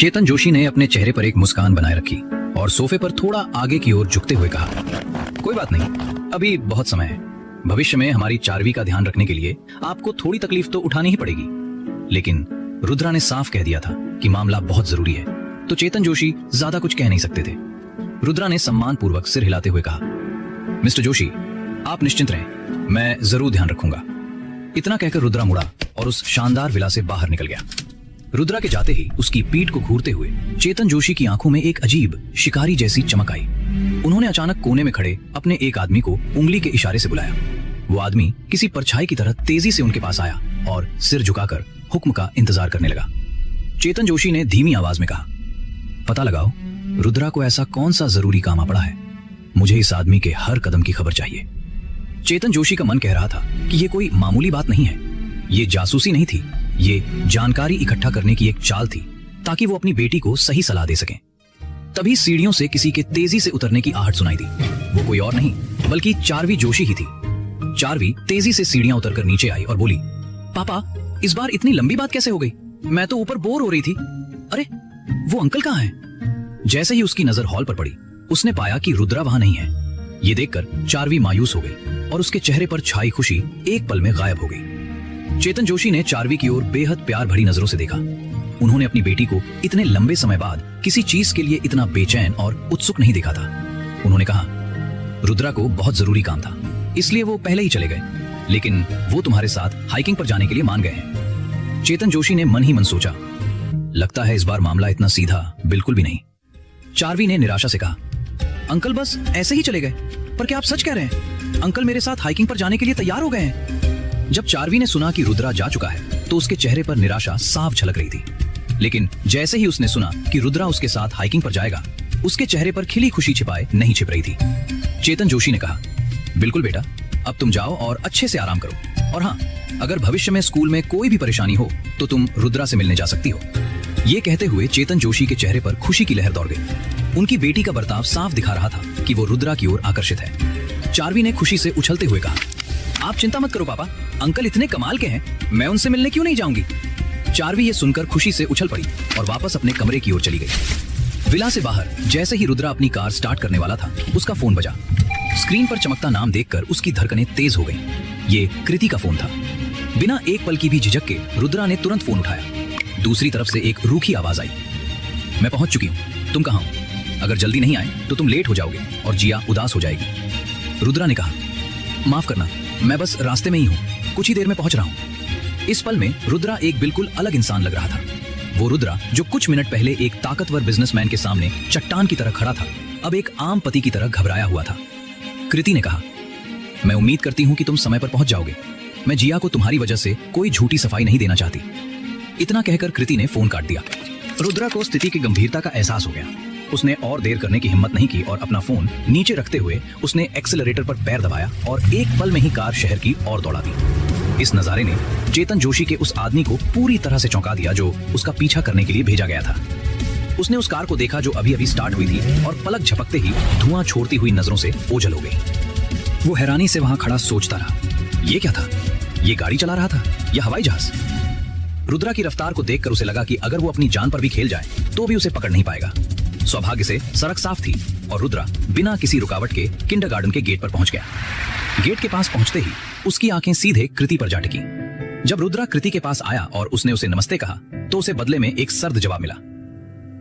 चेतन जोशी ने अपने चेहरे पर एक मुस्कान बनाए रखी और सोफे पर थोड़ा आगे की ओर झुकते हुए कहा, कोई बात नहीं, अभी बहुत समय है। भविष्य में हमारी चारवी का ध्यान रखने के लिए आपको थोड़ी तकलीफ तो उठानी ही पड़ेगी। लेकिन रुद्रा ने साफ कह दिया था कि मामला बहुत जरूरी है, तो चेतन जोशी ज्यादा कुछ कह नहीं सकते थे। रुद्रा ने सम्मान पूर्वक सिर हिलाते हुए कहा, मिस्टर जोशी, आप निश्चिंत रहें, मैं जरूर ध्यान रखूंगा। इतना कहकर रुद्रा मुड़ा और उस शानदार विला से बाहर निकल गया। रुद्रा के जाते ही उसकी पीठ को घूरते हुए चेतन जोशी की आंखों में एक अजीब शिकारी जैसी चमक आई। उन्होंने अचानक कोने में खड़े अपने एक आदमी को उंगली के इशारे से बुलाया। वो आदमी किसी परछाई की तरह तेजी से उनके पास आया और सिर झुकाकर हुक्म का इंतजार करने लगा। चेतन जोशी ने धीमी आवाज में कहा, पता लगाओ रुद्रा को ऐसा कौन सा जरूरी काम आ पड़ा है। मुझे इस आदमी के हर कदम की खबर चाहिए। चेतन जोशी का मन कह रहा था कि ये कोई मामूली बात नहीं है, ये जासूसी नहीं थी, ये जानकारी इकट्ठा करने की एक चाल थी ताकि वो अपनी बेटी को सही सलाह दे सकें। तभी सीढ़ियों से किसी के तेजी से उतरने की आहट सुनाई दी। वो कोई और नहीं बल्कि चारवी जोशी ही थी। चारवी तेजी से सीढ़ियां उतरकर नीचे आई और बोली, पापा, इस बार इतनी लंबी बात कैसे हो गई? मैं तो ऊपर बोर हो रही थी। अरे वो अंकल कहाँ हैं? जैसे ही उसकी नजर हॉल पर पड़ी, उसने पाया कि रुद्रा वहां नहीं है। ये देखकर चारवी मायूस हो गई और उसके चेहरे पर छाई खुशी एक पल में गायब हो गई। चेतन जोशी ने चारवी की ओर बेहद प्यार भरी नजरों से देखा। उन्होंने अपनी बेटी को इतने लंबे समय बाद किसी चीज के लिए इतना बेचैन और उत्सुक नहीं देखा था। उन्होंने कहा, रुद्रा को बहुत जरूरी काम था, इसलिए वो पहले ही चले गए, लेकिन वो तुम्हारे साथ हाइकिंग पर जाने के लिए मान गए हैं। चेतन जोशी ने मन ही मन सोचा, लगता है इस बार मामला इतना सीधा बिल्कुल भी नहीं। चारवी ने निराशा से कहा, अंकल बस ऐसे ही चले गए? पर क्या आप सच कह रहे हैं? अंकल मेरे साथ हाइकिंग पर जाने के लिए तैयार हो गए हैं। जब चारवी ने सुना कि रुद्रा जा चुका है तो उसके चेहरे पर निराशा साफ झलक रही थी। लेकिन जैसे ही उसने सुना कि रुद्रा उसके साथ हाइकिंग पर जाएगा, उसके चेहरे पर खिली खुशी छिपाए नहीं छिप रही थी। चेतन जोशी ने कहा, बिल्कुल बेटा, अब तुम जाओ और अच्छे से आराम करो। और हाँ, अगर भविष्य में स्कूल में कोई भी परेशानी हो तो तुम रुद्रा से मिलने जा सकती हो। ये कहते हुए चेतन जोशी के चेहरे पर खुशी की लहर दौड़ गई। उनकी बेटी का बर्ताव साफ दिखा रहा था कि वो रुद्रा की ओर आकर्षित है। चारवी ने खुशी से उछलते हुए कहा, आप चिंता मत करो पापा, अंकल इतने कमाल के हैं, मैं उनसे मिलने क्यों नहीं जाऊंगी। चारवी ये सुनकर खुशी से उछल पड़ी और वापस अपने कमरे की ओर चली गई। विला से बाहर जैसे ही रुद्रा अपनी कार स्टार्ट करने वाला था, उसका फोन बजा। स्क्रीन पर चमकता नाम देखकर उसकी धड़कनें तेज हो गईं। ये कृति का फोन था। बिना एक पल की भी झिझक के रुद्रा ने तुरंत फोन उठाया। दूसरी तरफ से एक रूखी आवाज आई, मैं पहुंच चुकी हूँ, तुम कहाँ हो? अगर जल्दी नहीं आए तो तुम लेट हो जाओगे और जिया उदास हो जाएगी। रुद्रा ने कहा, माफ करना, मैं बस रास्ते में ही हूँ, कुछ ही देर में पहुंच रहा हूँ। इस पल में रुद्रा एक बिल्कुल अलग इंसान लग रहा था। वो रुद्रा जो कुछ मिनट पहले एक ताकतवर बिजनेसमैन के सामने चट्टान की तरह खड़ा था, अब एक आम पति की तरह घबराया हुआ था। कृति ने कहा, मैं उम्मीद करती हूँ कि तुम समय पर पहुंच जाओगे। मैं जिया को तुम्हारी वजह से कोई झूठी सफाई नहीं देना चाहती। इतना कहकर कृति ने फोन काट दिया। रुद्रा को स्थिति की गंभीरता का एहसास हो गया। उसने और देर करने की हिम्मत नहीं की और अपना फोन नीचे रखते हुए उसने एक्सेलरेटर पर पैर दबाया और एक पल में ही कार शहर की ओर दौड़ा दी। इस नजारे ने चेतन जोशी के उस आदमी को पूरी तरह से चौंका दिया जो उसका पीछा करने के लिए भेजा गया था। उसने उस कार को देखा जो अभी अभी स्टार्ट हुई थी और पलक झपकते ही धुआं छोड़ती हुई नजरों से ओझल हो गई। वो हैरानी से वहां खड़ा सोचता रहा, ये क्या था? ये गाड़ी चला रहा था या हवाई जहाज? रुद्रा की रफ्तार को देखकर उसे लगा कि अगर वो अपनी जान पर भी खेल जाए तो भी उसे पकड़ नहीं पाएगा। सौभाग्य से सड़क साफ थी और रुद्रा बिना किसी रुकावट के किंडरगार्टन के गेट पर पहुंच गया। गेट के पास पहुंचते ही उसकी आंखें सीधे कृति पर जा टिकी। जब रुद्रा कृति के पास आया और उसने उसे नमस्ते कहा तो उसे बदले में एक सर्द जवाब मिला,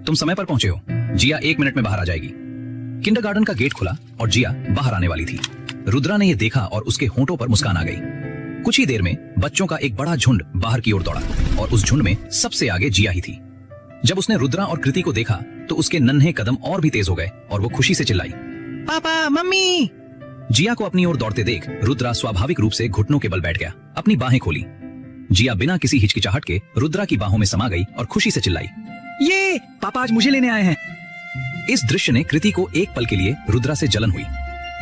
तुम समय पर पहुंचे हो, जिया 1 मिनट में बाहर आ जाएगी। किंडरगार्टन का गेट खुला और जिया बाहर आने वाली थी। रुद्रा ने यह देखा और उसके होंठों पर मुस्कान आ गई। कुछ ही देर में बच्चों का एक बड़ा झुंड बाहर की ओर दौड़ा और उस झुंड में सबसे आगे जिया ही थी। जब उसने रुद्रा और कृति को देखा तो उसके नन्हे कदम और भी तेज हो गए और वो खुशी से चिल्लाई, पापा, मम्मी। जिया को अपनी ओर दौड़ते देख रुद्रा स्वाभाविक रूप से घुटनों के बल बैठ गया, अपनी बाहें खोली। जिया बिना किसी हिचकिचाहट के रुद्रा की बाहों में समा गई और खुशी से चिल्लाई, ये पापा आज मुझे लेने आए हैं। इस दृश्य ने कृति को एक पल के लिए रुद्रा से जलन हुई,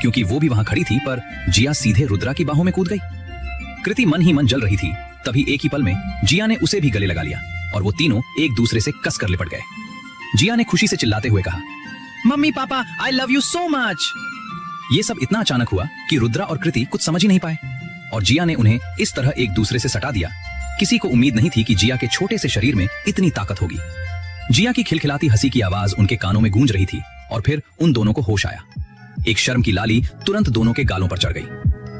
क्योंकि वो भी वहां खड़ी थी, पर जिया सीधे रुद्रा की बाहों में कूद गई। कृति मन ही मन जल रही थी। तभी एक ही पल में जिया ने उसे भी गले लगा लिया और वो तीनों एक दूसरे से कसकर लिपट गए। जिया ने खुशी से चिल्लाते हुए कहा, मम्मी, पापा, I love you so much. ये सब इतना अचानक हुआ कि रुद्रा और कृति कुछ समझ ही नहीं पाए और जिया ने उन्हें इस तरह एक दूसरे से सटा दिया। किसी को उम्मीद नहीं थी कि जिया के छोटे से शरीर में इतनी ताकत होगी। जिया की खिलखिलाती हंसी की आवाज उनके कानों में गूंज रही थी और फिर उन दोनों को होश आया। एक शर्म की लाली तुरंत दोनों के गालों पर चढ़ गई।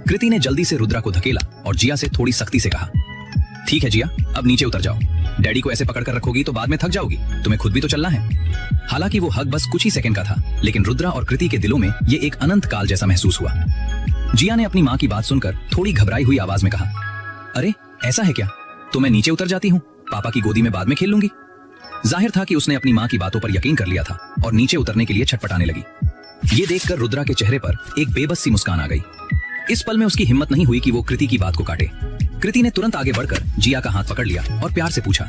कृति ने जल्दी से रुद्रा को धकेला और जिया से थोड़ी सख्ती से कहा, ठीक है जिया, अब नीचे उतर जाओ। डैडी को ऐसे पकड़कर रखोगी तो बाद में थक जाओगी, तुम्हें खुद भी तो चलना है। हालांकि वो हक बस कुछ ही सेकंड का था, लेकिन रुद्रा और कृति के दिलों में ये एक अनंत काल जैसा महसूस हुआ। जिया ने अपनी माँ की बात सुनकर थोड़ी घबराई हुई आवाज में कहा, अरे ऐसा है क्या, तो मैं नीचे उतर जाती हूँ, पापा की गोदी में बाद में खेल लूंगी। जाहिर था कि उसने अपनी माँ की बातों पर यकीन कर लिया था और नीचे उतरने के लिए छटपटाने लगी। ये देखकर रुद्रा के चेहरे पर एक बेबस सी मुस्कान आ गई। इस पल में उसकी हिम्मत नहीं हुई कि वो कृति की बात को काटे। कृति ने तुरंत आगे बढ़कर जिया का हाथ पकड़ लिया और प्यार से पूछा,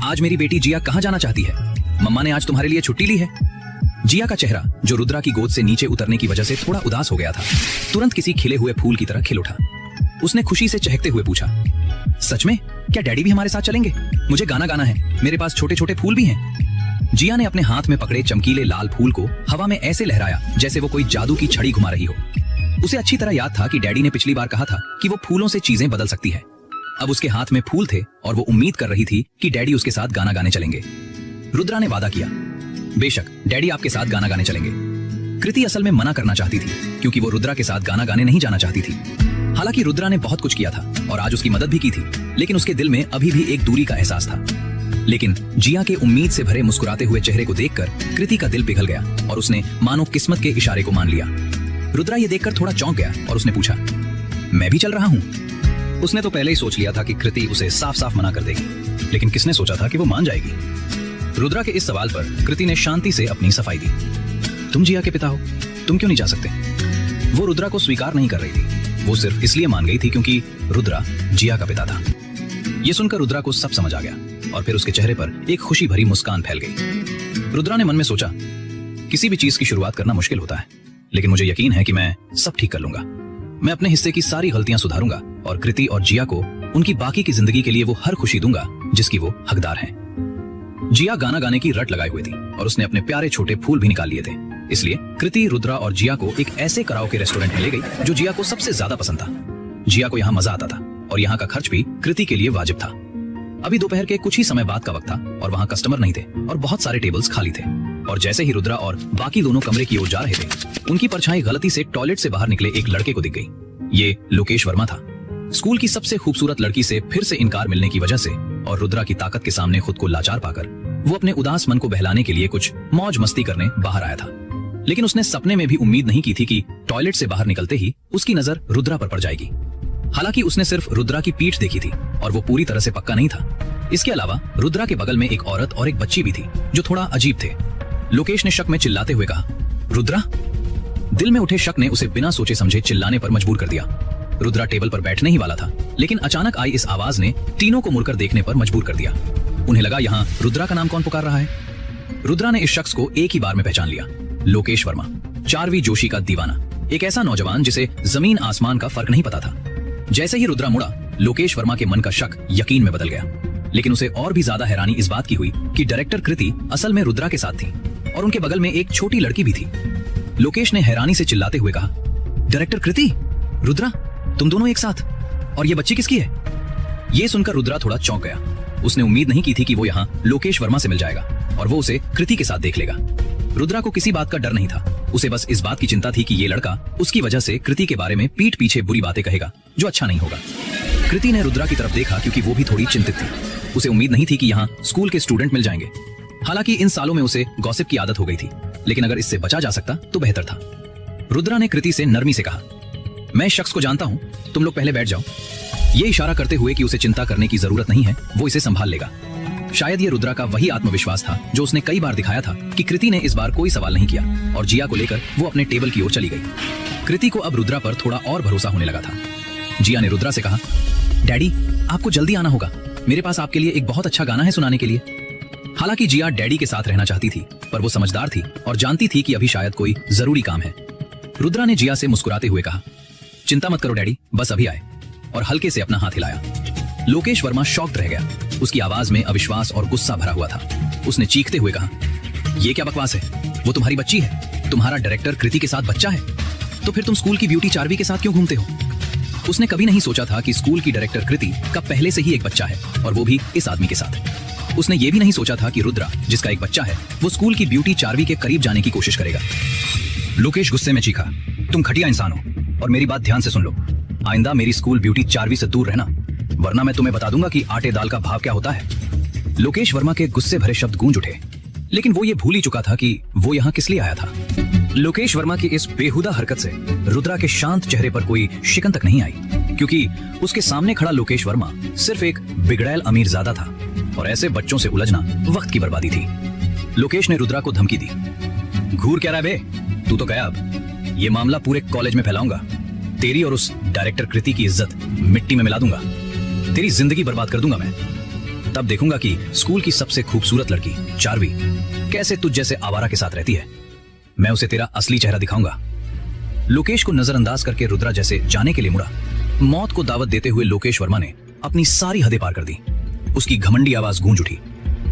आज मेरी बेटी जिया कहाँ जाना चाहती है? मम्मा ने आज तुम्हारे लिए छुट्टी ली है। जिया का चेहरा, जो रुद्रा की गोद से नीचे उतरने की वजह से थोड़ा उदास हो गया था, तुरंत किसी खिले हुए फूल की तरह खिल उठा। उसने खुशी से चहकते हुए पूछा, सच में? क्या डैडी भी हमारे साथ चलेंगे? मुझे गाना गाना है, मेरे पास छोटे छोटे फूल भी हैं। जिया ने अपने हाथ में पकड़े चमकीले लाल फूल को हवा में ऐसे लहराया जैसे वो कोई जादू की छड़ी घुमा रही हो। उसे अच्छी तरह याद था कि डैडी ने पिछली बार कहा था कि वो फूलों से चीजें बदल सकती है। अब उसके हाथ में फूल थे और वो उम्मीद कर रही थी कि डैडी उसके साथ गाना गाने चलेंगे। रुद्रा ने वादा किया, बेशक डैडी आपके साथ गाना गाने चलेंगे। कृति असल में मना करना चाहती थी क्योंकि वो रुद्रा के साथ गाना गाने नहीं जाना चाहती थी। हालांकि रुद्रा ने बहुत कुछ किया था और आज उसकी मदद भी की थी, लेकिन उसके दिल में अभी भी एक दूरी का एहसास था। लेकिन जिया के उम्मीद से भरे मुस्कुराते हुए चेहरे को देखकर कृति का दिल पिघल गया और उसने मानो किस्मत के इशारे को मान लिया। रुद्रा ये देखकर थोड़ा चौंक गया और उसने पूछा, मैं भी चल रहा हूँ? उसने तो पहले ही सोच लिया था कि कृति उसे साफ साफ मना कर देगी, लेकिन किसने सोचा था कि वो मान जाएगी। रुद्रा के इस सवाल पर कृति ने शांति से अपनी सफाई दी। तुम जिया के पिता हो, तुम क्यों नहीं जा सकते? वो रुद्रा को स्वीकार नहीं कर रही थी, वो सिर्फ इसलिए मान गई थी क्योंकि रुद्रा जिया का पिता था। ये सुनकर रुद्रा को सब समझ आ गया और फिर उसके चेहरे पर एक खुशी भरी मुस्कान फैल गई। रुद्रा ने मन में सोचा, किसी भी चीज की शुरुआत करना मुश्किल होता है, लेकिन मुझे यकीन है कि मैं सब ठीक कर लूंगा। मैं अपने हिस्से की सारी गलतियां सुधारूंगा और कृति और जिया को उनकी बाकी की जिंदगी के लिए वो हर खुशी दूंगा जिसकी वो हकदार हैं। जिया गाना गाने की रट लगाई हुई थी और उसने अपने प्यारे छोटे फूल भी निकाल लिए थे। इसलिए कृति, रुद्रा और जिया को एक ऐसे कराओके रेस्टोरेंट में ले गई जो जिया को सबसे ज्यादा पसंद था। जिया को यहाँ मजा आता था और यहाँ का खर्च भी कृति के लिए वाजिब था। अभी दोपहर के कुछ ही समय बाद का वक्त था और वहाँ कस्टमर नहीं थे और बहुत सारे टेबल्स खाली थे। और जैसे ही रुद्रा और बाकी दोनों कमरे की ओर जा रहे थे, उनकी परछाई गलती से टॉयलेट से बाहर निकले एक लड़के को दिख गई। ये लोकेश वर्मा था। स्कूल की सबसे खूबसूरत लड़की से फिर से इनकार मिलने की वजह से और रुद्रा की ताकत के सामने खुद को लाचार पाकर वो अपने उदास मन को बहलाने के लिए कुछ मौज मस्ती करने बाहर आया था। लेकिन उसने सपने में भी उम्मीद नहीं की थी कि टॉयलेट से बाहर निकलते ही उसकी नजर रुद्रा पर पड़ जाएगी। हालांकि उसने सिर्फ रुद्रा की पीठ देखी थी और वो पूरी तरह से पक्का नहीं था। इसके अलावा रुद्रा के बगल में एक औरत और एक बच्ची भी थी जो थोड़ा अजीब थे। लोकेश ने शक में चिल्लाते हुए कहा, रुद्रा? दिल में उठे शक ने उसे बिना सोचे समझे चिल्लाने पर मजबूर कर दिया। रुद्रा टेबल पर बैठने ही वाला था, लेकिन अचानक आई इस आवाज ने तीनों को मुड़कर देखने पर मजबूर कर दिया। उन्हें लगा यहाँ रुद्रा का नाम कौन पुकार रहा है। रुद्रा ने इस शख्स को एक ही बार में पहचान लिया, लोकेश वर्मा, 4वीं जोशी का दीवाना, एक ऐसा नौजवान जिसे जमीन आसमान का फर्क नहीं पता था। जैसे ही रुद्रा मुड़ा, लोकेश वर्मा के मन का शक यकीन में बदल गया। लेकिन उसे और भी ज्यादा हैरानी इस बात की हुई कि डायरेक्टर कृति असल में रुद्रा के साथ थी और उनके बगल में एक छोटी लड़की भी थी। लोकेश ने हैरानी से चिल्लाते हुए कहा, डायरेक्टर कृति, रुद्रा, तुम दोनों एक साथ? और ये बच्ची किसकी है? ये सुनकर रुद्रा थोड़ा चौंक गया। उसने उम्मीद नहीं की थी कि वो यहाँ लोकेश वर्मा से मिल जाएगा और वो उसे कृति के साथ देख लेगा। रुद्रा को किसी बात का डर नहीं था, उसे बस इस बात की चिंता थी कि ये लड़का उसकी वजह से कृति के बारे में पीठ पीछे बुरी बातें कहेगा जो अच्छा नहीं होगा। कृति ने रुद्रा की तरफ देखा क्योंकि वो भी थोड़ी चिंतित थी। उसे उम्मीद नहीं थी कि यहाँ स्कूल के स्टूडेंट मिल जाएंगे। हालांकि इन सालों में उसे गॉसिप की आदत हो गई थी, लेकिन अगर इससे बचा जा सकता तो बेहतर था। रुद्रा ने कृति से नरमी से कहा, मैं इस शख्स को जानता हूँ, तुम लोग पहले बैठ जाओ। ये इशारा करते हुए कि उसे चिंता करने की जरूरत नहीं है, वो इसे संभाल लेगा। शायद ये रुद्रा का वही आत्मविश्वास था जो उसने कई बार दिखाया था कि कृति ने इस बार कोई सवाल नहीं किया और जिया को लेकर वो अपने टेबल की ओर चली गई। कृति को अब रुद्रा पर थोड़ा और भरोसा होने लगा था। जिया ने रुद्रा से कहा, डैडी, आपको जल्दी आना होगा, मेरे पास आपके लिए एक बहुत अच्छा गाना है सुनाने के लिए। हालांकि जिया डैडी के साथ रहना चाहती थी, पर वो समझदार थी और जानती थी कि अभी शायद कोई जरूरी काम है। रुद्रा ने जिया से मुस्कुराते हुए कहा, चिंता मत करो डैडी, बस अभी आए, और हल्के से अपना हाथ हिलाया। लोकेश वर्मा शॉक्ड रह गया। उसकी आवाज में अविश्वास और गुस्सा भरा हुआ था। उसने चीखते हुए कहा, ये क्या बकवास है? वो तुम्हारी बच्ची है, तुम्हारा डायरेक्टर कृति के साथ बच्चा है, तो फिर तुम स्कूल की ब्यूटी 4वीं के साथ क्यों घूमते हो? उसने कभी नहीं सोचा था कि स्कूल की डायरेक्टर कृति का पहले से ही एक बच्चा है और वो भी इस आदमी के साथ। उसने ये भी नहीं सोचा था कि रुद्रा, जिसका एक बच्चा है, वो स्कूल की ब्यूटी चार्वी के करीब जाने की कोशिश करेगा। लोकेश गुस्से में चीखा, तुम घटिया इंसान हो और मेरी बात ध्यान से सुन लो। आइंदा मेरी स्कूल ब्यूटी चार्वी से दूर रहना, वरना मैं तुम्हें बता दूंगा कि आटे दाल का भाव क्या होता है। लोकेश वर्मा के गुस्से भरे शब्द गूंज उठे, लेकिन वो ये भूल ही चुका था कि वो यहाँ किस लिए आया था। लोकेश वर्मा की इस बेहुदा हरकत से रुद्रा के शांत चेहरे पर कोई शिकन तक नहीं आई, क्योंकि उसके सामने खड़ा लोकेश वर्मा सिर्फ एक बिगड़ैल अमीरजादा था और ऐसे बच्चों से उलझना वक्त की बर्बादी थी। लोकेश ने रुद्रा को धमकी दी, घूर क्या रहा है बे, तू तो गया, अब ये मामला पूरे कॉलेज में फैलाऊंगा, तेरी और उस डायरेक्टर कृति की इज्जत मिट्टी में मिला दूंगा, तेरी जिंदगी बर्बाद कर दूंगा मैं। तब देखूंगा कि स्कूल की सबसे खूबसूरत लड़की चार्वी कैसे तुझ जैसे आवारा के साथ रहती है। मैं उसे तेरा असली चेहरा दिखाऊंगा। लोकेश को नजरअंदाज करके रुद्रा जैसे जाने के लिए मुड़ा। मौत को दावत देते हुए लोकेश वर्मा ने अपनी सारी हदें पार कर दी। उसकी घमंडी आवाज गूंज उठी।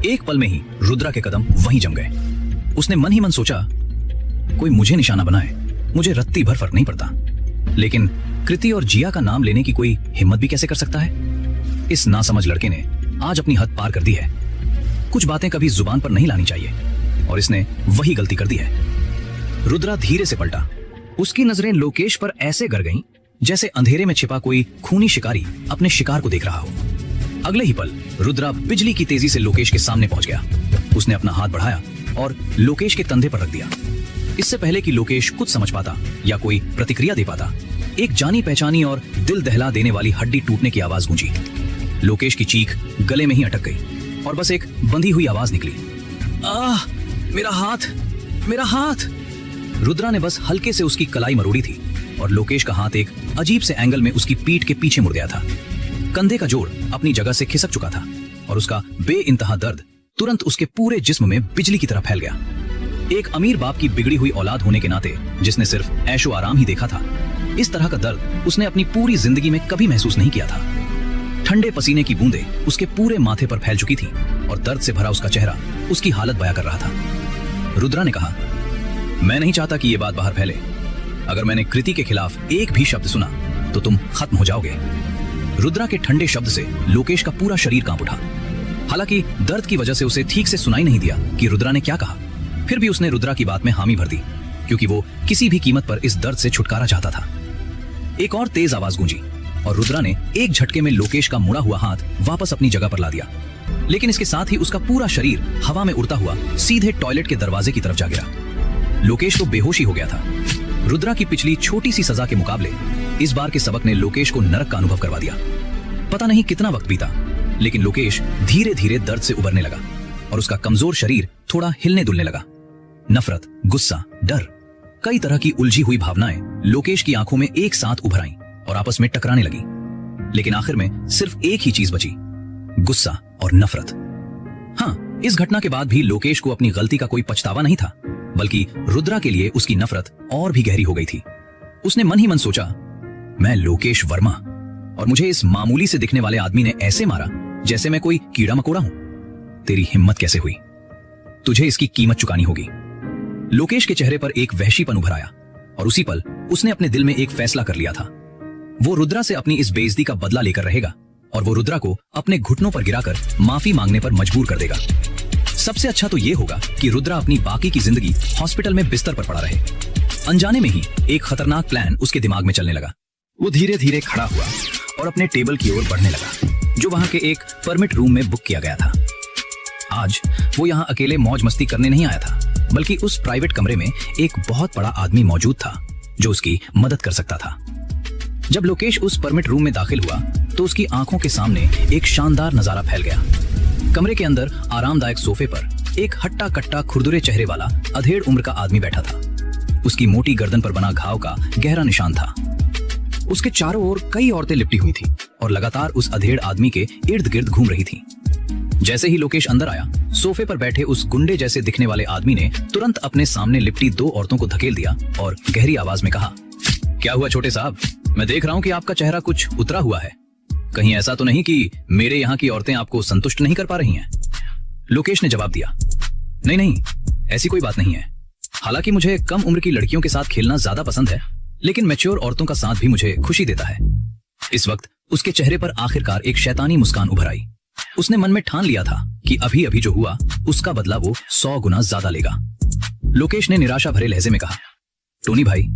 एक पल में ही रुद्रा के कदम वहीं जम गए। उसने मन ही मन सोचा, कोई मुझे निशाना बनाए, मुझे रत्ती भर फर्क नहीं पड़ता, लेकिन कृति और जिया का नाम लेने की कोई हिम्मत भी कैसे कर सकता है। इस नासमझ लड़के ने आज अपनी हद पार कर दी है। कुछ बातें कभी जुबान पर नहीं लानी चाहिए और इसने वही गलती कर दी है। रुद्रा धीरे से पलटा। उसकी नजरें लोकेश पर ऐसे गर गईं जैसे अंधेरे में छिपा कोई खूनी शिकारी अपने शिकार को देख रहा हो। अगले ही पल रुद्रा बिजली की तेजी से लोकेश के सामने पहुंच गया। उसने अपना हाथ बढ़ाया और लोकेश के कंधे पर रख दिया। इससे पहले कि लोकेश कुछ समझ पाता या कोई प्रतिक्रिया दे पाता, एक जानी पहचानी और दिल दहला देने वाली हड्डी टूटने की आवाज गूंजी। लोकेश की चीख गले में ही अटक गई और बस एक बंधी हुई आवाज निकली, आह, मेरा हाथ, मेरा हाथ। रुद्रा ने बस हल्के से उसकी कलाई मरोड़ी थी और लोकेश का हाथ एक अजीब से एंगल में उसकी पीठ के पीछे मुड़ गया था। कंधे का जोड़ अपनी जगह से खिसक चुका था और उसका बेइंतहा दर्द तुरंत उसके पूरे जिस्म में बिजली की तरह फैल गया। एक अमीर बाप की बिगड़ी हुई औलाद होने के नाते, जिसने सिर्फ ऐशो आराम ही देखा था, इस तरह का दर्द उसने अपनी पूरी जिंदगी में कभी महसूस नहीं किया था। ठंडे पसीने की बूंदें उसके पूरे माथे पर फैल चुकी थी और दर्द से भरा उसका चेहरा उसकी हालत बयां कर रहा था। रुद्रा ने कहा, मैं नहीं चाहता कि यह बात बाहर फैले। अगर मैंने कृति के खिलाफ एक भी शब्द सुना तो तुम खत्म हो जाओगे। रुद्रा के ठंडे शब्द से लोकेश का पूरा शरीर कांप उठा। हालांकि दर्द की वजह से उसे ठीक से सुनाई नहीं दिया कि रुद्रा ने क्या कहा, फिर भी उसने रुद्रा की बात में हामी भर दी, क्योंकि वो किसी भी कीमत पर इस दर्द से छुटकारा चाहता था। एक और तेज आवाज गूंजी और रुद्रा ने एक झटके में लोकेश का मुड़ा हुआ हाथ वापस अपनी जगह पर ला दिया, लेकिन इसके साथ ही उसका पूरा शरीर हवा में उड़ता हुआ सीधे टॉयलेट के दरवाजे की तरफ जा गिरा। लोकेश तो बेहोशी हो गया था। रुद्रा की पिछली छोटी सी सजा के मुकाबले इस बार के सबक ने लोकेश को नरक का अनुभव करवा दिया। पता नहीं कितना वक्त बीता, लेकिन लोकेश धीरे धीरे दर्द से उबरने लगा और उसका कमजोर शरीर थोड़ा हिलने डुलने लगा। नफरत, गुस्सा, डर, कई तरह की उलझी हुई भावनाएं लोकेश की आंखों में एक साथ उभर आईं और आपस में टकराने लगी। लेकिन आखिर में सिर्फ एक ही चीज बची, गुस्सा और नफरत। हाँ, इस घटना के बाद भी लोकेश को अपनी गलती का कोई पछतावा नहीं था, बल्कि रुद्रा के लिए उसकी नफरत और भी गहरी हो गई थी। उसने मन ही मन सोचा, मैं लोकेश वर्मा, और मुझे इस मामूली से दिखने वाले आदमी ने ऐसे मारा जैसे मैं कोई कीड़ा मकोड़ा हूं। तेरी हिम्मत कैसे हुई? तुझे इसकी कीमत चुकानी होगी। लोकेश के चेहरे पर एक वहशीपन उभर आया और उसी पल उसने अपने दिल में एक फैसला कर लिया था। वो रुद्रा से अपनी इस बेइज्जती का बदला लेकर रहेगा और वो रुद्रा को अपने घुटनों पर गिराकर माफी मांगने पर मजबूर कर देगा। सबसे अच्छा तो ये होगा कि रुद्रा अपनी बाकी की जिंदगी हॉस्पिटल में बिस्तर पर पड़ा रहे। अनजाने में ही एक खतरनाक प्लान उसके दिमाग में चलने लगा। वो धीरे धीरे खड़ा हुआ और अपने टेबल की ओर बढ़ने लगा, जो वहां के एक परमिट रूम में बुक किया गया था। आज वो यहाँ अकेले मौज मस्ती करने नहीं आया था, बल्कि उस प्राइवेट कमरे में एक बहुत बड़ा आदमी मौजूद था जो उसकी मदद कर सकता था। जब लोकेश उस परमिट रूम में दाखिल हुआ तो उसकी आंखों के सामने एक शानदार नजारा फैल गया। कमरे के अंदर आरामदायक सोफे पर एक हट्टा कट्टा खुरदुरे चेहरे वाला अधेड़ उम्र का आदमी बैठा था। उसकी मोटी गर्दन पर बना घाव का गहरा निशान था। उसके चारों ओर कई औरतें लिपटी हुई थी और लगातार उस अधेड़ आदमी के इर्द गिर्द घूम रही थी। जैसे ही लोकेश अंदर आया, सोफे पर बैठे उस गुंडे जैसे दिखने वाले आदमी ने तुरंत अपने सामने लिपटी दो औरतों को धकेल दिया और गहरी आवाज में कहा, क्या हुआ छोटे साहब? मैं देख रहा हूँ कि आपका चेहरा कुछ उतरा हुआ है। कहीं ऐसा तो नहीं कि मेरे यहाँ की औरतें आपको संतुष्ट नहीं कर पा रही हैं? लोकेश ने जवाब दिया, नहीं नहीं, ऐसी कोई बात नहीं है। हालांकि मुझे कम उम्र की लड़कियों के साथ खेलना ज्यादा पसंद है, लेकिन मैच्योर औरतों का साथ भी मुझे खुशी देता है। इस वक्त उसके चेहरे पर आखिरकार एक शैतानी मुस्कान उभर आई उसने मन में ठान लिया था कि अभी अभी जो हुआ उसका बदला वो 100 गुना ज्यादा लेगा। लोकेश ने निराशा भरे लहजे में कहा, टोनी भाई,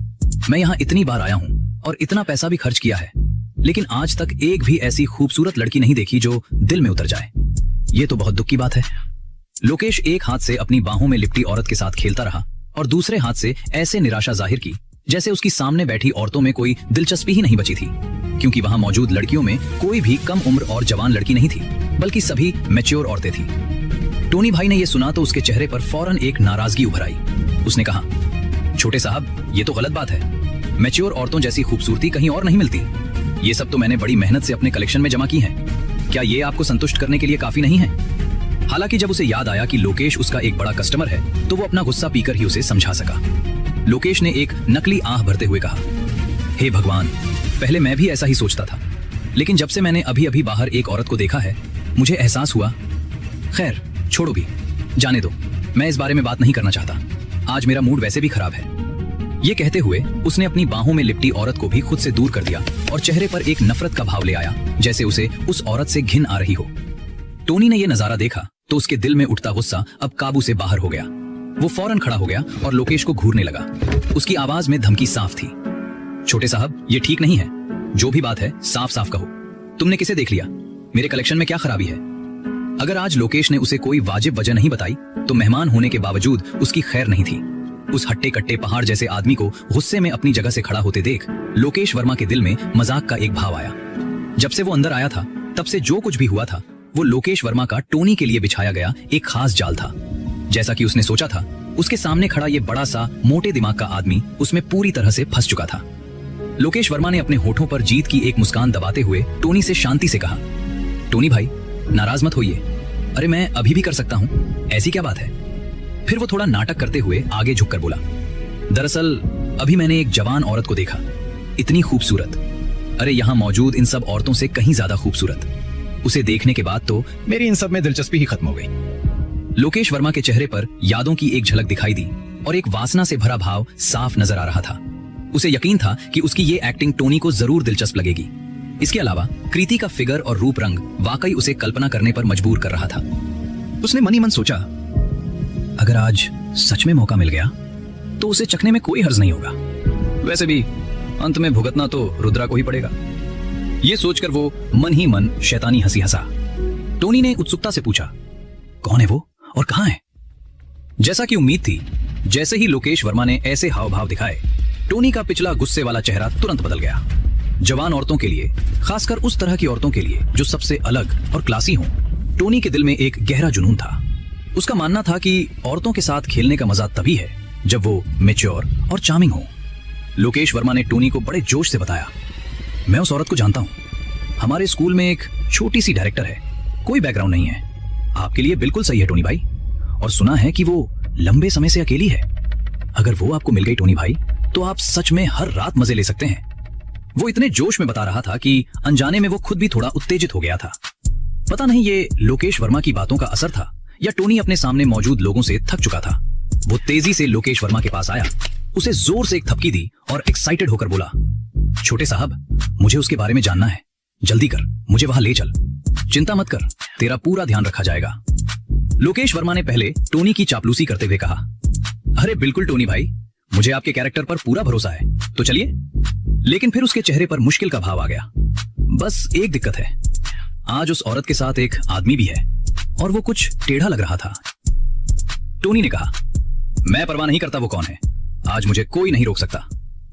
मैं यहाँ इतनी बार आया हूँ और इतना पैसा भी खर्च किया है, लेकिन आज तक एक भी ऐसी खूबसूरत लड़की नहीं देखी जो दिल में उतर जाए। ये तो बहुत दुख की बात है। लोकेश एक हाथ से अपनी बाहों में लिपटी औरत के साथ खेलता रहा और दूसरे हाथ से ऐसे निराशा जाहिर की जैसे उसकी सामने बैठी औरतों में कोई दिलचस्पी ही नहीं बची थी, क्योंकि वहां मौजूद लड़कियों में कोई भी कम उम्र और जवान लड़की नहीं थी, बल्कि सभी मैच्योर औरतें थी। टोनी भाई ने यह सुना तो उसके चेहरे पर फौरन एक नाराजगी उभर आई। उसने कहा, छोटे साहब, ये तो गलत बात है। मैच्योर औरतों जैसी खूबसूरती कहीं और नहीं मिलती। ये सब तो मैंने बड़ी मेहनत से अपने कलेक्शन में जमा की है। क्या ये आपको संतुष्ट करने के लिए काफी नहीं है? हालांकि जब उसे याद आया कि लोकेश उसका एक बड़ा कस्टमर है, तो वो अपना गुस्सा पीकर ही उसे समझा सका। लोकेश ने एक नकली आह भरते हुए कहा, हे भगवान, पहले मैं भी ऐसा ही सोचता था, लेकिन जब से मैंने अभी अभी बाहर एक औरत को देखा है, मुझे एहसास हुआ। खैर छोड़ो भी, जाने दो, मैं इस बारे में बात नहीं करना चाहता। आज मेरा मूड वैसे भी खराब है। ये कहते हुए उसने अपनी बाहों में लिपटी औरत को भी खुद से दूर कर दिया और चेहरे पर एक नफरत का भाव ले आया, जैसे उसे उस औरत से घिन आ रही हो। टोनी ने यह नजारा देखा तो उसके दिल में उठता गुस्सा अब काबू से बाहर हो गया। वो फौरन खड़ा हो गया और लोकेश को घूरने लगा। उसकी आवाज में धमकी साफ थी, छोटे साहब, ये ठीक नहीं है। जो भी बात है साफ साफ कहो। तुमने किसे देख लिया? मेरे कलेक्शन में क्या खराबी है? अगर आज लोकेश ने उसे कोई वाजिब वजह नहीं बताई तो मेहमान होने के बावजूद उसकी खैर नहीं थी। उस हट्टे कट्टे पहाड़ जैसे आदमी को गुस्से में अपनी जगह से खड़ा होते देख लोकेश वर्मा के दिल में मजाक का एक भाव आया। जब से वो अंदर आया था तब से जो कुछ भी हुआ था वो लोकेश वर्मा का टोनी के लिए बिछाया गया एक खास जाल था। जैसा कि उसने सोचा था, उसके सामने खड़ा ये बड़ा सा मोटे दिमाग का आदमी उसमें पूरी तरह से फंस चुका था। लोकेश वर्मा ने अपने होठों पर जीत की एक मुस्कान दबाते हुए टोनी से शांति से कहा, टोनी भाई, नाराज मत होइए। अरे मैं अभी भी कर सकता हूँ, ऐसी क्या बात है? फिर वो थोड़ा नाटक करते हुए आगे झुककर बोला, दरअसल अभी मैंने एक जवान औरत को देखा, इतनी खूबसूरत, अरे यहाँ मौजूद इन सब औरतों से कहीं ज्यादा खूबसूरत। उसे देखने के बाद तो मेरी इन सब में दिलचस्पी ही खत्म हो गई। लोकेश वर्मा के चेहरे पर यादों की एक झलक दिखाई दी और एक वासना से भरा भाव साफ नजर आ रहा था। उसे यकीन था कि उसकी ये एक्टिंग टोनी को जरूर दिलचस्प लगेगी। इसके अलावा कृति का फिगर और रूप रंग वाकई उसे कल्पना करने पर मजबूर कर रहा था। उसने मन ही मन सोचा, अगर आज सच में मौका मिल गया तो उसे चखने में कोई हर्ज नहीं होगा। वैसे भी अंत में भुगतना तो रुद्रा को ही पड़ेगा। ये सोचकर वो मन ही मन शैतानी हंसी हंसा। टोनी ने उत्सुकता से पूछा, कौन है वो और कहां है? जैसा कि उम्मीद थी, जैसे ही लोकेश वर्मा ने ऐसे हाव भाव दिखाए, टोनी का पिछला गुस्से वाला चेहरा तुरंत बदल गया। जवान औरतों के लिए, खासकर उस तरह की औरतों के लिए जो सबसे अलग और क्लासी हों, टोनी के दिल में एक गहरा जुनून था। उसका मानना था कि औरतों के साथ खेलने का मजा तभी है जब वो मैच्योर और चार्मिंग हो। लोकेश वर्मा ने टोनी को बड़े जोश से बताया, मैं उस औरत को जानता हूँ। हमारे स्कूल में एक छोटी सी डायरेक्टर है, कोई बैकग्राउंड नहीं है। आपके लिए बिल्कुल सही है टोनी भाई। और सुना है कि वो लंबे समय से अकेली है। अगर वो आपको मिल गई टोनी भाई, तो आप सच में हर रात मजे ले सकते हैं। वो इतने जोश में बता रहा था कि अनजाने में वो खुद भी थोड़ा उत्तेजित हो गया था। पता नहीं ये लोकेश वर्मा की बातों का असर था या टोनी अपने सामने मौजूद लोगों से थक चुका था। वो तेजी से लोकेश वर्मा के पास आया, उसे जोर से एक थपकी दी और एक्साइटेड होकर बोला, छोटे साहब, मुझे उसके बारे में जानना है। जल्दी कर, मुझे वहां ले चल। चिंता मत कर, तेरा पूरा ध्यान रखा जाएगा। लोकेश वर्मा ने पहले टोनी की चापलूसी करते हुए कहा, अरे बिल्कुल टोनी भाई, मुझे आपके कैरेक्टर पर पूरा भरोसा है, तो चलिए। लेकिन फिर उसके चेहरे पर मुश्किल का भाव आ गया। बस एक दिक्कत है, आज उस औरत के साथ एक आदमी भी है और वो कुछ टेढ़ा लग रहा था। टोनी ने कहा, मैं परवाह नहीं करता वो कौन है, आज मुझे कोई नहीं रोक सकता।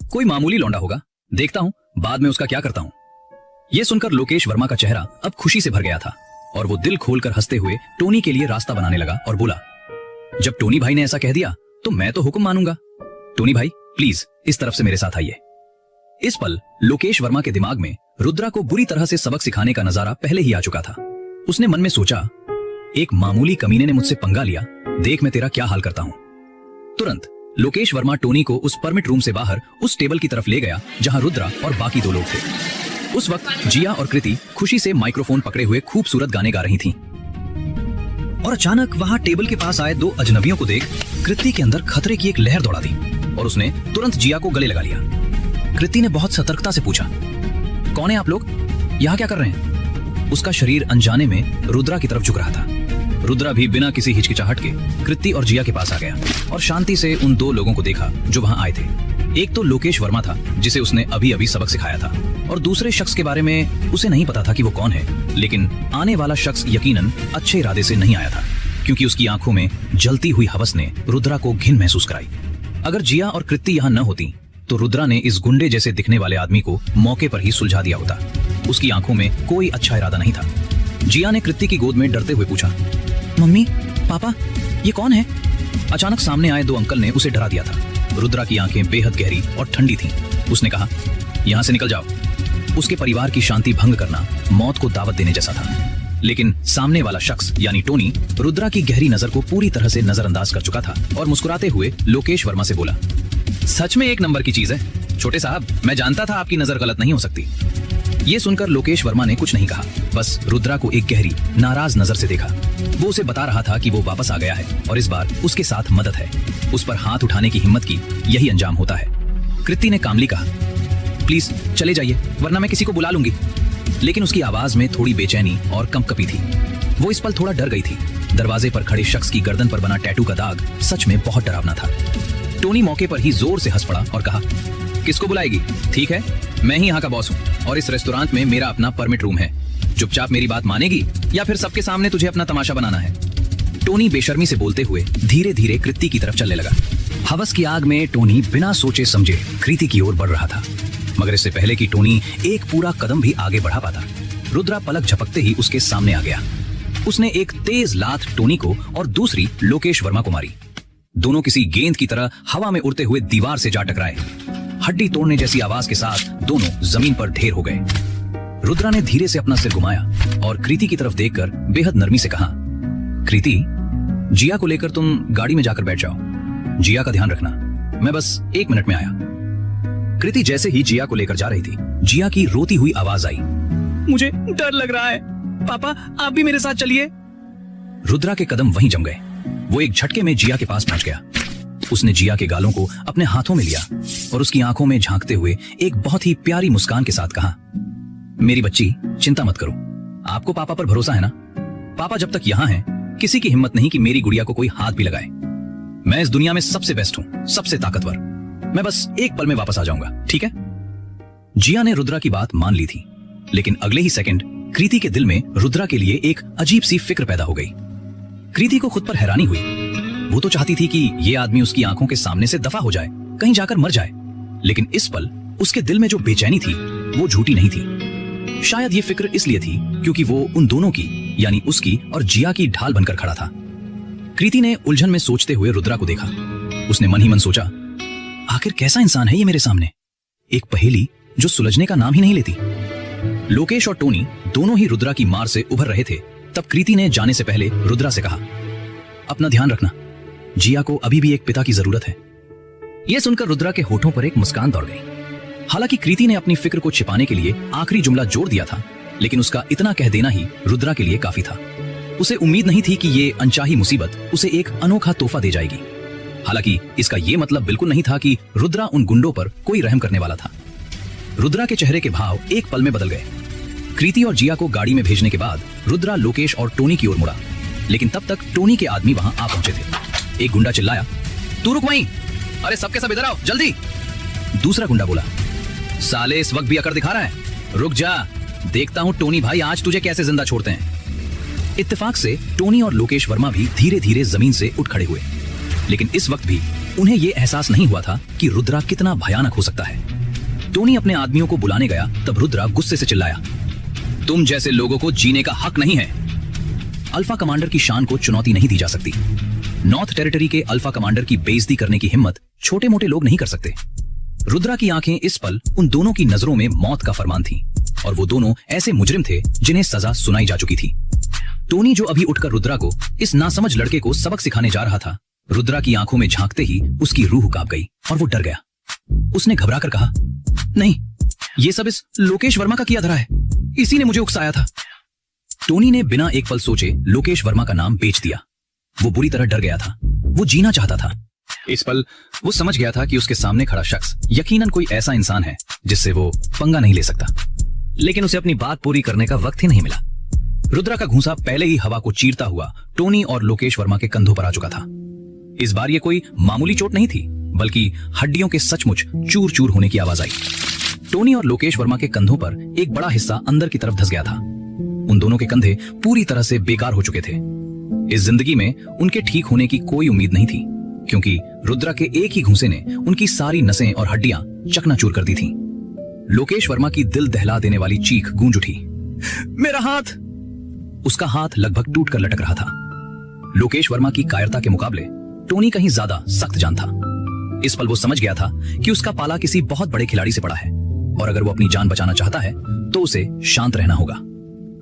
कोई मामूली लौंडा होगा, देखता हूं बाद में उसका क्या करता हूं। यह सुनकर लोकेश वर्मा का चेहरा अब खुशी से भर गया था और वो दिल खोलकर हंसते हुए टोनी के लिए रास्ता बनाने लगा और बोला, जब टोनी भाई ने ऐसा कह दिया तो मैं तो हुक्म मानूंगा। टोनी भाई प्लीज इस तरफ से मेरे साथ आइए। इस पल लोकेश वर्मा के दिमाग में रुद्रा को बुरी तरह से सबक सिखाने का नजारा पहले ही आ चुका था। उसने मन में सोचा, एक मामूली कमीने ने मुझसे पंगा लिया, देख मैं तेरा क्या हाल करता हूं। तुरंत लोकेश वर्मा टोनी को उस परमिट रूम से बाहर उस टेबल की तरफ ले गया जहां रुद्रा और बाकी दो लोग थे। उस वक्त जिया और कृति खुशी से माइक्रोफोन पकड़े हुए खूबसूरत गाने गा रही थीं। और अचानक वहां टेबल के पास आए दो अजनबियों को देख कृति के अंदर खतरे की एक लहर दौड़ा दी और उसने तुरंत जिया को गले लगा लिया। कृति ने बहुत सतर्कता से पूछा, कौन है आप लोग, यहाँ क्या कर रहे हैं? उसका शरीर अनजाने में रुद्रा की तरफ झुक रहा था। रुद्रा भी बिना किसी हिचकिचाहट के कृति और जिया के पास आ गया और शांति से उन दो लोगों को देखा जो वहां आए थे। एक तो लोकेश वर्मा था, जिसे उसने अभी अभी सबक सिखाया था, और दूसरे शख्स के बारे में उसे नहीं पता था कि वो कौन है। लेकिन आने वाला शख्स यकीनन अच्छे इरादे से नहीं आया था, क्योंकि उसकी आंखों में जलती हुई हवस ने रुद्रा को घिन महसूस कराई। अगर जिया और कृति यहाँ न होती तो रुद्रा ने इस गुंडे जैसे दिखने वाले आदमी को मौके पर ही सुलझा दिया होता। उसकी आंखों में कोई अच्छा इरादा नहीं था। जिया ने कृति की गोद में डरते हुए पूछा, मम्मी, पापा, ये कौन है? अचानक सामने आए दो अंकल ने उसे डरा दिया था। रुद्रा की आंखें बेहद गहरी और ठंडी थीं। उसने कहा, यहाँ से निकल जाओ। उसके परिवार की शांति भंग करना मौत को दावत देने जैसा था। लेकिन सामने वाला शख्स यानी टोनी रुद्रा की गहरी नजर को पूरी तरह से नजरअंदाज कर चुका था और मुस्कुराते हुए लोकेश वर्मा से बोला, सच में एक नंबर की चीज है छोटे साहब, मैं जानता था आपकी नजर गलत नहीं हो सकती। ये सुनकर लोकेश वर्मा ने कुछ नहीं कहा, बस रुद्रा को एक गहरी नाराज नजर से देखा। वो उसे बता रहा था कि वो वापस आ गया है और इस बार उसके साथ मदद है। उस पर हाथ उठाने की हिम्मत की यही अंजाम होता है। कृति ने कामली कहा, प्लीज चले जाइए, वरना मैं किसी को बुला लूंगी। लेकिन उसकी आवाज में थोड़ी बेचैनी और कंपकपी थी। वो इस पल थोड़ा डर गई थी। दरवाजे पर खड़े शख्स की गर्दन पर बना टैटू का दाग सच में बहुत डरावना था। टोनी मौके पर ही जोर से हंस पड़ा और कहा, किसको बुलाएगी? ठीक है, मैं ही यहाँ का बॉस हूँ और इस रेस्टोरेंट में मेरा अपना परमिट रूम है। चुपचाप मेरी बात मानेगी या फिर सबके सामने तुझे अपना तमाशा बनाना है? टोनी बेशर्मी से बोलते हुए धीरे धीरे कृति की तरफ चलने लगा। हवस की आग में टोनी बिना सोचे समझे कृति की ओर बढ़ रहा था, मगर इससे पहले कि टोनी एक पूरा कदम भी आगे बढ़ा पाता, रुद्रा पलक झपकते ही उसके सामने आ गया। उसने एक तेज लात टोनी को और दूसरी लोकेश वर्मा को मारी। दोनों किसी गेंद की तरह हवा में उड़ते हुए दीवार से जा टकराए। हड्डी तोड़ने जैसी आवाज के साथ दोनों जमीन पर ढेर हो गए। रुद्रा ने धीरे से अपना सिर घुमाया और कृति की तरफ देखकर बेहद नरमी से कहा, कृति, जिया को लेकर तुम गाड़ी में जाकर बैठ जाओ। जिया का ध्यान रखना, मैं बस 1 मिनट में आया। कृति जैसे ही जिया को लेकर जा रही थी, जिया की रोती हुई आवाज आई, मुझे डर लग रहा है, पापा आप भी मेरे साथ चलिए। रुद्रा के कदम वहीं जम गए। वो एक झटके में जिया के पास पहुंच गया। उसने जिया के गालों को अपने हाथों में लिया और उसकी आंखों में झांकते हुए एक बहुत ही प्यारी मुस्कान के साथ कहा, मेरी बच्ची, चिंता मत करो, आपको पापा पर भरोसा है ना? पापा जब तक यहाँ हैं, किसी की हिम्मत नहीं कि मेरी गुड़िया को कोई हाथ भी लगाए। मैं इस दुनिया में सबसे बेस्ट हूँ, सबसे ताकतवर। मैं बस 1 पल में वापस आ जाऊंगा, ठीक है? जिया ने रुद्रा की बात मान ली थी, लेकिन अगले ही सेकंड कृति के दिल में रुद्रा के लिए एक अजीब सी फिक्र पैदा हो गई। कृति को खुद पर हैरानी हुई। वो तो चाहती थी कि ये आदमी उसकी आंखों के सामने से दफा हो जाए, कहीं जाकर मर जाए, लेकिन इस पल उसके दिल में जो बेचैनी थी वो झूठी नहीं थी। शायद ये फिक्र इसलिए थी क्योंकि वो उन दोनों की यानी उसकी और जिया की ढाल बनकर खड़ा था। कृति ने उलझन में सोचते हुए रुद्रा को देखा। उसने मन ही मन सोचा, आखिर कैसा इंसान है ये मेरे सामने? एक पहेली जो सुलझने का नाम ही नहीं लेती। लोकेश और टोनी दोनों ही रुद्रा की मार से उभर रहे थे। तब कृति ने जाने से पहले रुद्रा से कहा, अपना ध्यान रखना, जिया को अभी भी एक पिता की जरूरत है। यह सुनकर रुद्रा के होठों पर एक मुस्कान दौड़ गई। हालांकि कृति ने अपनी फिक्र को छिपाने के लिए आखिरी जुमला जोड़ दिया था, लेकिन उसका इतना कह देना ही रुद्रा के लिए काफी था। उसे उम्मीद नहीं थी कि ये अनचाही मुसीबत उसे एक अनोखा तोहफा दे जाएगी। हालांकि इसका ये मतलब बिल्कुल नहीं था कि रुद्रा उन गुंडों पर कोई रहम करने वाला था। रुद्रा के चेहरे के भाव एक पल में बदल गए। कृति और जिया को गाड़ी में भेजने के बाद रुद्रा लोकेश और टोनी की ओर मुड़ा, लेकिन तब तक टोनी के आदमी वहां आ पहुंचे थे। एक गुंडा चिल्लाया, तू रुक वहीं, अरे सबके सब इधर आओ जल्दी। दूसरा गुंडा बोला, साले इस वक्त भी अकड़ दिखा रहा है, रुक जा, देखता हूं टोनी भाई आज तुझे कैसे जिंदा छोड़ते हैं। इत्तेफाक से टोनी और लोकेश वर्मा भी धीरे धीरे जमीन से उठ खड़े हुए, लेकिन इस वक्त भी उन्हें यह एहसास नहीं हुआ था कि रुद्रा कितना भयानक हो सकता है। टोनी अपने आदमियों को बुलाने गया तब रुद्रा गुस्से से चिल्लाया, तुम जैसे लोगों को जीने का हक नहीं है। अल्फा कमांडर की शान को चुनौती नहीं दी जा सकती। नॉर्थ टेरिटरी के अल्फा कमांडर की बेइज्जती करने की हिम्मत छोटे मोटे लोग नहीं कर सकते। रुद्रा की आंखें इस पल उन दोनों की नजरों में मौत का फरमान थी, और वो दोनों ऐसे मुजरिम थे जिन्हें सजा सुनाई जा चुकी थी। टोनी जो अभी उठकर रुद्रा को, इस नासमझ लड़के को सबक सिखाने जा रहा था, रुद्रा की आंखों में झांकते ही उसकी रूह कांप गई और वो डर गया। उसने घबराकर कहा, नहीं, ये सब इस लोकेश वर्मा का किया धरा है, इसी ने मुझे उकसाया था। टोनी ने बिना एक पल सोचे लोकेश वर्मा का नाम बेच दिया। वो बुरी तरह डर गया था, वो जीना चाहता था। इस पल वो समझ गया था कि उसके सामने खड़ा शख्स यकीनन कोई ऐसा इंसान है जिससे वो पंगा नहीं ले सकता, लेकिन उसे अपनी बात पूरी करने का वक्त ही नहीं मिला। रुद्रा का घूंसा पहले ही हवा को चीरता हुआ टोनी और लोकेश वर्मा के कंधों पर आ चुका था। इस बार ये कोई मामूली चोट नहीं थी, बल्कि हड्डियों के सचमुच चूर चूर होने की आवाज आई। टोनी और लोकेश वर्मा के कंधों पर एक बड़ा हिस्सा अंदर की तरफ धंस गया था। उन दोनों के कंधे पूरी तरह से बेकार हो चुके थे। इस जिंदगी में उनके ठीक होने की कोई उम्मीद नहीं थी, क्योंकि रुद्रा के एक ही घूंसे ने उनकी सारी नसें और हड्डियां चकनाचूर कर दी थीं। लोकेश वर्मा की दिल दहला देने वाली चीख गूंज उठी, मेरा हाथ! उसका हाथ लगभग टूट कर लटक रहा था। लोकेश वर्मा की कायरता के मुकाबले टोनी कहीं ज्यादा सख्त जान था। इस पल वो समझ गया था कि उसका पाला किसी बहुत बड़े खिलाड़ी से पड़ा है, और अगर वो अपनी जान बचाना चाहता है तो उसे शांत रहना होगा।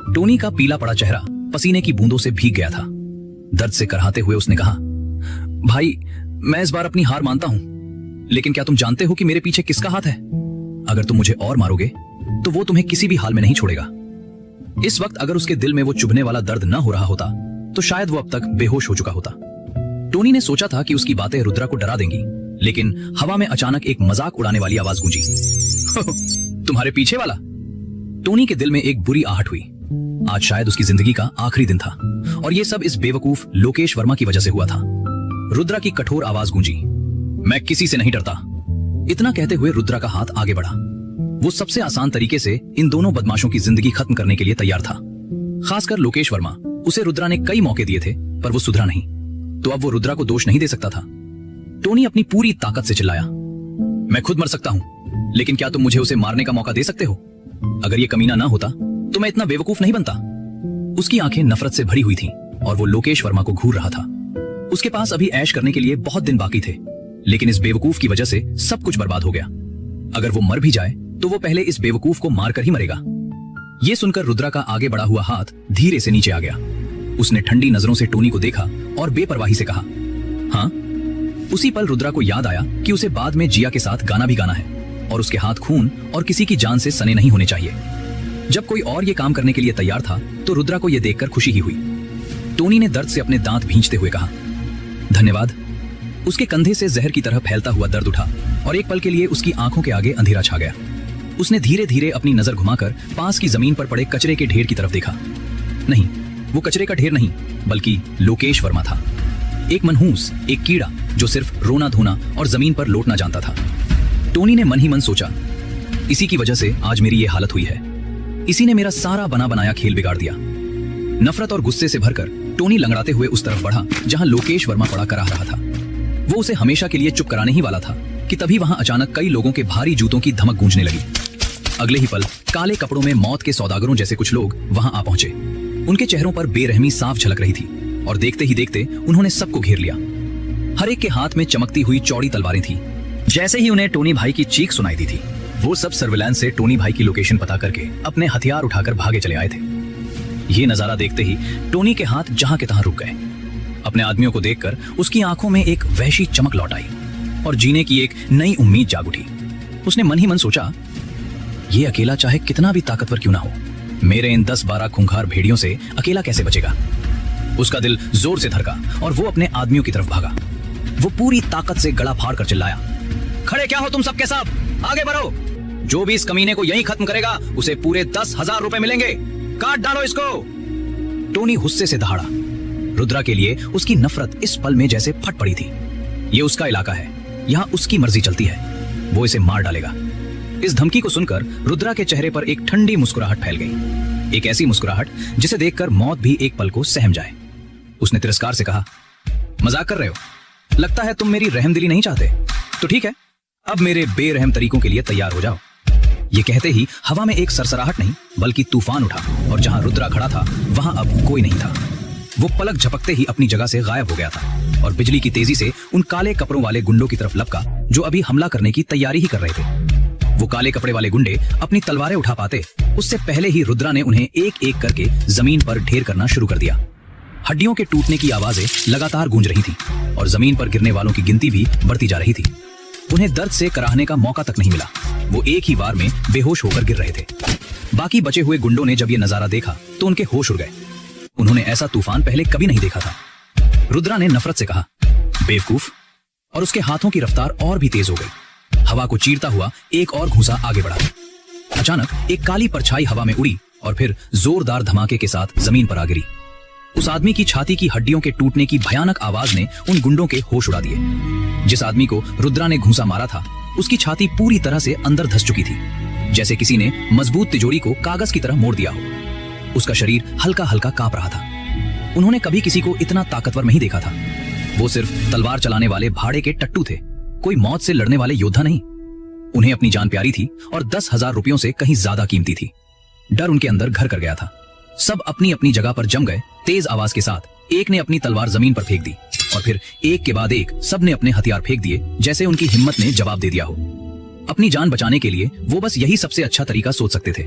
टोनी का पीला पड़ा चेहरा पसीने की बूंदों से भीग गया था। दर्द से कराहते हुए उसने कहा, भाई, मैं इस बार अपनी हार मानता हूं, लेकिन क्या तुम जानते हो कि मेरे पीछे किसका हाथ है? अगर तुम मुझे और मारोगे तो वो तुम्हें किसी भी हाल में नहीं छोड़ेगा। इस वक्त अगर उसके दिल में वो चुभने वाला दर्द न हो रहा होता तो शायद वो अब तक बेहोश हो चुका होता। टोनी ने सोचा था कि उसकी बातें रुद्रा को डरा देंगी, लेकिन हवा में अचानक एक मजाक उड़ाने वाली आवाज गूंजी, तुम्हारे पीछे वाला? टोनी के दिल में एक बुरी आहट हुई। आज शायद उसकी जिंदगी का आखिरी दिन था, और ये सब इस बेवकूफ लोकेश वर्मा की वजह से हुआ था। रुद्रा की कठोर आवाज गूंजी, मैं किसी से नहीं डरता। इतना कहते हुए रुद्रा का हाथ आगे बढ़ा। वो सबसे आसान तरीके से इन दोनों बदमाशों की जिंदगी खत्म करने के लिए तैयार था। खासकर लोकेश वर्मा। उसे रुद्रा ने कई मौके दिए थे, पर वो सुधरा नहीं, तो अब वो रुद्रा को दोष नहीं दे सकता था। टोनी अपनी पूरी ताकत से चिल्लाया, मैं खुद मर सकता हूं, लेकिन क्या तुम मुझे उसे मारने का मौका दे सकते हो? अगर ये कमीना ना होता तो मैं इतना बेवकूफ नहीं बनता। उसकी आंखें नफरत से भरी हुई थीं, और वो लोकेश वर्मा को घूर रहा था। उसके पास अभी ऐश करने के लिए बहुत दिन बाकी थे, लेकिन इस बेवकूफ की वजह से सब कुछ बर्बाद हो गया। अगर वो मर भी जाए तो वो पहले इस बेवकूफ को मारकर ही मरेगा। ये सुनकर रुद्रा का आगे बढ़ा हुआ हाथ धीरे से नीचे आ गया। उसने ठंडी नजरों से टोनी को देखा और बेपरवाही से कहा, हाँ? उसी पल रुद्रा को याद आया कि उसे बाद में जिया के साथ गाना भी गाना है, और उसके हाथ खून और किसी की जान से सने नहीं होने चाहिए। जब कोई और ये काम करने के लिए तैयार था तो रुद्रा को यह देखकर खुशी ही हुई। टोनी ने दर्द से अपने दांत भींचते हुए कहा, धन्यवाद। उसके कंधे से जहर की तरह फैलता हुआ दर्द उठा, और एक पल के लिए उसकी आंखों के आगे अंधेरा छा गया। उसने धीरे धीरे अपनी नजर घुमाकर पास की जमीन पर पड़े कचरे के ढेर की तरफ देखा। नहीं, वो कचरे का ढेर नहीं, बल्कि लोकेश वर्मा था। एक मनहूस, एक कीड़ा जो सिर्फ रोना धोना और जमीन पर लौटना जानता था। टोनी ने मन ही मन सोचा, इसी की वजह से आज मेरी ये हालत हुई है। इसी ने मेरा सारा बना बनाया खेल बिगाड़ दिया। नफरत और गुस्से से भरकर टोनी लंगड़ाते हुए उस तरफ बढ़ा जहां लोकेश वर्मा पड़ा कराह रहा था। वो उसे हमेशा के लिए चुप कराने ही वाला था कि तभी वहां अचानक कई लोगों के भारी जूतों की धमक गूंजने लगी। अगले ही पल काले कपड़ों में मौत के सौदागरों जैसे कुछ लोग वहां आ पहुंचे। उनके चेहरों पर बेरहमी साफ झलक रही थी, और देखते ही देखते उन्होंने सबको घेर लिया। हर एक के हाथ में चमकती हुई चौड़ी तलवारें थी। जैसे ही उन्हें टोनी भाई की चीख सुनाई दी थी, वो सब सर्विलांस से टोनी भाई की लोकेशन पता करके अपने हथियार उठाकर भागे चले आए थे। ये नजारा देखते ही टोनी के हाथ जहां के तहां रुक गए। अपने आदमियों को देखकर उसकी आंखों में एक वहशी चमक लौट आई, और जीने की एक नई उम्मीद जाग उठी। उसने मन ही मन सोचा, ये अकेला चाहे कितना भी ताकतवर क्यों ना हो, मेरे इन 10-12 खूंखार भेड़ियों से अकेला कैसे बचेगा। उसका दिल जोर से धड़का और वो अपने आदमियों की तरफ भागा। वो पूरी ताकत से गला फाड़ कर चिल्लाया, खड़े क्या हो तुम सबके सब, आगे बढ़ो। जो भी इस कमीने को यहीं खत्म करेगा उसे पूरे 10,000 रुपए मिलेंगे, काट डालो इसको। टोनी गुस्से से दहाड़ा। रुद्रा के लिए उसकी नफरत इस पल में जैसे फट पड़ी थी। ये उसका इलाका है, यहाँ उसकी मर्जी चलती है, वो इसे मार डालेगा। इस धमकी को सुनकर रुद्रा के चेहरे पर एक ठंडी मुस्कुराहट फैल गई, एक ऐसी मुस्कुराहट जिसे देखकर मौत भी एक पल को सहम जाए। उसने तिरस्कार से कहा, मजाक कर रहे हो? लगता है तुम मेरी रहमदिली नहीं चाहते। तो ठीक है, अब मेरे बेरहम तरीकों के लिए तैयार हो जाओ। ये कहते ही हवा में एक सरसराहट नहीं बल्कि तूफान उठा, और जहां रुद्रा खड़ा था वहां अब कोई नहीं था। वो पलक झपकते ही अपनी जगह से गायब हो गया था, और बिजली की तेजी से उन काले कपड़ों वाले गुंडों की तरफ लपका जो अभी हमला करने की तैयारी ही कर रहे थे। वो काले कपड़े वाले गुंडे अपनी तलवारें उठा पाते उससे पहले ही रुद्रा ने उन्हें एक एक करके जमीन पर ढेर करना शुरू कर दिया। हड्डियों के टूटने की आवाजें लगातार गूंज रही थी, और जमीन पर गिरने वालों की गिनती भी बढ़ती जा रही थी। उन्हें दर्द से कराहने का मौका तक नहीं मिला, वो एक ही बार में बेहोश होकर गिर रहे थे। बाकी बचे हुए गुंडों ने जब ये नजारा देखा तो उनके होश उड़ गए। उन्होंने ऐसा तूफान पहले कभी नहीं देखा था। रुद्रा ने नफरत से कहा, बेवकूफ, और उसके हाथों की रफ्तार और भी तेज हो गई। हवा को चीरता हुआ एक और घूंसा आगे बढ़ा। अचानक एक काली परछाई हवा में उड़ी और फिर जोरदार धमाके के साथ जमीन पर आ गिरी। उस आदमी की छाती की हड्डियों के टूटने की भयानक आवाज ने उन गुंडों के होश उड़ा दिए। जिस आदमी को रुद्रा ने घूंसा मारा था, उसकी छाती पूरी तरह से अंदर धंस चुकी थी, जैसे किसी ने मजबूत तिजोरी को कागज की तरह मोड़ दिया हो। उसका शरीर हल्का हल्का कांप रहा था। उन्होंने कभी किसी को इतना ताकतवर नहीं देखा था। वो सिर्फ तलवार चलाने वाले भाड़े के टट्टू थे, कोई मौत से लड़ने वाले योद्धा नहीं। उन्हें अपनी जान प्यारी थी और 10,000 रुपयों से कहीं ज्यादा कीमती थी। डर उनके अंदर घर कर गया था। सब अपनी अपनी जगह पर जम गए। तेज आवाज के साथ एक ने अपनी तलवार जमीन पर फेंक दी और फिर एक के बाद एक सबने अपने हथियार फेंक दिए, जैसे उनकी हिम्मत ने जवाब दे दिया हो। अपनी जान बचाने के लिए वो बस यही सबसे अच्छा तरीका सोच सकते थे।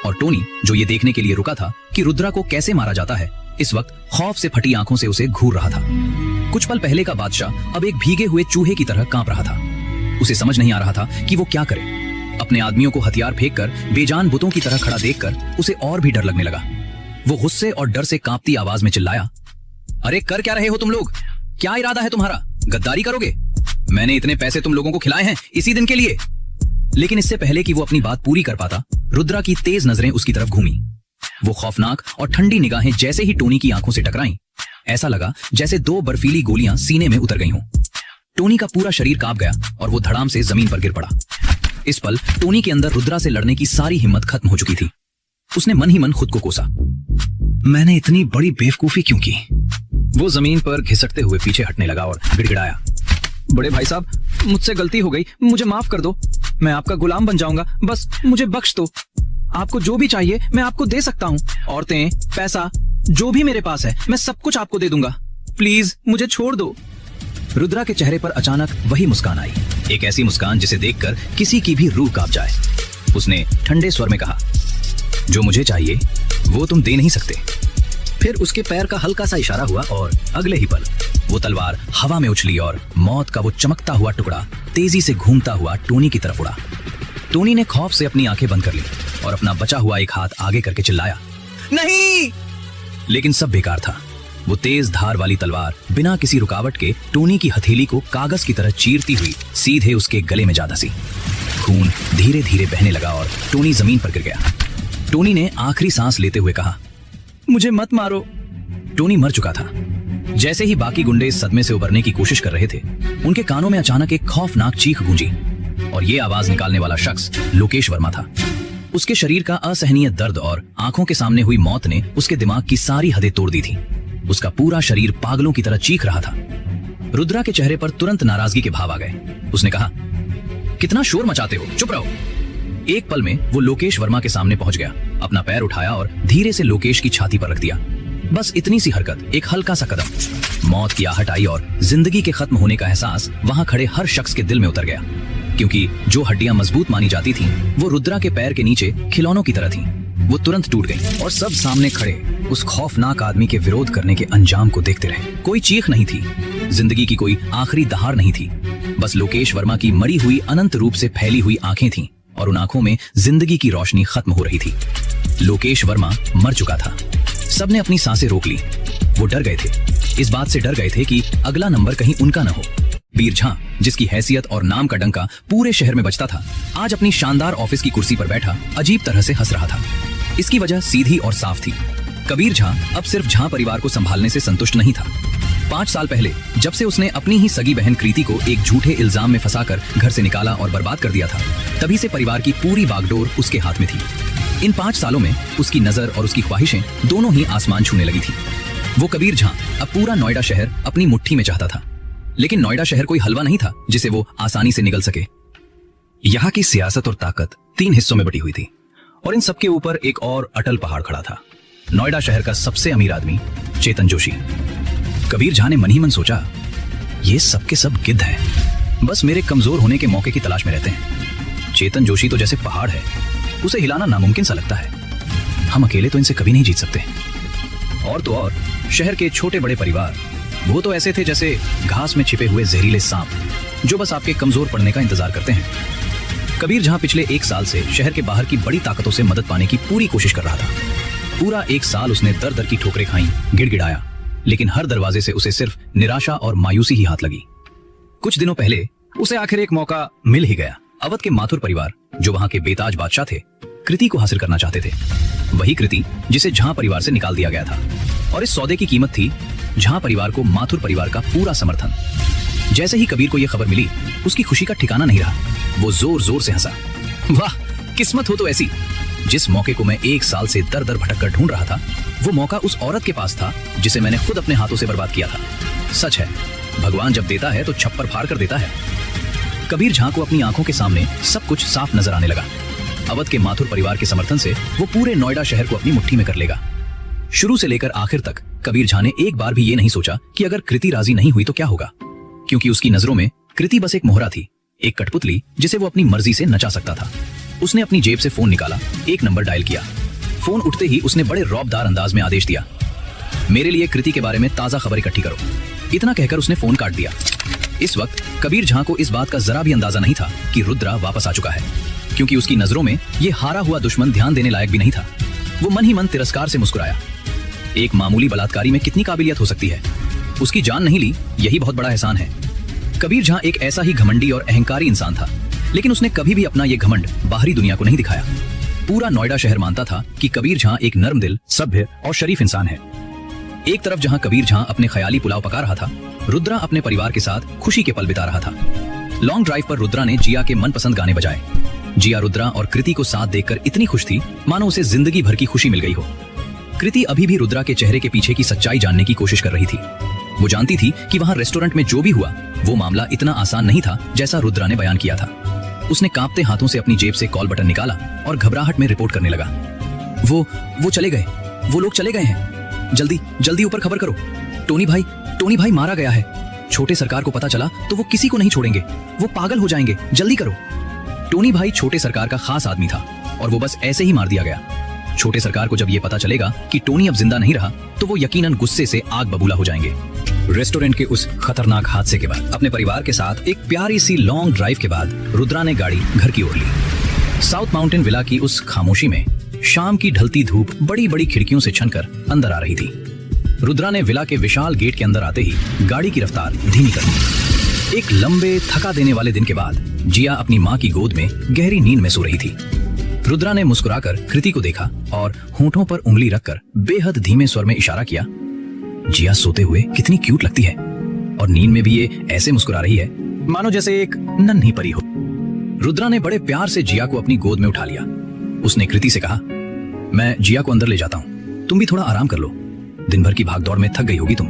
और टोनी, जो ये देखने के लिए रुका था कि रुद्रा को कैसे मारा जाता है, इस वक्त खौफ से फटी आंखों से उसे घूर रहा था। कुछ पल पहले का बादशाह अब एक भीगे हुए चूहे की तरह कांप रहा था। उसे समझ नहीं आ रहा था कि वो क्या करे। अपने आदमियों को हथियार फेंककर बेजान बुतों की तरह खड़ा देखकर उसे और भी डर लगने लगा। वो गुस्से और डर से कांपती आवाज में चिल्लाया, अरे कर क्या रहे हो तुम लोग? क्या इरादा है तुम्हारा? गद्दारी करोगे? मैंने इतने पैसे तुम लोगों को खिलाए हैं इसी दिन के लिए। लेकिन इससे पहले कि वो अपनी बात पूरी कर पाता, रुद्रा की तेज नजरें उसकी तरफ घूमी। वो खौफनाक और ठंडी निगाहें जैसे ही टोनी की आंखों से टकराईं, ऐसा लगा जैसे 2 बर्फीली गोलियां सीने में उतर गई हों। टोनी का पूरा शरीर कांप गया और वो धड़ाम से जमीन पर गिर पड़ा। इस पल टोनी के अंदर रुद्रा से लड़ने की सारी हिम्मत खत्म हो चुकी थी। उसने मन ही मन खुद को कोसा, मैंने इतनी बड़ी बेवकूफी क्यों की? वो जमीन पर घिसटते हुए पीछे हटने लगा और गिड़गिड़ाया, बड़े भाई साहब, मुझसे गलती हो गई, मुझे माफ कर दो। मैं आपका गुलाम बन जाऊंगा, बस मुझे बख्श दो। आपको जो भी चाहिए मैं आपको दे सकता हूँ। औरतें, पैसा, जो भी मेरे पास है मैं सब कुछ आपको दे दूंगा। प्लीज मुझे छोड़ दो। रुद्रा के चेहरे पर अचानक वही मुस्कान आई, एक ऐसी मुस्कान जिसे देखकर किसी की भी रूह कांप जाए। उसने ठंडे स्वर में कहा, जो मुझे चाहिए वो तुम दे नहीं सकते। फिर उसके पैर का हल्का सा इशारा हुआ और अगले ही पल वो तलवार हवा में उछली और मौत का वो चमकता हुआ टुकड़ा तेजी से घूमता हुआ टोनी की तरफ उड़ा। टोनी ने खौफ से अपनी आंखें बंद कर ली और अपना बचा हुआ एक हाथ आगे करके चिल्लाया, नहीं! लेकिन सब बेकार था। वो तेज धार वाली तलवार बिना किसी रुकावट के टोनी की हथेली को कागज की तरह चीरती हुई सीधे उसके गले में जा धंसी। खून धीरे धीरे बहने लगा और टोनी जमीन पर गिर गया। टोनी ने आखिरी सांस लेते हुए कहा, मुझे मत मारो। टोनी मर चुका था। जैसे ही बाकी गुंडे इस सदमे से उबरने की कोशिश कर रहे थे, उनके कानों में अचानक एक खौफनाक चीख गूंजी और ये आवाज निकालने वाला शख्स लोकेश वर्मा था। उसके शरीर का असहनीय दर्द और आंखों के सामने हुई मौत ने उसके दिमाग की सारी हदें तोड़ दी थी। उसका पूरा शरीर पागलों की तरह चीख रहा था। रुद्रा के चेहरे पर तुरंत नाराजगी के भाव आ गए। उसने कहा, कितना शोर मचाते हो, चुप रहो। एक पल में वो लोकेश वर्मा के सामने पहुंच गया, अपना पैर उठाया और धीरे से लोकेश की छाती पर रख दिया। बस इतनी सी हरकत, एक हल्का सा कदम। मौत की आहट आई और जिंदगी के खत्म होने का एहसास वहां खड़े हर शख्स के दिल में उतर गया, क्योंकि जो हड्डियां मजबूत मानी जाती थीं, वो रुद्रा के पैर के नीचे खिलौनों की तरह थीं। वो तुरंत टूट गई और सब सामने खड़े उस खौफनाक आदमी के विरोध करने के अंजाम को देखते रहे। कोई चीख नहीं थी, जिंदगी की कोई आखिरी दहाड़ नहीं थी। बस लोकेश वर्मा की मरी हुई अनंत रूप से फैली हुई आंखें थीं और उन आंखों में जिंदगी की रोशनी खत्म हो रही थी। लोकेश वर्मा मर चुका था। सबने अपनी सांसें रोक ली। वो डर गए थे, इस बात से डर गए थे कि अगला नंबर कहीं उनका न हो। कबीर झा, जिसकी हैसियत और नाम का डंका पूरे शहर में बजता था, आज अपनी शानदार ऑफिस की कुर्सी पर बैठा अजीब तरह से हंस रहा था। इसकी वजह सीधी और साफ थी। कबीर झा अब सिर्फ झा परिवार को संभालने से संतुष्ट नहीं था। 5 साल पहले जब से उसने अपनी ही सगी बहन कृति को एक झूठे इल्जाम में फंसाकर घर से निकाला और बर्बाद कर दिया था, तभी से परिवार की पूरी बागडोर उसके हाथ में थी। इन 5 सालों में उसकी नजर और उसकी ख्वाहिशें दोनों ही आसमान छूने लगी थी। वो कबीर झा अब पूरा नोएडा शहर अपनी मुट्ठी में चाहता था, लेकिन नोएडा शहर कोई हलवा नहीं था जिसे वो आसानी से निगल सके। यहाँ की सियासत और ताकत 3 हिस्सों में बटी हुई थी और इन सबके ऊपर एक और अटल पहाड़ खड़ा था, नोएडा शहर का सबसे अमीर आदमी चेतन जोशी। कबीर झा ने मन ही मन सोचा, ये सब के सब गिद्ध हैं, बस मेरे कमजोर होने के मौके की तलाश में रहते हैं। चेतन जोशी तो जैसे पहाड़ है, उसे हिलाना नामुमकिन सा लगता है। हम अकेले तो इनसे कभी नहीं जीत सकते। और तो और शहर के छोटे बड़े परिवार, वो तो ऐसे थे जैसे घास में छिपे हुए जहरीले सांप, जो बस आपके कमजोर पड़ने का इंतजार करते हैं। कबीर झा पिछले 1 साल से शहर के बाहर की बड़ी ताकतों से मदद पाने की पूरी कोशिश कर रहा था। पूरा 1 साल उसने दर दर की ठोकरें खाई, गिड़गिड़ाया, लेकिन हर दरवाजे से उसे सिर्फ निराशा और मायूसी ही हाथ लगी। कुछ दिनों पहले उसे आखिर एक मौका मिल ही गया। अवध के माथुर परिवार, जो वहां के बेताज बादशाह थे, कृति को हासिल करना चाहते थे। वही कृति जिसे झा परिवार से निकाल दिया गया था, और इस सौदे की कीमत थी झा परिवार को माथुर परिवार का पूरा समर्थन। जैसे ही कबीर को यह खबर मिली, उसकी खुशी का ठिकाना नहीं रहा। वो जोर जोर से हंसा। वाह, किस्मत हो तो ऐसी। जिस मौके को मैं 1 साल से दर दर भटक कर ढूंढ रहा था, वो मौका उस औरत के पास था जिसे मैंने खुद अपने हाथों से बर्बाद किया था। सच है, भगवान जब देता है तो छप्पर फाड़ कर देता है। कबीर झा को अपनी आंखों के सामने सब कुछ साफ नजर आने लगा। अवध के माथुर परिवार के समर्थन से वो पूरे नोएडा शहर को अपनी मुट्ठी में कर लेगा। शुरू से लेकर आखिर तक कबीर झा ने एक बार भी ये नहीं सोचा कि अगर कृति राजी नहीं हुई तो क्या होगा, क्योंकि उसकी नजरों में कृति बस एक मोहरा थी, एक कठपुतली जिसे वो अपनी मर्जी से नचा सकता था। उसने अपनी जेब से फोन निकाला, एक नंबर डायल किया। फोन उठते ही उसने बड़े रौबदार अंदाज में आदेश दिया, मेरे लिए कृति के बारे में ताजा खबर इकट्ठी करो। इतना कहकर उसने फोन काट दिया। इस वक्त कबीर झा को इस बात का जरा भी अंदाजा नहीं था कि रुद्रा वापस आ चुका है, क्योंकि उसकी नजरों में ये हारा हुआ दुश्मन ध्यान देने लायक भी नहीं था। वो मन ही मन तिरस्कार से मुस्कुराया। एक मामूली बलात्कारी में कितनी काबिलियत हो सकती है, उसकी जान नहीं ली, यही बहुत बड़ा एहसान है। कबीर झा एक ऐसा ही घमंडी और अहंकारी इंसान था, लेकिन उसने कभी भी अपना ये घमंड बाहरी दुनिया को नहीं दिखाया। पूरा नोएडा शहर मानता था कि कबीर झा एक नर्म दिल, सभ्य और शरीफ इंसान है। एक तरफ जहां कबीर झा अपने ख्याली पुलाव पका रहा था, रुद्रा अपने परिवार के साथ खुशी के पल बिता रहा था। लॉन्ग ड्राइव पर रुद्रा ने जिया के मनपसंद गाने बजाए। जिया रुद्रा और कृति को साथ देखकर इतनी खुश थी मानो उसे जिंदगी भर की खुशी मिल गई हो। कृति अभी भी रुद्रा के चेहरे के पीछे की सच्चाई जानने की कोशिश कर रही थी। वो जानती थी कि वहां रेस्टोरेंट में जो भी हुआ वो मामला इतना आसान नहीं था जैसा रुद्रा ने बयान किया था। उसने कांपते हाथों से अपनी जेब से कॉल बटन निकाला और घबराहट में रिपोर्ट करने लगा। वो चले गए, वो लोग चले गए हैं। जल्दी जल्दी ऊपर खबर करो। टोनी भाई मारा गया है। छोटे सरकार को पता चला तो वो किसी को नहीं छोड़ेंगे, वो पागल हो जाएंगे, जल्दी करो। टोनी भाई छोटे सरकार का खास आदमी था और वो बस ऐसे ही मार दिया गया। छोटे सरकार को जब ये पता चलेगा कि टोनी अब जिंदा नहीं रहा तो वो यकीनन गुस्से से आग बबूला हो जाएंगे। रेस्टोरेंट के उस खतरनाक हादसे के बाद अपने परिवार के साथ एक प्यारी सी लॉन्ग ड्राइव के बाद रुद्रा ने गाड़ी घर की ओर ली। साउथ माउंटेन विला की उस खामोशी में शाम की ढलती धूप बड़ी बड़ी खिड़कियों से छनकर अंदर आ रही थी। रुद्रा ने विला के विशाल गेट के अंदर आते ही गाड़ी की रफ्तार धीमी कर दी। एक लंबे थका देने वाले दिन के बाद जिया अपनी माँ की गोद में गहरी नींद में सो रही थी। रुद्रा ने मुस्कुराकर कृति को देखा और होंठों पर उंगली रखकर बेहद धीमे स्वर में इशारा किया। जिया सोते हुए कितनी क्यूट लगती है और नींद में भी ये ऐसे मुस्कुरा रही है मानो जैसे एक नन्ही परी हो। रुद्रा ने बड़े प्यार से जिया को अपनी गोद में उठा लिया। उसने कृति से कहा, मैं जिया को अंदर ले जाता हूँ, तुम भी थोड़ा आराम कर लो, दिन भर की भागदौड़ में थक गई होगी तुम।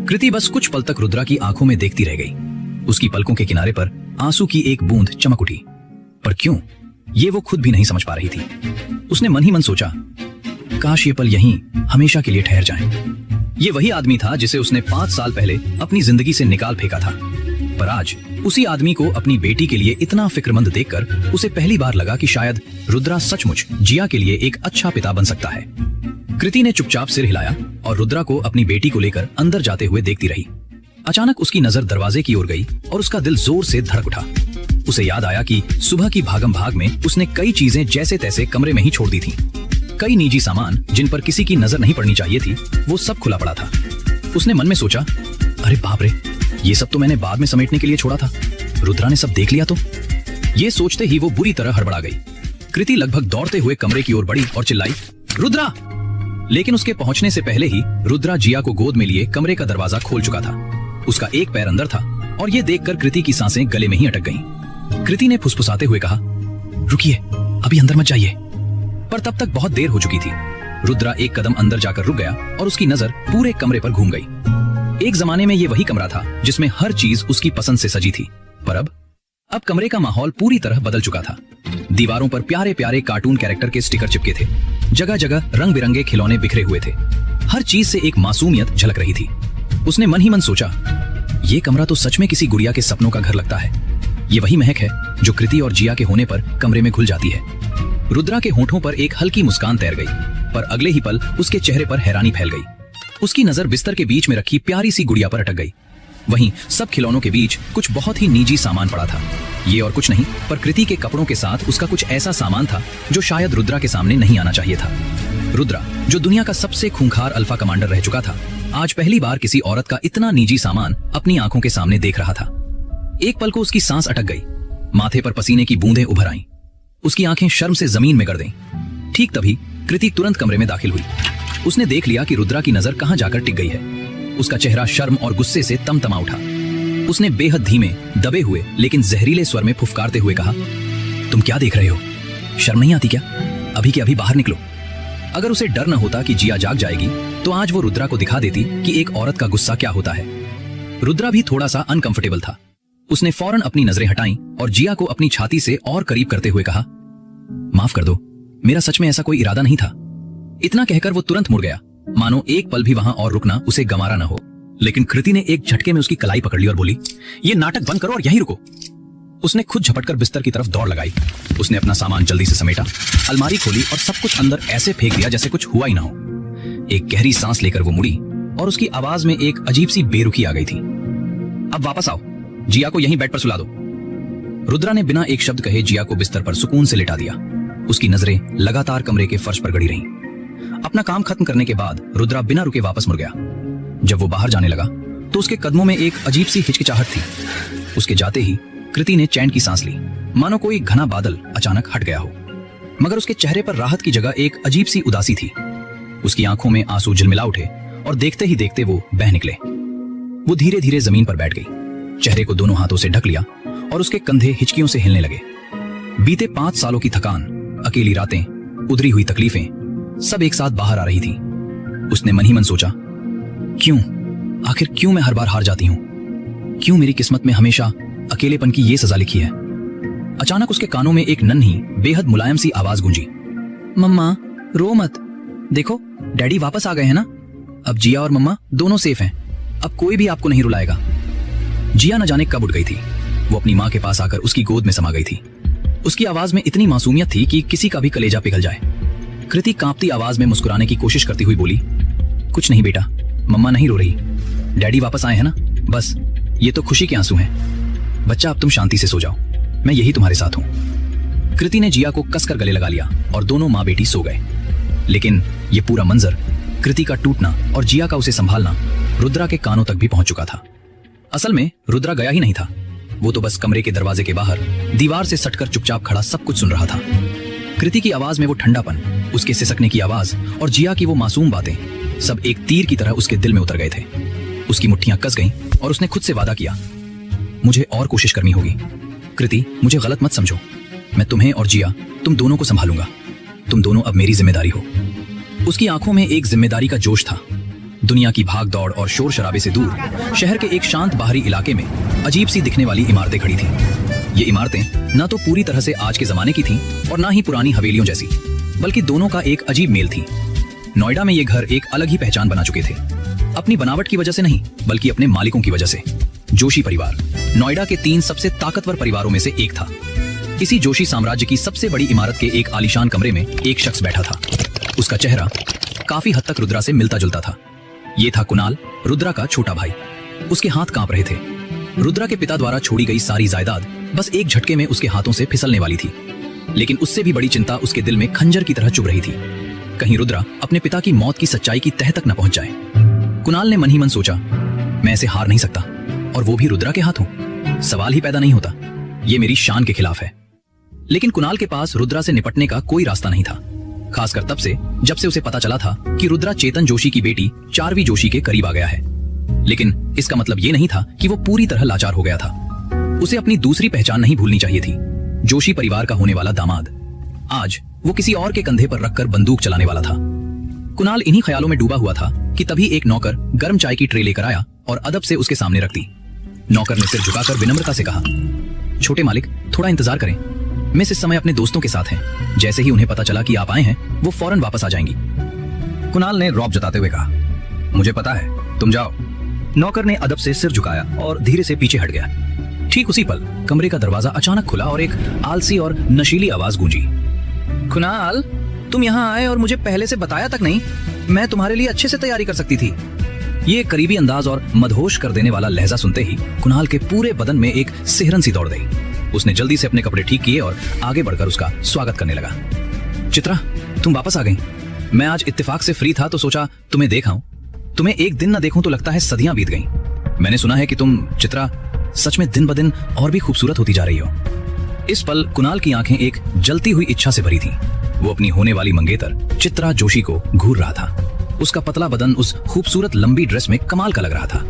कृति बस कुछ पल तक रुद्रा की आंखों में देखती रह गई। उसकी पलकों के किनारे पर आंसू की एक बूंद चमक उठी, पर क्यों ये वो खुद भी नहीं समझ पा रही थी। उसने मन ही मन सोचा, काश ये पल यहीं हमेशा के लिए ठहर जाएं। ये वही आदमी था जिसे उसने 5 साल पहले अपनी जिंदगी से निकाल फेंका था, पर आज उसी आदमी को अपनी बेटी के लिए इतना फिक्रमंद देखकर उसे पहली बार लगा कि शायद रुद्रा सचमुच जिया के लिए एक अच्छा पिता बन सकता है। कृति ने चुपचाप सिर हिलाया और रुद्रा को अपनी बेटी को लेकर अंदर जाते हुए देखती रही। अचानक उसकी नजर दरवाजे की ओर गई और उसका दिल जोर से धड़क उठा। उसे याद आया कि सुबह की भागम भाग में उसने कई चीजें जैसे तैसे कमरे में ही छोड़ दी थी। कई निजी सामान जिन पर किसी की नजर नहीं पड़नी चाहिए थी, वो सब खुला पड़ा था। उसने मन में सोचा, अरे बाप रे, ये सब तो मैंने बाद में समेटने के लिए छोड़ा था, रुद्रा ने सब देख लिया तो। ये सोचते ही वो बुरी तरह हड़बड़ा गई। कृति लगभग दौड़ते हुए कमरे की ओर बढ़ी और चिल्लाई, रुद्रा! लेकिन उसके पहुंचने से पहले ही रुद्रा जिया को गोद में लिए कमरे का दरवाजा खोल चुका था। उसका एक पैर अंदर था और ये देखकर कृति की सांसें गले में ही अटक गईं। कृति ने फुसफुसाते हुए कहा, रुकिए, अभी अंदर मत जाइए। पर तब तक बहुत देर हो चुकी थी। रुद्रा एक कदम अंदर जाकर रुक गया और उसकी नजर पूरे कमरे पर घूम गई। एक जमाने में ये वही कमरा था जिसमें हर चीज उसकी पसंद से सजी थी, पर अब कमरे का माहौल पूरी तरह बदल चुका था। दीवारों पर प्यारे प्यारे कार्टून कैरेक्टर के स्टिकर चिपके थे। जगह जगह रंग बिरंगे खिलौने बिखरे हुए थे। हर चीज से एक मासूमियत झलक रही थी। उसने मन ही मन सोचा, ये कमरा तो सच में किसी गुड़िया के सपनों का घर लगता है। ये वही महक है जो कृति और जिया के होने पर कमरे में घुल जाती है। रुद्रा के होंठों पर एक हल्की मुस्कान तैर गई, पर अगले ही पल उसके चेहरे पर हैरानी फैल गई। उसकी नजर बिस्तर के बीच में रखी प्यारी सी गुड़िया पर अटक गई। वहीं सब खिलौनों के बीच कुछ बहुत ही निजी सामान पड़ा था। ये और कुछ नहीं पर कृति के कपड़ों के साथ उसका कुछ ऐसा सामान था जो शायद रुद्रा के सामने नहीं आना चाहिए था। रुद्रा, जो दुनिया का सबसे खूंखार अल्फा कमांडर रह चुका था, आज पहली बार किसी औरत का इतना निजी सामान अपनी आंखों के सामने देख रहा था। एक पल को उसकी सांस अटक गई, माथे पर पसीने की बूंदें उभर आईं। उसकी आंखें शर्म से जमीन में गिर गईं। ठीक तभी कृति तुरंत कमरे में दाखिल हुई। उसने देख लिया कि रुद्रा की नजर कहां जाकर टिक गई है। उसका चेहरा शर्म और गुस्से से तमतमा उठा। उसने बेहद धीमे, दबे हुए लेकिन जहरीले स्वर में फुफकारते हुए कहा, तुम क्या देख रहे हो? शर्म नहीं आती क्या? अभी के अभी बाहर निकलो। अगर उसे डर न होता कि जिया जाग जाएगी तो आज वो रुद्रा को दिखा देती कि एक औरत का गुस्सा क्या होता है। रुद्रा भी थोड़ा सा अनकंफर्टेबल था। उसने फौरन अपनी नजरें हटाईं और जिया को अपनी छाती से और करीब करते हुए कहा, माफ कर दो, मेरा सच में ऐसा कोई इरादा नहीं था। इतना कहकर वो तुरंत मुड़ गया, मानो एक पल भी वहां और रुकना उसे गंवारा न हो। लेकिन कृति ने एक झटके में उसकी कलाई पकड़ ली और बोली, ये नाटक बंद करो और यहीं रुको। उसने खुद झपटकर बिस्तर की तरफ दौड़ लगाई। उसने अपना सामान जल्दी से समेटा, अलमारी खोली और सब कुछ अंदर ऐसे फेंक दिया जैसे कुछ हुआ ही ना हो। एक गहरी सांस लेकर वो मुड़ी और उसकी आवाज में एक अजीब सी बेरुखी आ गई थी। अब वापस आओ, जिया को यहीं बेड पर सुला दो। रुद्रा ने बिना एक शब्द कहे जिया को बिस्तर पर सुकून से लिटा दिया। उसकी नजरें लगातार कमरे के फर्श पर गड़ी रहीं। अपना काम खत्म करने के बाद रुद्रा बिना रुके वापस मुड़ गया। जब वो बाहर जाने लगा तो उसके कदमों में एक अजीब सी हिचकिचाहट थी। उसके जाते ही कृति ने चैन की सांस ली, मानो कोई घना बादल अचानक हट गया हो। मगर उसके चेहरे पर राहत की जगह एक अजीब सी उदासी थी। उसकी आंखों में आंसू झिलमिला उठे और देखते ही देखते वो बह निकले। वो धीरे धीरे जमीन पर बैठ गई, चेहरे को दोनों हाथों से ढक लिया और उसके कंधे हिचकियों से हिलने लगे। बीते 5 सालों की थकान, अकेली रातें, उधरी हुई तकलीफें सब एक साथ बाहर आ रही थी। उसने मन ही मन सोचा, आखिर क्यों मैं हर बार हार जाती हूं? क्यों मेरी किस्मत में हमेशा अकेलेपन की ये सजा लिखी है? अचानक उसके कानों में एक नन्ही, बेहद मुलायम सी आवाज गूंजी, मम्मा रो मत, देखो डैडी वापस आ गए हैं ना। अब जिया और मम्मा दोनों सेफ हैं, अब कोई भी आपको नहीं रुलाएगा। जिया न जाने कब उठ गई थी। वो अपनी माँ के पास आकर उसकी गोद में समा गई थी। उसकी आवाज में इतनी मासूमियत थी कि किसी का भी कलेजा पिघल जाए। कृति कांपती आवाज में मुस्कुराने की कोशिश करती हुई बोली, कुछ नहीं बेटा, मम्मा नहीं रो रही, डैडी वापस आए हैं ना, बस ये तो खुशी के आंसू हैं। बच्चा अब तुम शांति से सो जाओ, मैं यही तुम्हारे साथ हूं। कृति ने जिया को कसकर गले लगा लिया और दोनों माँ बेटी सो गए। लेकिन ये पूरा मंजर, कृति का टूटना और जिया का उसे संभालना, रुद्रा के कानों तक भी पहुंच चुका था। असल में रुद्रा गया ही नहीं था, वो तो बस कमरे के दरवाजे के बाहर दीवार से सटकर चुपचाप खड़ा सब कुछ सुन रहा था। कृति की आवाज में वो ठंडापन, उसके सिसकने की आवाज और जिया की वो मासूम बातें सब एक तीर की तरह उसके दिल में उतर गए थे। उसकी मुट्ठियां कस गईं और उसने खुद से वादा किया, मुझे और कोशिश करनी होगी। कृति, मुझे गलत मत समझो, मैं तुम्हें और जिया, तुम दोनों को संभालूंगा। तुम दोनों अब मेरी जिम्मेदारी हो। उसकी आंखों में एक जिम्मेदारी का जोश था। दुनिया की भाग दौड़ और शोर शराबे से दूर शहर के एक शांत बाहरी इलाके में अजीब सी दिखने वाली इमारतें खड़ी थीं। ये इमारतें ना तो पूरी तरह से आज के जमाने की थीं और ना ही पुरानी हवेलियों जैसी, बल्कि दोनों का एक अजीब मेल थी। नोएडा में ये घर एक अलग ही पहचान बना चुके थे, अपनी बनावट की वजह से नहीं बल्कि अपने मालिकों की वजह से। जोशी परिवार नोएडा के 3 सबसे ताकतवर परिवारों में से एक था। इसी जोशी साम्राज्य की सबसे बड़ी इमारत के एक आलीशान कमरे में एक शख्स बैठा था। उसका चेहरा काफी हद तक रुद्रा से मिलता जुलता था। ये था कुणाल, रुद्रा का छोटा भाई। उसके हाथ कांप रहे थे। रुद्रा के पिता द्वारा छोड़ी गई सारी जायदाद बस एक झटके में उसके हाथों से फिसलने वाली थी। लेकिन उससे भी बड़ी चिंता उसके दिल में खंजर की तरह चुभ रही थी। कहीं रुद्रा अपने पिता की मौत की सच्चाई की तह तक न पहुंच जाए। कुणाल ने मन ही मन सोचा, मैं ऐसे हार नहीं सकता, और वो भी रुद्रा के हाथों। सवाल ही पैदा नहीं होता, ये मेरी शान के खिलाफ है। लेकिन कुणाल के पास रुद्रा से निपटने का कोई रास्ता नहीं था, खासकर तब से जब से उसे पता चला था कि रुद्रा चेतन जोशी की बेटी चारवी जोशी के करीब आ गया है। लेकिन इसका मतलब ये नहीं था कि वो पूरी तरह लाचार हो गया था। उसे अपनी दूसरी पहचान नहीं भूलनी चाहिए थी, जोशी परिवार का होने वाला दामाद। आज वो किसी और के कंधे पर रखकर बंदूक चलाने वाला था। कुणाल इन्हीं ख्यालों में डूबा हुआ था कि तभी एक नौकर गर्म चाय की ट्रे लेकर आया और अदब से उसके सामने रख दी। नौकर ने सिर झुकाकर विनम्रता से कहा, छोटे मालिक, थोड़ा इंतजार करें, मिस इस समय अपने दोस्तों के साथ हैं। जैसे ही उन्हें पता चला कि आप आए हैं, वो फौरन वापस आ जाएंगी। कुणाल ने रौब जताते हुए कहा, मुझे पता है, तुम जाओ। नौकर ने अदब से सिर झुकाया और धीरे से पीछे हट गया। ठीक उसी पल कमरे का दरवाजा अचानक खुला और एक आलसी और नशीली आवाज गूंजी, कुणाल, तुम यहाँ आए और मुझे पहले से बताया तक नहीं? मैं तुम्हारे लिए अच्छे से तैयारी कर सकती थी। ये करीबी अंदाज और मदहोश कर देने वाला लहजा सुनते ही कुणाल के पूरे बदन में एक सिहरन सी दौड़ गई। उसने जल्दी से अपने कपड़े ठीक किए और आगे बढ़कर उसका स्वागत करने लगा। चित्रा, तुम वापस आ गई। मैं आज इत्तेफाक से फ्री था तो सोचा तुम्हें देख आऊं। तुम्हें एक दिन न देखूं तो लगता है सदियां बीत गईं। मैंने सुना है कि तुम, चित्रा, सच में दिन ब दिन और भी खूबसूरत होती जा रही हो। इस पल कुणाल की आंखें एक जलती हुई इच्छा से भरी थीं। वो अपनी होने वाली मंगेतर चित्रा जोशी को घूर रहा था। उसका पतला बदन उस खूबसूरत लंबी ड्रेस में कमाल का लग रहा था।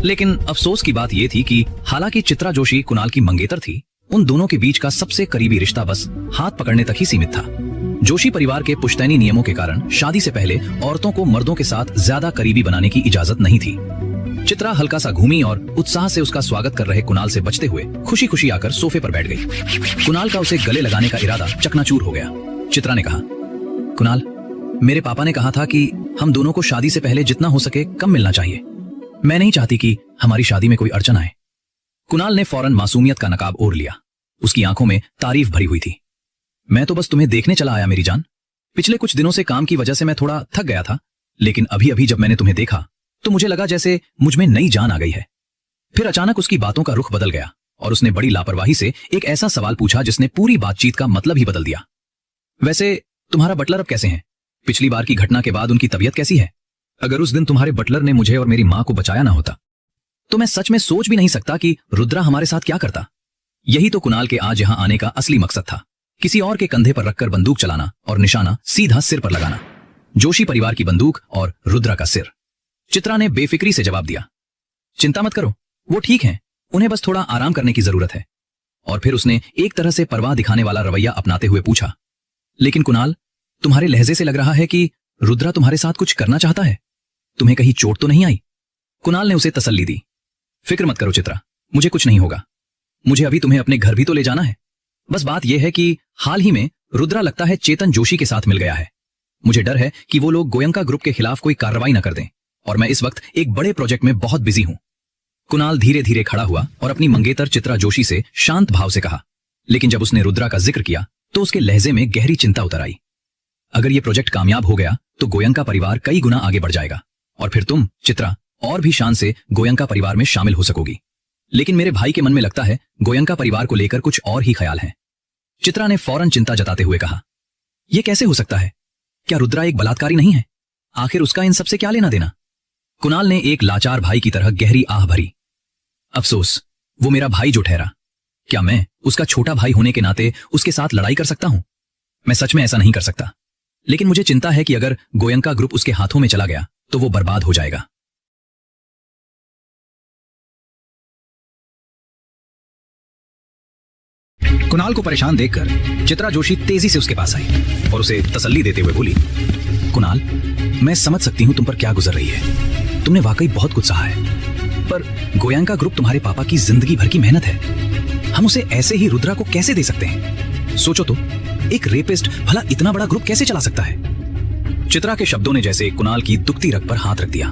लेकिन अफसोस की बात यह थी कि हालांकि चित्रा जोशी कुणाल की मंगेतर थी, उन दोनों के बीच का सबसे करीबी रिश्ता बस हाथ पकड़ने तक ही सीमित था। जोशी परिवार के पुश्तैनी नियमों के कारण शादी से पहले औरतों को मर्दों के साथ ज्यादा करीबी बनाने की इजाजत नहीं थी। चित्रा हल्का सा घूमी और उत्साह से उसका स्वागत कर रहे कुणाल से बचते हुए खुशी खुशी आकर सोफे पर बैठ गई। कुणाल का उसे गले लगाने का इरादा चकनाचूर हो गया। चित्रा ने कहा, कुणाल, मेरे पापा ने कहा था कि हम दोनों को शादी से पहले जितना हो सके कम मिलना चाहिए। मैं नहीं चाहती कि हमारी शादी में कोई अड़चन आए। कुणाल ने फौरन मासूमियत का नकाब ओढ़ लिया। उसकी आंखों में तारीफ भरी हुई थी। मैं तो बस तुम्हें देखने चला आया मेरी जान। पिछले कुछ दिनों से काम की वजह से मैं थोड़ा थक गया था, लेकिन अभी अभी जब मैंने तुम्हें देखा तो मुझे लगा जैसे मुझ में नई जान आ गई है। फिर अचानक उसकी बातों का रुख बदल गया और उसने बड़ी लापरवाही से एक ऐसा सवाल पूछा जिसने पूरी बातचीत का मतलब ही बदल दिया। वैसे तुम्हारा बटलर अब कैसे हैं? पिछली बार की घटना के बाद उनकी तबीयत कैसी है? अगर उस दिन तुम्हारे बटलर ने मुझे और मेरी मां को बचाया ना होता तो मैं सच में सोच भी नहीं सकता कि रुद्रा हमारे साथ क्या करता। यही तो कुणाल के आज यहां आने का असली मकसद था, किसी और के कंधे पर रखकर बंदूक चलाना और निशाना सीधा सिर पर लगाना। जोशी परिवार की बंदूक और रुद्रा का सिर। चित्रा ने बेफिक्री से जवाब दिया, चिंता मत करो, वो ठीक हैं, उन्हें बस थोड़ा आराम करने की जरूरत है। और फिर उसने एक तरह से परवाह दिखाने वाला रवैया अपनाते हुए पूछा, लेकिन कुणाल, तुम्हारे लहजे से लग रहा है कि रुद्रा तुम्हारे साथ कुछ करना चाहता है। तुम्हें कहीं चोट तो नहीं आई? कुणाल ने उसे तसल्ली दी। फिक्र मत करो चित्रा, मुझे कुछ नहीं होगा। मुझे अभी तुम्हें अपने घर भी तो ले जाना है। बस बात यह है कि हाल ही में रुद्रा लगता है चेतन जोशी के साथ मिल गया है। मुझे डर है कि वो लोग गोयंका ग्रुप के खिलाफ कोई कार्रवाई न कर दें, और मैं इस वक्त एक बड़े प्रोजेक्ट में बहुत बिजी हूं। कुणाल धीरे धीरे खड़ा हुआ और अपनी मंगेतर चित्रा जोशी से शांत भाव से कहा, लेकिन जब उसने रुद्रा का जिक्र किया तो उसके लहजे में गहरी चिंता उतर आई। अगर यह प्रोजेक्ट कामयाब हो गया तो गोयंका परिवार कई गुना आगे बढ़ जाएगा और फिर तुम, चित्रा, और भी शान से गोयंका परिवार में शामिल हो सकोगी। लेकिन मेरे भाई के मन में लगता है गोयंका परिवार को लेकर कुछ और ही ख्याल है। चित्रा ने फौरन चिंता जताते हुए कहा, यह कैसे हो सकता है? क्या रुद्रा एक बलात्कारी नहीं है? आखिर उसका इन सबसे क्या लेना देना? कुणाल ने एक लाचार भाई की तरह गहरी आह भरी। अफसोस, वो मेरा भाई जो ठहरा, क्या मैं उसका छोटा भाई होने के नाते उसके साथ लड़ाई कर सकता हूं? मैं सच में ऐसा नहीं कर सकता। लेकिन मुझे चिंता है कि अगर गोयंका ग्रुप उसके हाथों में चला गया तो वो बर्बाद हो जाएगा। कुणाल को परेशान देखकर चित्रा जोशी तेजी से उसके पास आई और उसे तसल्ली देते हुए बोली, कुणाल, मैं समझ सकती हूं तुम पर क्या गुजर रही है। तुमने वाकई बहुत कुछ सहा है, पर गोयंका ग्रुप तुम्हारे पापा की जिंदगी भर की मेहनत है। हम उसे ऐसे ही रुद्रा को कैसे दे सकते हैं? सोचो तो, एक रेपिस्ट भला इतना बड़ा ग्रुप कैसे चला सकता है? चित्रा के शब्दों ने जैसे कुणाल की दुखती रग पर हाथ रख दिया।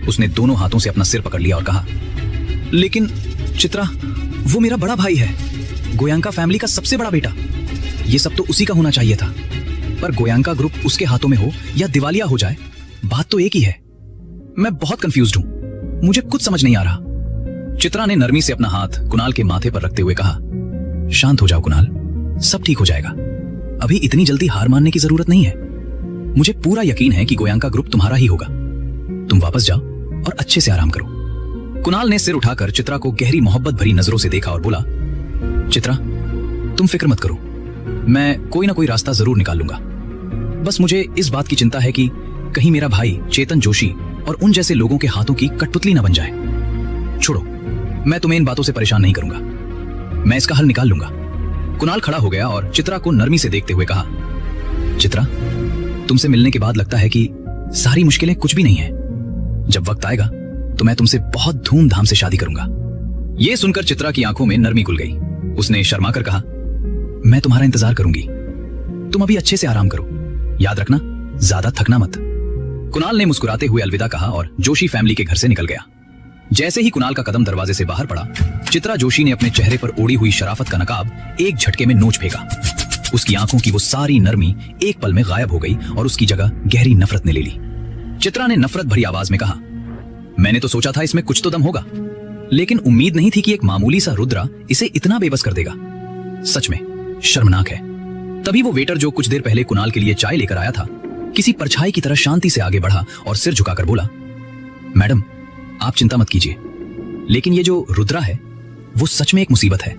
उसने दोनों हाथों से अपना सिर पकड़ लिया और कहा, लेकिन चित्रा, वो मेरा बड़ा भाई है, गोयंका फैमिली का सबसे बड़ा बेटा। ये सब तो उसी का होना चाहिए था, पर गोयंका ग्रुप उसके हाथों में हो या दिवालिया हो जाए, बात तो एक ही है। मैं बहुत कंफ्यूज्ड हूं, मुझे कुछ समझ नहीं आ रहा। चित्रा ने नरमी से अपना हाथ कुणाल के माथे पर रखते हुए कहा, शांत हो जाओ कुणाल, सब ठीक हो जाएगा। अभी इतनी जल्दी हार मानने की जरूरत नहीं है। मुझे पूरा यकीन है कि गोयंका ग्रुप तुम्हारा ही होगा। तुम वापस जाओ और अच्छे से आराम करो। कुणाल ने सिर उठाकर चित्रा को गहरी मोहब्बत भरी नजरों से देखा और बोला, चित्रा, तुम फिक्र मत करो, मैं कोई ना कोई रास्ता जरूर निकाल लूंगा। बस मुझे इस बात की चिंता है कि कहीं मेरा भाई चेतन जोशी और उन जैसे लोगों के हाथों की कठपुतली न बन जाए। छोड़ो, मैं तुम्हें इन बातों से परेशान नहीं करूंगा, मैं इसका हल निकाल लूंगा। कुणाल खड़ा हो गया और चित्रा को नरमी से देखते हुए कहा, चित्रा, तुमसे मिलने के बाद लगता है कि सारी मुश्किलें कुछ भी नहीं है। जब वक्त आएगा तो मैं तुमसे बहुत धूमधाम से शादी करूंगा। यह सुनकर चित्रा की आंखों में नरमी घुल गई। उसने शर्मा कर कहा, मैं तुम्हारा इंतजार करूंगी, तुम अभी अच्छे से आराम करो, याद रखना ज्यादा थकना मत। कुणाल ने मुस्कुराते हुए अलविदा कहा और जोशी फैमिली के घर से निकल गया। जैसे ही कुणाल का कदम दरवाजे से बाहर पड़ा, चित्रा जोशी ने अपने चेहरे पर ओढ़ी हुई शराफत का नकाब एक झटके में नोच फेंका। उसकी आंखों की वो सारी नरमी एक पल में गायब हो गई और उसकी जगह गहरी नफरत ने ले ली। चित्रा ने नफरत भरी आवाज में कहा, मैंने तो सोचा था इसमें कुछ तो दम होगा, लेकिन उम्मीद नहीं थी कि एक मामूली सा रुद्रा इसे इतना बेबस कर देगा। सच में शर्मनाक है। तभी वो वेटर जो कुछ देर पहले कुणाल के लिए चाय लेकर आया था, किसी परछाई की तरह शांति से आगे बढ़ा और सिर झुकाकर बोला, मैडम, आप चिंता मत कीजिए, लेकिन ये जो रुद्रा है वो सच में एक मुसीबत है।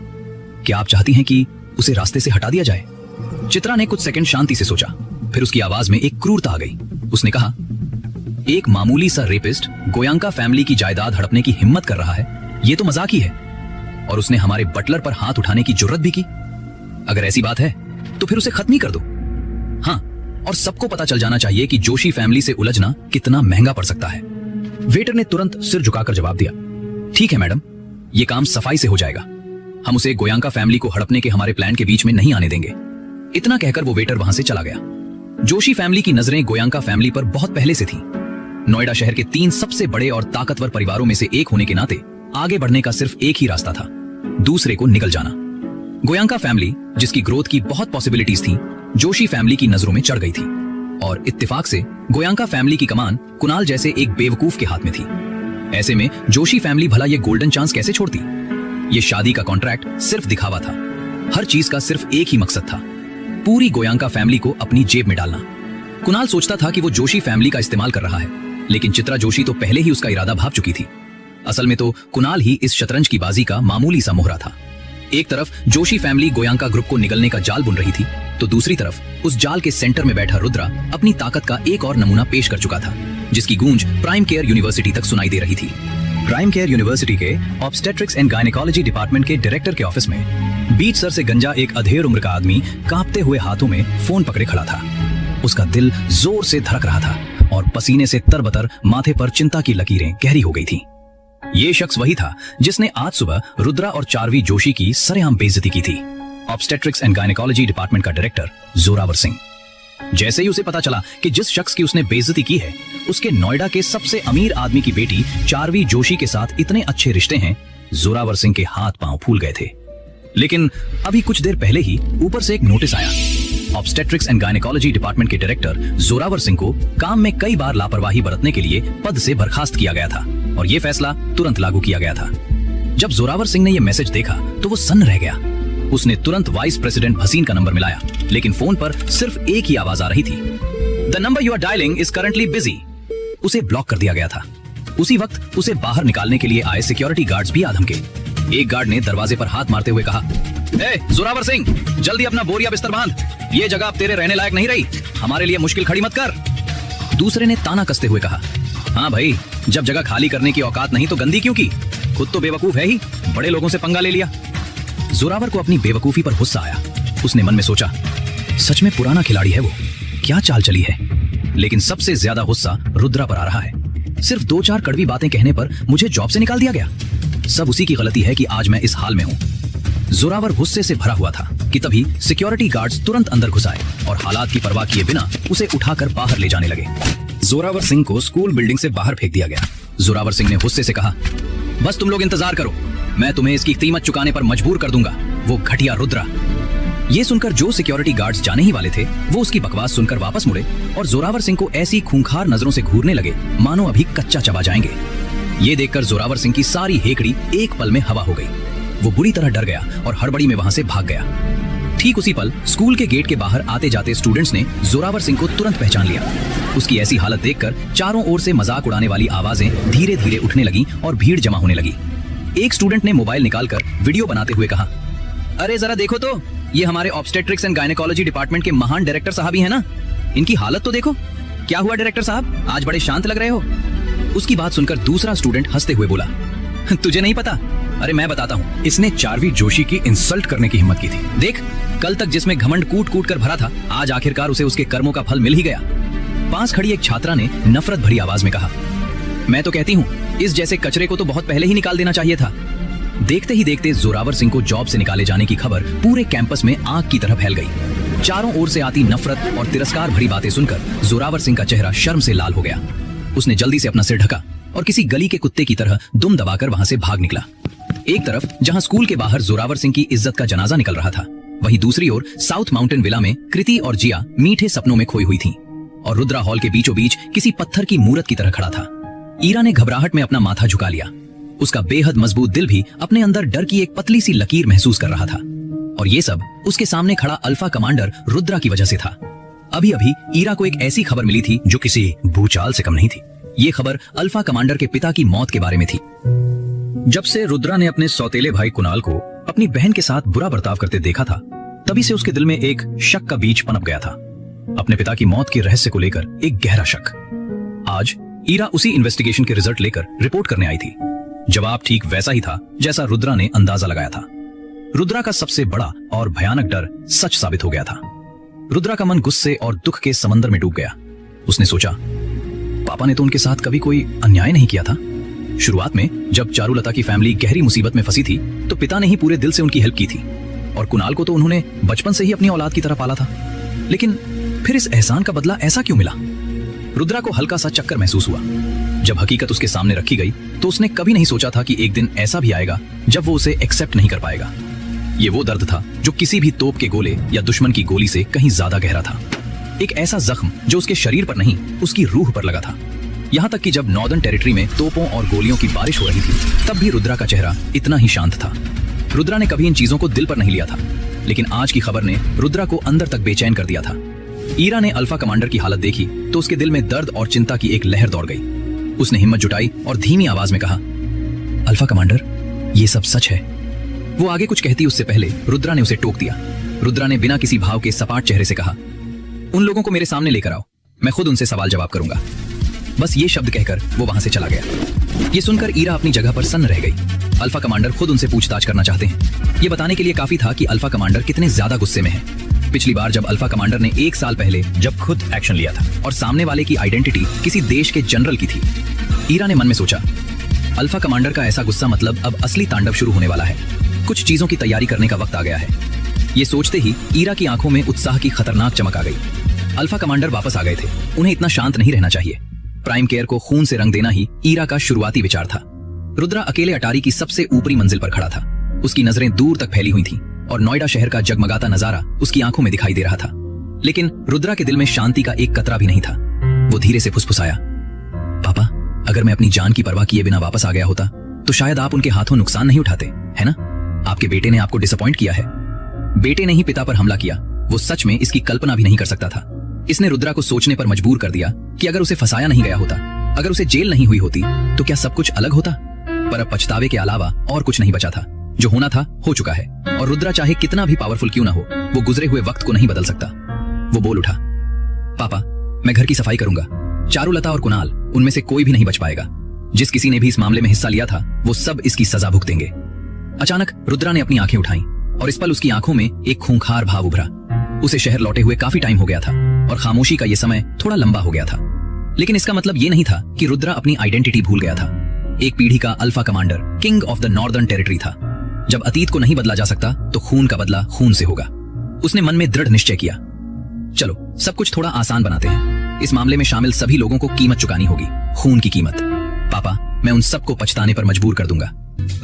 क्या आप चाहती हैं कि उसे रास्ते से हटा दिया जाए? चित्रा ने कुछ सेकंड शांति से सोचा, फिर उसकी आवाज में एक क्रूरता आ गई। उसने कहा, एक मामूली सा रेपिस्ट गोयंका फैमिली की जायदाद हड़पने की हिम्मत कर रहा है, ये तो मजाक ही है। और उसने हमारे बटलर पर हाथ उठाने की जुर्रत भी की। अगर ऐसी बात है तो फिर उसे खत्म ही कर दो। हाँ, और सबको पता चल जाना चाहिए कि जोशी फैमिली से उलझना कितना महंगा पड़ सकता है। वेटर ने तुरंत सिर झुकाकर जवाब दिया, ठीक है मैडम, ये काम सफाई से हो जाएगा। हम उसे गोयंका फैमिली को हड़पने के हमारे प्लान के बीच में नहीं आने देंगे। इतना कहकर वो वेटर वहां से चला गया। जोशी फैमिली की नजरें गोयंका फैमिली पर बहुत पहले से थीं। नोएडा शहर के 3 सबसे बड़े और ताकतवर परिवारों में से एक होने के नाते आगे बढ़ने का सिर्फ एक ही रास्ता था, दूसरे को निगल जाना। गोयंका फैमिली, जिसकी ग्रोथ की बहुत पॉसिबिलिटीज थी, जोशी फैमिली की नजरों में चढ़ गई थी और इत्तेफाक से गोयंका फैमिली की कमान कुणाल जैसे एक बेवकूफ के हाथ में थी। ऐसे में जोशी फैमिली भला ये गोल्डन चांस कैसे छोड़ती? ये शादी का कॉन्ट्रैक्ट सिर्फ दिखावा था। हर चीज का सिर्फ एक ही मकसद था, पूरी गोयंका फैमिली को अपनी जेब में डालना। कुणाल सोचता था कि वो जोशी फैमिली का इस्तेमाल कर रहा है, लेकिन चित्रा जोशी तो पहले ही उसका इरादा भांप चुकी थी। असल में तो कुणाल ही इस शतरंज की बाजी का मामूली सा मोहरा था। एक तरफ जोशी फैमिली गोयंका ग्रुप को निगलने का जाल बुन रही थी, तो दूसरी तरफ उस जाल के सेंटर में बैठा रुद्रा अपनी ताकत का एक और नमूना पेश कर चुका था, जिसकी गूंज प्राइम केयर यूनिवर्सिटी तक सुनाई दे रही थी। प्राइम केयर यूनिवर्सिटी के ऑब्स्टेट्रिक्स एंड गायनेकोलॉजी डिपार्टमेंट के डायरेक्टर के ऑफिस में बीच सर से गंजा एक अधेड़ उम्र का आदमी कांपते हुए हाथों में फोन पकड़े खड़ा था। उसका दिल जोर से धड़क रहा था और पसीने से तरबतर माथे पर चिंता की लकीरें गहरी हो गई थी। ये शख्स वही था जिसने आज सुबह रुद्रा और चारवी जोशी की सरेआम बेइज्जती की थी। ऑब्स्टेट्रिक्स एंड गायनेकोलॉजी डिपार्टमेंट का डायरेक्टर जोरावर सिंह। जैसे ही उसे पता चला कि जिस शख्स की उसने बेइज्जती की है उसके नोएडा के सबसे अमीर आदमी की बेटी चारवी जोशी के साथ इतने अच्छे रिश्ते हैं, जोरावर सिंह के हाथ पांव फूल गए थे। लेकिन अभी कुछ देर पहले ही ऊपर से एक नोटिस आया। ऑब्स्टेट्रिक्स एंड गायनेकोलॉजी डिपार्टमेंट के डायरेक्टर जोरावर सिंह को काम में कई बार लापरवाही बरतने के लिए पद से बर्खास्त किया गया था और यह फैसला तुरंत लागू किया गया था। जब जोरावर सिंह ने यह मैसेज देखा तो वो सन्न रह गया। उसने तुरंत वाइस प्रेसिडेंट भसीन का नंबर मिलाया, लेकिन फोन पर सिर्फ एक ही आवाज आ रही थी, the number you are dialing is currently busy. उसे ब्लॉक कर दिया गया था। उसी वक्त उसे बाहर निकालने के लिए आए सिक्योरिटी गार्ड्स भी आधम के। एक गार्ड ने दरवाजे पर हाथ मारते हुए कहा, जोरावर सिंह, जल्दी अपना बोरिया बिस्तर बांध, ये जगह अब तेरे रहने लायक नहीं रही, हमारे लिए मुश्किल खड़ी मत कर। दूसरे ने ताना कसते हुए कहा, हाँ भाई, जब जगह खाली करने की औकात नहीं तो गंदी क्यों की? खुद तो बेवकूफ है ही, बड़े लोगों से पंगा ले लिया। जोरावर को अपनी बेवकूफी पर गुस्सा आया। उसने मन में सोचा, सच में पुराना खिलाड़ी है वो, क्या चाल चली है। लेकिन सबसे ज्यादा गुस्सा रुद्रा पर आ रहा है। सिर्फ 2-4 कड़वी बातें कहने पर मुझे जॉब से निकाल दिया गया। सब उसी की गलती है कि आज मैं इस हाल में हूँ। जोरावर गुस्से से भरा हुआ था कि तभी सिक्योरिटी गार्ड्स तुरंत अंदर घुस आए और हालात की परवाह किए बिना उसे उठाकर बाहर ले जाने लगे। जोरावर सिंह को स्कूल बिल्डिंग से बाहर फेंक दिया गया। जोरावर सिंह ने गुस्से से कहा, बस तुम लोग इंतजार करो, मैं तुम्हें इसकी कीमत चुकाने पर मजबूर कर दूंगा, वो घटिया रुद्रा। ये सुनकर जो सिक्योरिटी गार्ड्स जाने ही वाले थे वो उसकी बकवास सुनकर वापस मुड़े और जोरावर सिंह को ऐसी खूंखार नजरों से घूरने लगे मानो अभी कच्चा चबा जाएंगे। ये देखकर जोरावर सिंह की सारी हेकड़ी एक पल में हवा हो गई। वो बुरी तरह डर गया और हड़बड़ी में वहां से भाग गया। ठीक उसी पल स्कूल के गेट के बाहर आते जाते स्टूडेंट्स ने जोरावर सिंह को तुरंत पहचान लिया। उसकी ऐसी हालत देखकर चारों ओर से मजाक उड़ाने वाली आवाजें धीरे धीरे उठने लगी और भीड़ जमा होने लगी। एक स्टूडेंट ने मोबाइल निकालकर वीडियो बनाते हुए कहा, अरे जरा देखो तो, ये हमारे ऑब्स्टेट्रिक्स एंड गायनेकोलॉजी डिपार्टमेंट के महान डायरेक्टर साहब ही है ना, इनकी हालत तो देखो। क्या हुआ डायरेक्टर साहब, आज बड़े शांत लग रहे हो। उसकी बात सुनकर दूसरा स्टूडेंट हंसते हुए बोला, तुझे नहीं पता? अरे मैं बताता हूँ, इसने चारवी जोशी की इंसल्ट करने की हिम्मत की थी। देख, कल तक जिसमें घमंड कूट कूट कर भरा था, आज आखिरकार उसे उसके कर्मों का फल मिल ही गया। पास खड़ी एक छात्रा ने नफरत भरी आवाज में कहा, मैं तो कहती हूँ इस जैसे कचरे को तो बहुत पहले ही निकाल देना चाहिए था। देखते ही देखते जोरावर सिंह को जॉब से निकाले जाने की खबर पूरे कैंपस में आग की तरह फैल गई। चारों ओर से आती नफरत और तिरस्कार भरी बातें सुनकर जोरावर सिंह का चेहरा शर्म से लाल हो गया। उसने जल्दी से अपना सिर ढका और किसी गली के कुत्ते की तरह दुम दबाकर वहां से भाग निकला। एक तरफ जहां स्कूल के बाहर जोरावर सिंह की इज्जत का जनाजा निकल रहा था, वहीं दूसरी ओर साउथ माउंटेन विला में कृति और जिया मीठे सपनों में खोई हुई थीं और रुद्रा हॉल के बीचों बीच किसी पत्थर की मूरत की तरह खड़ा था। ईरा ने घबराहट में अपना माथा झुका लिया। उसका बेहद मजबूत दिल भी अपने अंदर डर की एक पतली सी लकीर महसूस कर रहा था और ये सब उसके सामने खड़ा अल्फा कमांडर रुद्रा की वजह से था। अभी अभी ईरा को एक ऐसी खबर मिली थी जो किसी भूचाल से कम नहीं थी। ये खबर अल्फा कमांडर के पिता की मौत के बारे में थी। जब से रुद्रा ने अपने सौतेले भाई कुणाल को अपनी बहन के साथ बुरा बर्ताव करते देखा था, तभी से उसके दिल में एक शक का बीज पनप गया था, अपने पिता की मौत के रहस्य को लेकर एक गहरा शक। आज ईरा उसी इन्वेस्टिगेशन के रिजल्ट लेकर रिपोर्ट करने आई थी। जवाब ठीक वैसा ही था जैसा रुद्रा ने अंदाजा लगाया था। रुद्रा का सबसे बड़ा और भयानक डर सच साबित हो गया था। रुद्रा का मन गुस्से और दुख के समंदर में डूब गया। उसने सोचा, पापा ने तो उनके साथ कभी कोई अन्याय नहीं किया था। शुरुआत में जब चारुलता की फैमिली गहरी मुसीबत में फंसी थी तो पिता ने ही पूरे दिल से उनकी हेल्प की थी, और कुणाल को तो उन्होंने बचपन से ही अपनी औलाद की तरह पाला था। लेकिन फिर इस एहसान का बदला ऐसा क्यों मिला? रुद्रा को हल्का सा चक्कर महसूस हुआ। जब हकीकत उसके सामने रखी गई तो उसने कभी नहीं सोचा था कि एक दिन ऐसा भी आएगा जब वो उसे एक्सेप्ट नहीं कर पाएगा। ये वो दर्द था जो किसी भी तोप के गोले या दुश्मन की गोली से कहीं ज्यादा गहरा था। एक ऐसा जख्म जो उसके शरीर पर नहीं, उसकी रूह पर लगा था। यहाँ तक कि जब नॉर्दर्न टेरिटरी में तोपों और गोलियों की बारिश हो रही थी तब भी रुद्रा का चेहरा इतना ही शांत था। रुद्रा ने कभी इन चीजों को दिल पर नहीं लिया था, लेकिन आज की खबर ने रुद्रा को अंदर तक बेचैन कर दिया था। ईरा ने अल्फा कमांडर की हालत देखी तो उसके दिल में दर्द और चिंता की एक लहर दौड़ गई। उसने हिम्मत जुटाई और धीमी आवाज में कहा, अल्फा कमांडर, ये सब सच है। वो आगे कुछ कहती उससे पहले रुद्रा ने उसे टोक दिया। रुद्रा ने बिना किसी भाव के सपाट चेहरे से कहा, उन लोगों को मेरे सामने लेकर आओ, मैं खुद उनसे सवाल जवाब करूंगा। बस ये शब्द कहकर वो वहां से चला गया। ये सुनकर ईरा अपनी जगह पर सन्न रह गई। अल्फा कमांडर खुद उनसे पूछताछ करना चाहते हैं। ये बताने के लिए काफी था कि अल्फा कमांडर कितने ज्यादा गुस्से में है। पिछली बार जब अल्फा कमांडर ने 1 साल पहले जब खुद एक्शन लिया था और सामने वाले की आइडेंटिटी किसी देश के जनरल की थी, ईरा ने मन में सोचा, अल्फा कमांडर का ऐसा गुस्सा मतलब अब असली तांडव शुरू होने वाला है। कुछ चीजों की तैयारी करने का वक्त आ गया है। ये सोचते ही ईरा की आंखों में उत्साह की खतरनाक चमक आ गई। अल्फा कमांडर वापस आ गए थे, उन्हें इतना शांत नहीं रहना चाहिए। प्राइम केयर को खून से रंग देना ही ईरा का शुरुआती विचार था। रुद्रा अकेले अटारी की सबसे ऊपरी मंजिल पर खड़ा था। उसकी नजरें दूर तक फैली हुई थीं और नोएडा शहर का जगमगाता नजारा उसकी आंखों में दिखाई दे रहा था। लेकिन रुद्रा के दिल में शांति का एक कतरा भी नहीं था। वो धीरे से फुसफुसाया, पापा, अगर मैं अपनी जान की परवाह किए बिना वापस आ गया होता तो शायद आप उनके हाथों नुकसान नहीं उठाते, है ना? आपके बेटे ने आपको डिसअपॉइंट किया है। बेटे ने ही पिता पर हमला किया। वो सच में इसकी कल्पना भी नहीं कर सकता था। इसने रुद्रा को सोचने पर मजबूर कर दिया कि अगर उसे फंसाया नहीं गया होता, अगर उसे जेल नहीं हुई होती तो क्या सब कुछ अलग होता? पर अब पछतावे के अलावा और कुछ नहीं बचा था। जो होना था हो चुका है, और रुद्रा चाहे कितना भी पावरफुल क्यों ना हो, वो गुजरे हुए वक्त को नहीं बदल सकता। वो बोल उठा, पापा, मैं घर की सफाई करूंगा। चारुलता और कुणाल, उनमें से कोई भी नहीं बच पाएगा। जिस किसी ने भी इस मामले में हिस्सा लिया था वो सब इसकी सजा भुगतेंगे। अचानक रुद्रा ने अपनी आंखें उठाई और इस पल उसकी आंखों में एक खूंखार भाव उभरा। उसे शहर लौटे हुए काफी टाइम हो गया था और खामोशी का ये समय थोड़ा लंबा हो गया था। लेकिन इसका मतलब ये नहीं था कि रुद्रा अपनी आइडेंटिटी भूल गया था। एक पीढ़ी का alpha commander, king of the northern territory था। जब अतीत को नहीं बदला जा सकता तो खून का बदला खून से होगा। उसने मन में दृढ़ निश्चय किया, चलो सब कुछ थोड़ा आसान बनाते हैं। इस मामले में शामिल सभी लोगों को कीमत चुकानी होगी, खून की कीमत। पापा, मैं उन सबको पछताने पर मजबूर कर दूंगा।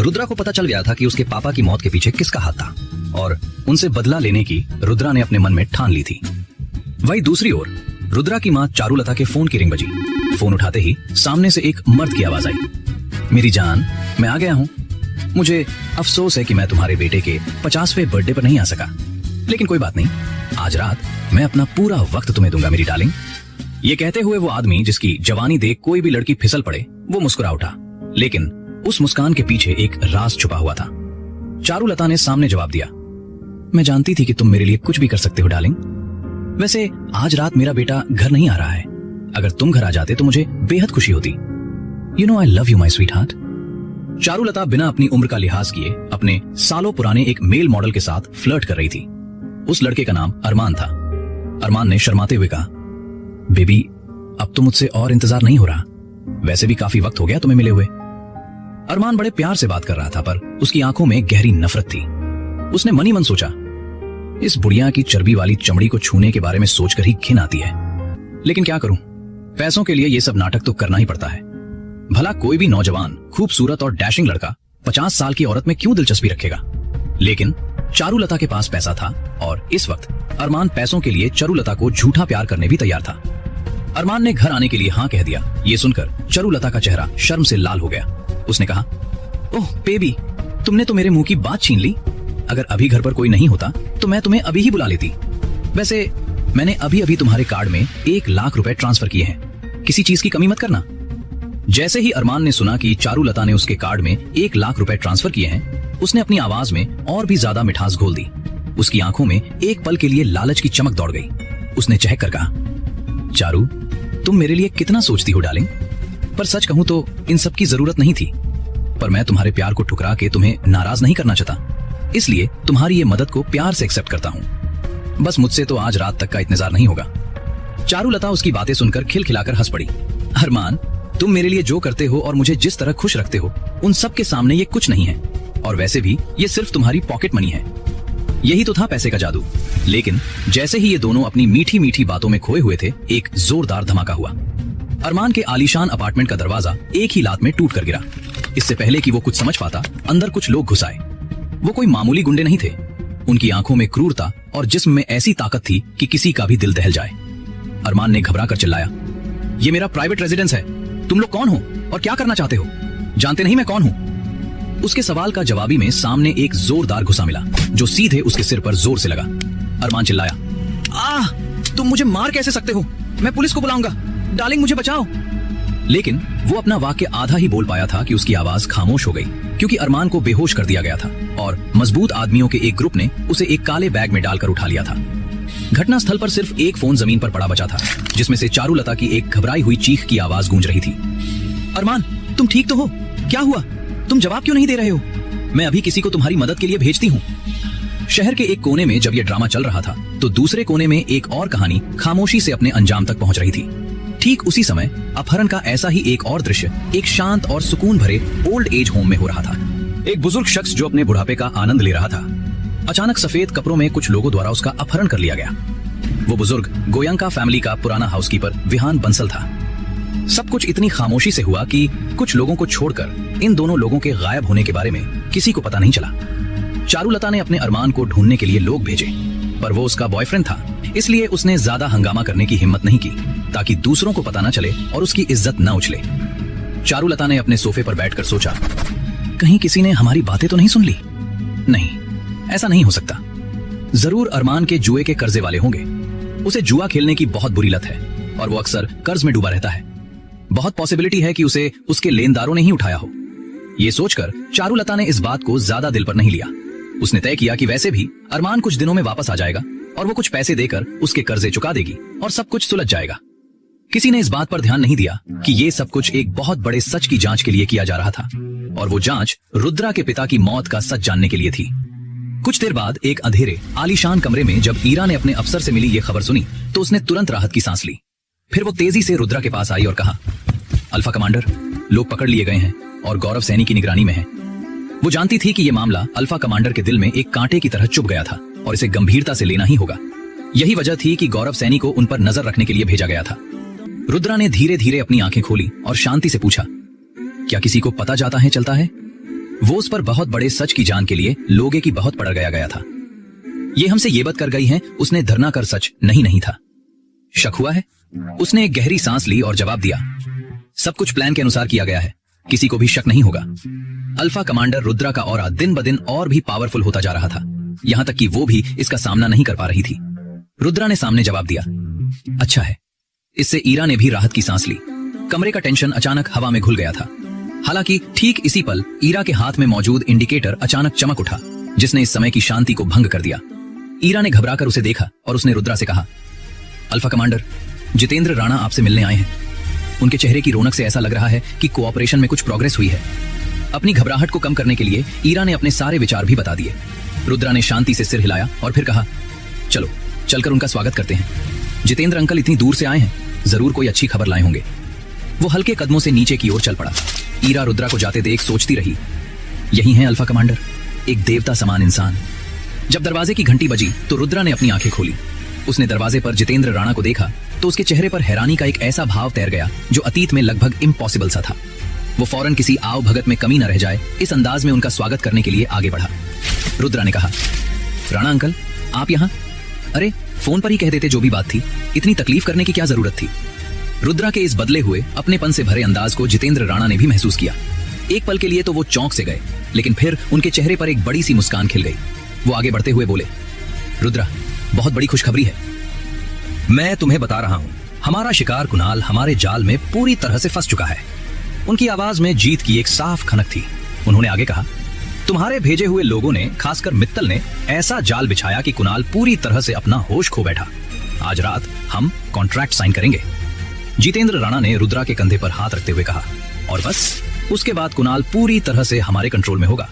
रुद्रा को पता चल गया था कि उसके पापा की मौत के पीछे किसका हाथ था और उनसे बदला लेने की रुद्रा ने अपने मन में ठान ली थी। वहीं दूसरी ओर रुद्रा की मां चारुलता के फोन की रिंग बजी। फोन उठाते ही सामने से एक मर्द की आवाज आई, मेरी जान, मैं आ गया हूँ। मुझे अफसोस है कि मैं तुम्हारे बेटे के 50वें बर्थडे पर नहीं आ सका, लेकिन कोई बात नहीं, आज रात मैं अपना पूरा वक्त तुम्हें दूंगा मेरी डार्लिंग। ये कहते हुए वो आदमी जिसकी जवानी देख कोई भी लड़की फिसल पड़े, वो मुस्कुरा उठा। लेकिन उस मुस्कान के पीछे एक राज छुपा हुआ था। चारुलता ने सामने जवाब दिया, मैं जानती थी कि तुम मेरे लिए कुछ भी कर सकते हो डार्लिंग। वैसे आज रात मेरा बेटा घर नहीं आ रहा है। अगर तुम घर आ जाते तो मुझे बेहद खुशी होती। You know I love you my sweet heart. Charulata बिना अपनी उम्र का लिहाज किए अपने सालों पुराने एक मेल मॉडल के साथ फ्लर्ट कर रही थी। उस लड़के का नाम अरमान था। अरमान ने शर्माते हुए कहा, बेबी, अब तो मुझसे और इंतजार नहीं हो रहा। वैसे भी काफी वक्त हो गया तुम्हें मिले हुए। अरमान बड़े प्यार से बात कर रहा था, पर उसकी आंखों में गहरी नफरत थी। उसने मन ही मन सोचा, इस बुढ़िया की चर्बी वाली चमड़ी को छूने के बारे में सोचकर ही घिन आती है। लेकिन क्या करूं, पैसों के लिए ये सब नाटक तो करना ही पड़ता है। भला कोई भी नौजवान, खूबसूरत और डैशिंग लड़का 50 साल की औरत में क्यों दिलचस्पी रखेगा? लेकिन चारुलता के पास पैसा था और इस वक्त अरमान पैसों के लिए चारुलता को झूठा प्यार करने भी तैयार था। अरमान ने घर आने के लिए हाँ कह दिया। ये सुनकर चारुलता का चेहरा शर्म से लाल हो गया। उसने कहा, ओह बेबी, तुमने तो मेरे मुंह की बात छीन ली। अगर अभी घर पर कोई नहीं होता तो मैं तुम्हें अभी ही बुला लेती। वैसे मैंने अभी अभी तुम्हारे कार्ड में 1 लाख रुपए ट्रांसफर किए हैं, किसी चीज की कमी मत करना। जैसे ही अरमान ने सुना कि चारुलता ने उसके कार्ड में 1 लाख रुपए ट्रांसफर किए हैं, उसने अपनी आवाज में और भी ज्यादा मिठास घोल दी। उसकी आंखों में एक पल के लिए लालच की चमक दौड़ गई। उसने चहक कर कहा, चारू, तुम मेरे लिए कितना सोचती हो डार्लिंग, पर सच कहूं तो इन सब की जरूरत नहीं थी। पर मैं तुम्हारे प्यार को ठुकरा के तुम्हें नाराज नहीं करना चाहता, इसलिए तुम्हारी ये मदद को प्यार से एक्सेप्ट करता हूं। बस मुझसे तो आज रात तक का इंतजार नहीं होगा। चारुलता उसकी बातें सुनकर खिलखिलाकर हंस पड़ी। अरमान, तुम मेरे लिए जो करते हो और मुझे जिस तरह खुश रखते हो, उन सब के सामने ये कुछ नहीं है। और वैसे भी ये सिर्फ तुम्हारी पॉकेट मनी है। यही तो था पैसे का जादू। लेकिन जैसे ही ये दोनों अपनी मीठी मीठी बातों में खोए हुए थे, एक जोरदार धमाका हुआ। अरमान के आलीशान अपार्टमेंट का दरवाजा एक ही लात में टूट कर गिरा। इससे पहले कि वो कुछ समझ पाता, अंदर कुछ लोग घुस आए। वो कोई मामूली गुंडे नहीं थे। उनकी आंखों में क्रूरता और जिस्म में ऐसी ताकत थी कि किसी का भी दिल दहल जाए। अरमान ने घबरा कर चिल्लाया, ये मेरा प्राइवेट रेजिडेंस है। तुम लोग कौन हो और क्या करना चाहते हो? जानते नहीं मैं कौन हूँ? उसके सवाल का जवाबी में सामने एक जोरदार घुसा मिला, जो सीधे उसके सिर पर जोर से लगा। अरमान चिल्लाया, आह, तुम मुझे मार कैसे सकते हो? मैं पुलिस को बुलाऊंगा। डार्लिंग, मुझे बचाओ। लेकिन वो अपना वाक्य आधा ही बोल पाया था कि उसकी आवाज खामोश हो गई, क्योंकि अरमान को बेहोश कर दिया गया था और मजबूत आदमियों के एक ग्रुप ने उसे एक काले बैग में डालकर उठा लिया था। घटना स्थल पर सिर्फ एक फोन जमीन पर पड़ा बचा था, जिसमें से चारुलता की एक घबराई हुई चीख की आवाज गूंज रही थी। अरमान, तुम ठीक तो हो? क्या हुआ? तुम जवाब क्यों नहीं दे रहे हो? मैं अभी किसी को तुम्हारी मदद के लिए भेजती हूँ। शहर के एक कोने में जब यह ड्रामा चल रहा था, तो दूसरे कोने में एक और कहानी खामोशी से अपने अंजाम तक पहुंच रही थी। ठीक उसी समय अपहरण का ऐसा ही एक और दृश्य एक शांत और सुकून भरे ओल्ड एज होम में हो रहा था। एक बुजुर्ग शख्स जो अपने बुढ़ापे का आनंद ले रहा था, अचानक सफेद कपड़ों में कुछ लोगों द्वारा उसका अपहरण कर लिया गया। वो बुजुर्ग गोयंका फैमिली का पुराना हाउसकीपर विहान बंसल था। सब कुछ इतनी खामोशी से हुआ कि कुछ लोगों को छोड़कर इन दोनों लोगों के गायब होने के बारे में किसी को पता नहीं चला। चारुलता ने अपने अरमान को ढूंढने के लिए लोग भेजे, पर वो उसका बॉयफ्रेंड था, इसलिए उसने ज्यादा हंगामा करने की हिम्मत नहीं की, ताकि दूसरों को पता न चले और उसकी इज्जत न उछले। चारुलता ने अपने सोफे पर बैठकर सोचा, कहीं किसी ने हमारी बातें तो नहीं सुन ली? नहीं, ऐसा नहीं हो सकता। जरूर अरमान के जुए के कर्जे वाले होंगे। उसे जुआ खेलने की बहुत बुरी लत है और वो अक्सर कर्ज में डूबा रहता है। बहुत पॉसिबिलिटी है कि उसे उसके लेनदारों ने ही उठाया हो। ये सोचकर चारुलता ने इस बात को ज्यादा दिल पर नहीं लिया। उसने तय किया कि वैसे भी अरमान कुछ दिनों में वापस आ जाएगा और वो कुछ पैसे देकर उसके कर्जे चुका देगी और सब कुछ सुलझ जाएगा। किसी ने इस बात पर ध्यान नहीं दिया कि ये सब कुछ एक बहुत बड़े सच की जांच के लिए किया जा रहा था, और वो जांच रुद्रा के पिता की मौत का सच जानने के लिए थी। कुछ देर बाद एक अंधेरे आलीशान कमरे में जब ईरा ने अपने अफसर से मिली ये खबर सुनी, तो उसने तुरंत राहत की सांस ली। फिर वो तेजी से रुद्रा के पास आई और कहा, अल्फा कमांडर, लोग पकड़ लिए गए हैं और गौरव सैनी की निगरानी में है। वो जानती थी कि यह मामला अल्फा कमांडर के दिल में एक कांटे की तरह चुभ गया था और इसे गंभीरता से लेना ही होगा। यही वजह थी कि गौरव सैनी को उन पर नजर रखने के लिए भेजा गया था। रुद्रा ने धीरे धीरे अपनी आंखें खोली और शांति से पूछा, क्या किसी को पता जाता है चलता है? वो उस पर बहुत बड़े सच की जान के लिए लोगे की बहुत पड़ गया था। ये हमसे ये बात कर गई है, उसने धरना कर सच नहीं था। शक हुआ है? उसने एक गहरी सांस ली और जवाब दिया, सब कुछ प्लान के अनुसार किया गया है, किसी को भी शक नहीं होगा। अल्फा कमांडर रुद्रा का ऑरा दिन ब दिन और भी पावरफुल होता जा रहा था, यहां तक कि वो भी इसका सामना नहीं कर पा रही थी। रुद्रा ने सामने जवाब दिया, अच्छा है। इससे ईरा ने भी राहत की सांस ली। कमरे का टेंशन अचानक हवा में घुल गया था। हालांकि ठीक इसी पल ईरा के हाथ में मौजूद इंडिकेटर अचानक चमक उठा, जिसने इस समय की शांति को भंग कर दिया। ईरा ने घबराकर उसे देखा और उसने रुद्रा से कहा, अल्फा कमांडर, जितेंद्र राणा आपसे मिलने आए हैं। उनके चेहरे की रौनक से ऐसा लग रहा है कि कोऑपरेशन में कुछ प्रोग्रेस हुई है। अपनी घबराहट को कम करने के लिए ईरा ने अपने सारे विचार भी बता दिए। रुद्रा ने शांति से सिर हिलाया और फिर कहा, चलो चलकर उनका स्वागत करते हैं। जितेंद्र अंकल इतनी दूर से आए हैं, जरूर कोई अच्छी खबर लाए होंगे। वो हल्के कदमों से नीचे की ओर चल पड़ा। ईरा रुद्रा को जाते देख सोचती रही, यही है अल्फा कमांडर, एक देवता समान इंसान। जब दरवाजे की घंटी बजी तो रुद्रा ने अपनी आंखें खोली। उसने दरवाजे पर जितेंद्र राणा को देखा तो उसके चेहरे पर हैरानी का एक ऐसा भाव तैर गया जो अतीत में लगभग इम्पॉसिबल सा था। वो फौरन किसी आव भगत में कमी न रह जाए, इस अंदाज में उनका स्वागत करने के लिए आगे बढ़ा। रुद्रा ने कहा, राणा अंकल, आप यहाँ? अरे फोन पर ही कह देते जो भी बात थी, इतनी तकलीफ करने की क्या जरूरत थी? रुद्रा के इस बदले हुए अपनेपन से भरे अंदाज को जितेंद्र राणा ने भी महसूस किया। एक पल के लिए तो वो चौंक से गए, लेकिन फिर उनके चेहरे पर एक बड़ी सी मुस्कान खिल गई। वो आगे बढ़ते हुए बोले, रुद्रा, बहुत बड़ी खुशखबरी है। मैं तुम्हें बता रहा हूं, हमारा शिकार कुणाल हमारे जाल में पूरी तरह से फंस चुका है। उनकी आवाज में जीत की एक साफ खनक थी। उन्होंने आगे कहा, तुम्हारे भेजे हुए लोगों ने, खासकर मित्तल ने, ऐसा जाल बिछाया कि कुणाल पूरी तरह से अपना होश खो बैठा। आज रात हम कॉन्ट्रैक्ट साइन करेंगे, जितेंद्र राणा ने रुद्रा के कंधे पर हाथ रखते हुए कहा। और बस उसके बाद कुणाल पूरी तरह से हमारे कंट्रोल में होगा।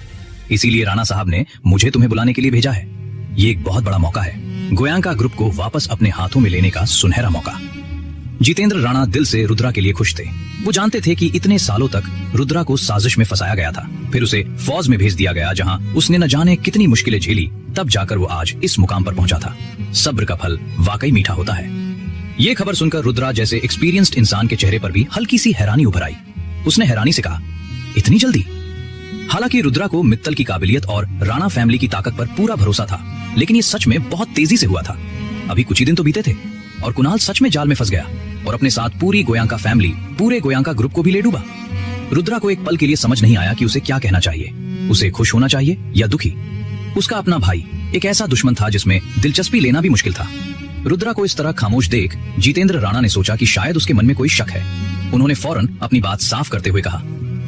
इसीलिए राणा साहब ने मुझे तुम्हें बुलाने के लिए भेजा है। ये एक बहुत बड़ा मौका है, गोयंका ग्रुप को वापस अपने हाथों में लेने का सुनहरा मौका। जितेंद्र राणा दिल से रुद्रा के लिए खुश थे। वो जानते थे कि इतने सालों तक रुद्रा को साजिश में फंसाया गया था, फिर उसे फौज में भेज दिया गया जहां उसने न जाने कितनी मुश्किलें झेली, तब जाकर वो आज इस मुकाम पर पहुंचा था। सब्र का फल वाकई मीठा होता है। ये खबर सुनकर रुद्रा जैसे एक्सपीरियंस्ड इंसान के चेहरे पर भी हल्की सी हैरानी उभर आई। उसने हैरानी से कहा, इतनी जल्दी? हालांकि रुद्रा को मित्तल की काबिलियत और राणा फैमिली की ताकत पर पूरा भरोसा था, लेकिन ये सच में बहुत तेजी से हुआ था। अभी कुछ ही दिन तो बीते थे और कुणाल सच में जाल में फंस गया और अपने साथ पूरी गोयंका फैमिली, पूरे गोयंका ग्रुप को भी ले डूबा। रुद्रा को एक पल के लिए समझ नहीं आया कि उसे क्या कहना चाहिए, उसे खुश होना चाहिए या दुखी। उसका अपना भाई एक ऐसा दुश्मन था जिसमें दिलचस्पी लेना भी मुश्किल था। रुद्रा को इस तरह खामोश देख जितेंद्र राणा ने सोचा कि शायद उसके मन में कोई शक है। उन्होंने फौरन अपनी बात साफ करते हुए कहा,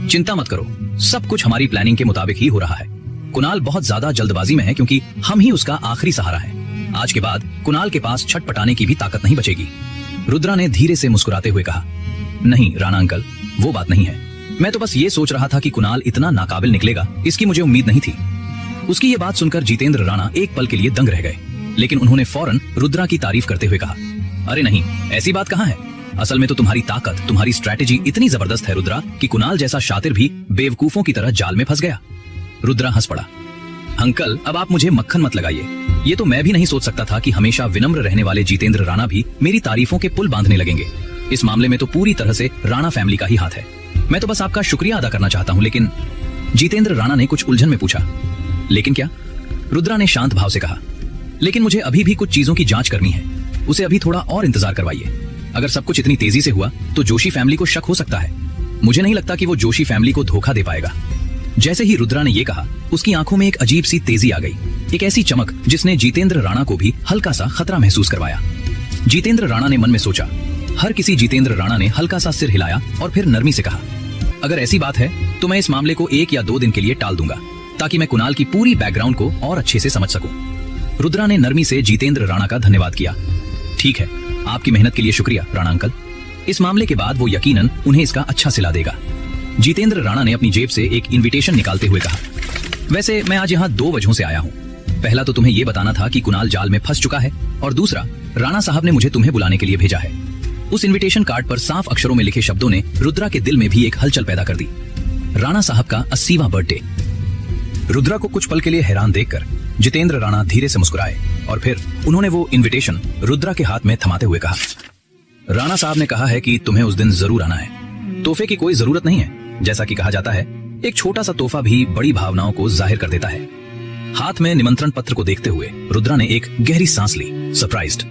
चिंता मत करो, सब कुछ हमारी प्लानिंग के मुताबिक ही हो रहा है। कुणाल बहुत ज्यादा जल्दबाजी में है क्योंकि हम ही उसका आखिरी सहारा है। आज के बाद कुणाल के पास छटपटाने की भी ताकत नहीं बचेगी। रुद्रा ने धीरे से मुस्कुराते हुए कहा, नहीं राणा अंकल, वो बात नहीं है। मैं तो बस ये सोच रहा था कि कुणाल इतना नाकाबिल निकलेगा, इसकी मुझे उम्मीद नहीं थी। उसकी ये बात सुनकर जितेंद्र राणा एक पल के लिए दंग रह गए, लेकिन उन्होंने फौरन रुद्रा की तारीफ करते हुए कहा, अरे नहीं, ऐसी बात कहाँ है। असल में तो तुम्हारी ताकत, तुम्हारी स्ट्रैटेजी इतनी जबरदस्त है रुद्रा कि कुणाल जैसा शातिर भी बेवकूफों की तरह जाल में फंस गया। रुद्रा हंस पड़ा, अंकल अब आप मुझे मक्खन मत लगाइए। ये तो मैं भी नहीं सोच सकता था कि हमेशा विनम्र रहने वाले जितेंद्र राणा भी मेरी तारीफों के पुल बांधने लगेंगे। इस मामले में तो पूरी तरह से राणा फैमिली का ही हाथ है। मैं तो बस आपका शुक्रिया अदा करना चाहता हूँ। लेकिन जितेंद्र राणा ने कुछ उलझन में पूछा, लेकिन क्या? रुद्रा ने शांत भाव से कहा, लेकिन मुझे अभी भी कुछ चीजों की जांच करनी है, उसे अभी थोड़ा और इंतजार करवाइए। अगर सब कुछ इतनी तेजी से हुआ तो जोशी फैमिली को शक हो सकता है। मुझे नहीं लगता कि वो जोशी फैमिली को धोखा दे पाएगा। जैसे ही रुद्रा ने ये कहा, उसकी आंखों में एक अजीब सी तेजी आ गई, एक ऐसी चमक जिसने जितेंद्र राणा को भी हल्का सा खतरा महसूस करवाया। जितेंद्र राणा ने मन में सोचा। हर किसी जितेंद्र राणा ने हल्का सा सिर हिलाया और फिर नरमी से कहा, अगर ऐसी बात है तो मैं इस मामले को 1 या 2 दिन के लिए टाल दूंगा, ताकि मैं कुणाल की पूरी बैकग्राउंड को और अच्छे से समझ सकूं। रुद्रा ने नरमी से जितेंद्र राणा का धन्यवाद किया। ठीक है, आपकी मेहनत के लिए शुक्रिया राणा अंकल। इस मामले के बाद वो यकीनन उन्हें इसका अच्छा सिला देगा। जितेंद्र राणा ने अपनी जेब से एक इनविटेशन निकालते हुए कहा, वैसे मैं आज यहाँ 2 वजहों से आया हूँ। पहला तो तुम्हें ये बताना था कि कुणाल जाल में फंस चुका है, और दूसरा, राणा साहब ने मुझे तुम्हें बुलाने के लिए भेजा है। उस इनविटेशन कार्ड पर साफ अक्षरों में लिखे शब्दों ने रुद्रा के दिल में भी एक हलचल पैदा कर दी। राणा साहब का 80वां बर्थडे। रुद्रा को कुछ पल के लिए हैरान देखकर जितेंद्र राणा धीरे से मुस्कुराए और फिर उन्होंने वो इनविटेशन रुद्रा के हाथ में थमाते हुए कहा, राणा साहब ने कहा है कि तुम्हें उस दिन जरूर आना है। तोहफे की कोई जरूरत नहीं है। जैसा कि कहा जाता है, एक छोटा सा तोहफा भी बड़ी भावनाओं को जाहिर कर देता है। हाथ में निमंत्रण पत्र को देखते हुए रुद्रा ने एक गहरी सांस ली, सरप्राइज्ड।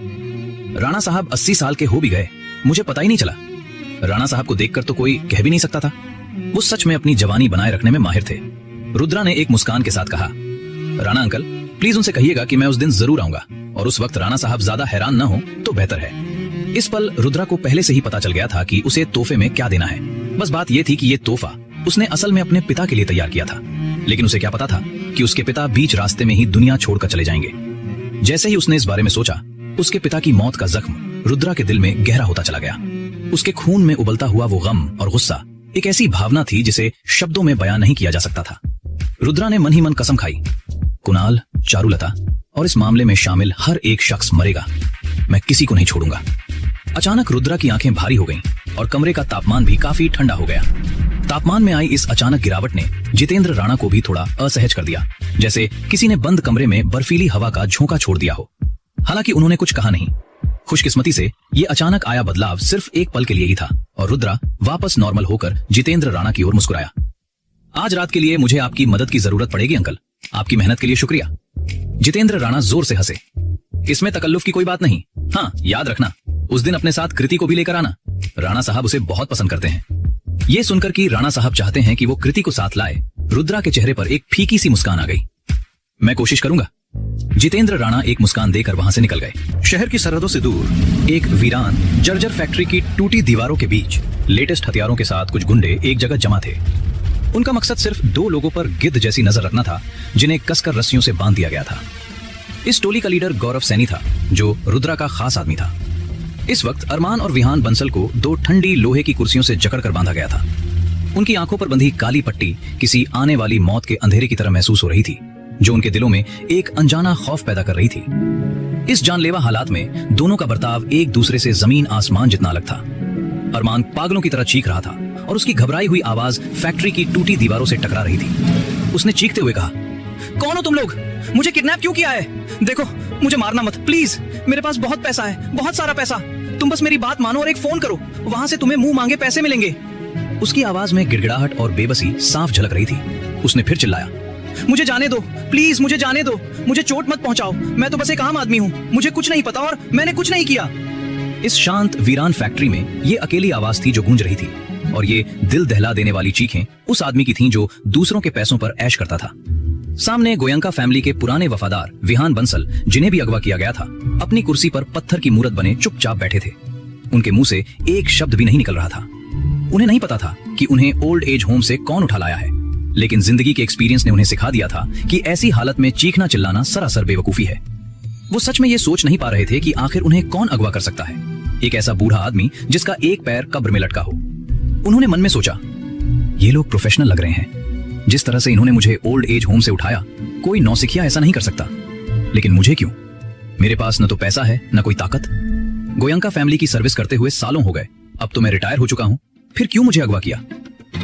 राणा साहब 80 साल के हो भी गए, मुझे पता ही नहीं चला। राणा साहब को देखकर तो कोई कह भी नहीं सकता था। वो सच में अपनी जवानी बनाए रखने में माहिर थे। रुद्रा ने एक मुस्कान के साथ कहा, राणा अंकल प्लीज उनसे कहिएगा कि मैं उस दिन जरूर आऊंगा, और उस वक्त राणा साहब ज्यादा हैरान न हो तो बेहतर है। इस पल रुद्रा को पहले से ही पता चल गया था कि उसे तोहफे में क्या देना है। बस बात यह थी कि ये तोहफा उसने असल में अपने पिता के लिए तैयार किया था, लेकिन उसे क्या पता था कि उसके पिता बीच रास्ते में ही दुनिया छोड़कर चले जाएंगे। जैसे ही उसने इस बारे में सोचा, उसके पिता की मौत का जख्म रुद्रा के दिल में गहरा होता चला गया। उसके खून में उबलता हुआ वो गम और गुस्सा एक ऐसी भावना थी जिसे शब्दों में बयां नहीं किया जा सकता था। रुद्रा ने मन ही मन कसम खाई, कुणाल, चारुलता और इस मामले में शामिल हर एक शख्स मरेगा। मैं किसी को नहीं छोड़ूंगा। अचानक रुद्रा की आंखें भारी हो गईं और कमरे का तापमान भी काफी ठंडा हो गया। तापमान में आई इस अचानक गिरावट ने जितेंद्र राणा को भी थोड़ा असहज कर दिया, जैसे किसी ने बंद कमरे में बर्फीली हवा का झोंका छोड़ दिया हो। हालांकि उन्होंने कुछ कहा नहीं। खुशकिस्मती से ये अचानक आया बदलाव सिर्फ एक पल के लिए ही था और रुद्रा वापस नॉर्मल होकर जितेंद्र राणा की ओर मुस्कुराया। आज रात के लिए मुझे आपकी मदद की जरूरत पड़ेगी अंकल। आपकी मेहनत के लिए शुक्रिया। जितेंद्र राणा जोर से हंसे। इसमें तकल्लुफ की कोई बात नहीं। हाँ, याद रखना उस दिन अपने साथ कृति को भी लेकर आना। राणा साहब उसे बहुत पसंद करते हैं। ये सुनकर कि राणा साहब चाहते हैं कि वो कृति को साथ लाए, रुद्रा के चेहरे पर एक फीकी सी मुस्कान आ गई। मैं कोशिश करूंगा। जितेंद्र राणा एक मुस्कान देकर वहां से निकल गए। शहर की सरहदों से दूर एक वीरान जर्जर फैक्ट्री की टूटी दीवारों के बीच लेटेस्ट हथियारों के साथ कुछ गुंडे एक जगह जमा थे। उनका मकसद सिर्फ 2 लोगों पर गिद्ध जैसी नजर रखना था, जिन्हें कसकर रस्सियों से बांध दिया गया था। इस टोली का लीडर गौरव सैनी था, जो रुद्रा का खास आदमी था। इस वक्त अरमान और विहान बंसल को 2 ठंडी लोहे की कुर्सियों से जकड़कर बांधा गया था। उनकी आंखों पर बंधी काली पट्टी किसी आने वाली मौत के अंधेरे की तरह महसूस हो रही थी, जो उनके दिलों में एक अनजाना खौफ पैदा कर रही थी। इस जानलेवा हालात में दोनों का बर्ताव एक दूसरे से जमीन आसमान जितना अलग था। अरमान पागलों की तरह चीख रहा था और उसकी घबराई हुई आवाज फैक्ट्री की टूटी दीवारों से टकरा रही थी। उसने चीखते हुए कहा, कौन हो तुम लोग? मुझे किडनैप क्यों किया है? देखो, मुझे मारना मत प्लीज। मेरे पास बहुत पैसा है, बहुत सारा पैसा। तुम बस मेरी बात मानो और एक फोन करो, वहां से तुम्हें मुंह मांगे पैसे मिलेंगे। उसकी आवाज में गिड़गिड़ाहट और बेबसी साफ झलक रही थी। उसने फिर चिल्लाया, मुझे जाने दो प्लीज, मुझे जाने दो, मुझे चोट मत पहुंचाओ। मैं तो बस एक आम आदमी हूँ, मुझे कुछ नहीं पता और मैंने कुछ नहीं किया। इस शांत वीरान फैक्ट्री में ये अकेली आवाज थी जो गूंज रही थी, और ये दिल दहला देने वाली चीखें उस आदमी की थीं जो दूसरों के पैसों पर ऐश करता था। सामने गोयंका फैमिली के पुराने वफादार विहान बंसल, जिन्हें भी अगवा किया गया था, अपनी कुर्सी पर पत्थर की मूरत बने चुपचाप बैठे थे। उनके मुंह से एक शब्द भी नहीं निकल रहा था। उन्हें नहीं पता था कि उन्हें ओल्ड एज होम से कौन उठा लाया है, लेकिन जिंदगी के एक्सपीरियंस ने उन्हें सिखा दिया था कि ऐसी हालत में चीखना चिल्लाना सरासर बेवकूफी है। वो सच में ये सोच नहीं पा रहे थे कि आखिर उन्हें कौन अगवा कर सकता है, एक ऐसा बूढ़ा आदमी जिसका एक पैर कब्र में लटका हो। उन्होंने मन में सोचा, ये लोग प्रोफेशनल लग रहे हैं। जिस तरह से इन्होंने मुझे ओल्ड एज होम से उठाया, कोई नौसिखिया ऐसा नहीं कर सकता। लेकिन मुझे क्यों? मेरे पास न तो पैसा है, न कोई ताकत। गोयंका फैमिली की सर्विस करते हुए सालों हो गए, अब तो मैं रिटायर हो चुका हूँ, फिर क्यों मुझे अगवा किया?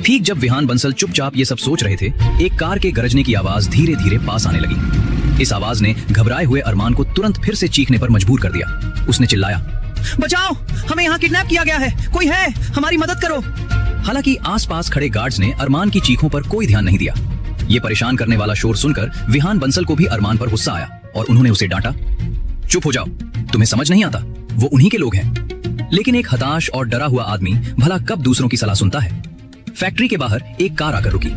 ठीक जब विहान बंसल चुपचाप ये सब सोच रहे थे, एक कार के गरजने की आवाज धीरे धीरे पास आने लगी। इस आवाज ने घबराए हुए अरमान को तुरंत फिर से चीखने पर मजबूर कर दिया। उसने चिल्लाया, बचाओ, हमें यहाँ किडनैप किया गया है, कोई है, हमारी मदद करो। हालांकि आसपास खड़े गार्ड्स ने अरमान की चीखों पर कोई ध्यान नहीं दिया। ये परेशान करने वाला शोर सुनकर विहान बंसल को भी अरमान पर गुस्सा आया और उन्होंने उसे डांटा, चुप हो जाओ, तुम्हें समझ नहीं आता, वो उन्हीं के लोग हैं। लेकिन एक हताश और डरा हुआ आदमी भला कब दूसरों की सलाह सुनता है? फैक्ट्री के बाहर एक कार आकर रुकी।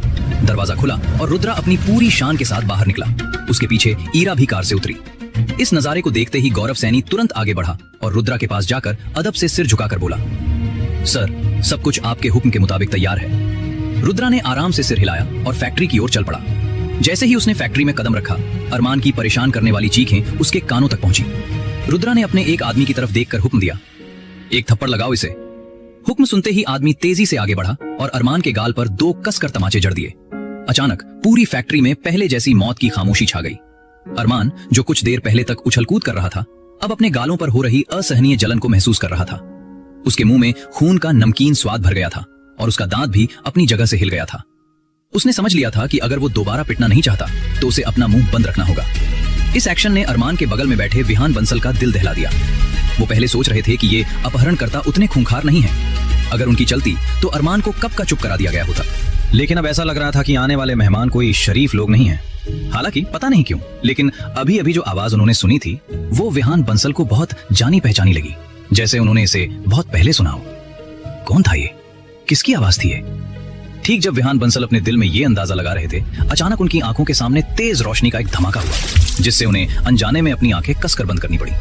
दरवाजा खुला और रुद्रा अपनी पूरी शान के साथ बाहर निकला। उसके पीछे ईरा भी कार से उतरी। इस नजारे को देखते ही गौरव सैनी तुरंत आगे बढ़ा और रुद्रा के पास जाकर अदब से सिर झुकाकर बोला, सर, सब कुछ आपके हुक्म के मुताबिक तैयार है। रुद्रा ने आराम से सिर हिलाया और फैक्ट्री की ओर चल पड़ा। जैसे ही उसने फैक्ट्री में कदम रखा, अरमान की परेशान करने वाली चीखें उसके कानों तक पहुंची। रुद्रा ने अपने एक आदमी की तरफ देखकर हुक्म दिया, एक थप्पड़ लगाओ इसे। हुक्म सुनते ही आदमी तेजी से आगे बढ़ा और अरमान के गाल पर 2 कसकर तमाचे जड़ दिए। अचानक पूरी फैक्ट्री में पहले जैसी मौत की खामोशी छा गई। अरमान, जो कुछ देर पहले तक उछलकूद कर रहा था, अब अपने गालों पर हो रही असहनीय जलन को महसूस कर रहा था। उसके मुंह में खून का नमकीन स्वाद भर गया था और उसका दांत भी अपनी जगह से हिल गया था। उसने समझ लिया था कि अगर वो दोबारा पिटना नहीं चाहता तो उसे अपना मुंह बंद रखना होगा। इस एक्शन ने अरमान के बगल में बैठे विहान बंसल का दिल दहला दिया। वो पहले सोच रहे थे कि ये अपहरणकर्ता उतने खूंखार नहीं है। अगर उनकी चलती तो अरमान को कब का चुप करा दिया गया होता, लेकिन अब ऐसा लग रहा था कि आने वाले मेहमान कोई शरीफ लोग नहीं हैं। हालांकि पता नहीं क्यों, लेकिन अभी अभी जो आवाज उन्होंने सुनी थी वो विहान बंसल को बहुत जानी पहचानी लगी, जैसे उन्होंने इसे बहुत पहले सुना हो। कौन था ये? किसकी आवाज थी ये? ठीक जब विहान बंसल अपने दिल में ये अंदाजा लगा रहे थे, अचानक उनकी आंखों के सामने तेज रोशनी का एक धमाका हुआ, जिससे उन्हें अनजाने में अपनी आंखें कसकर बंद करनी पड़ी।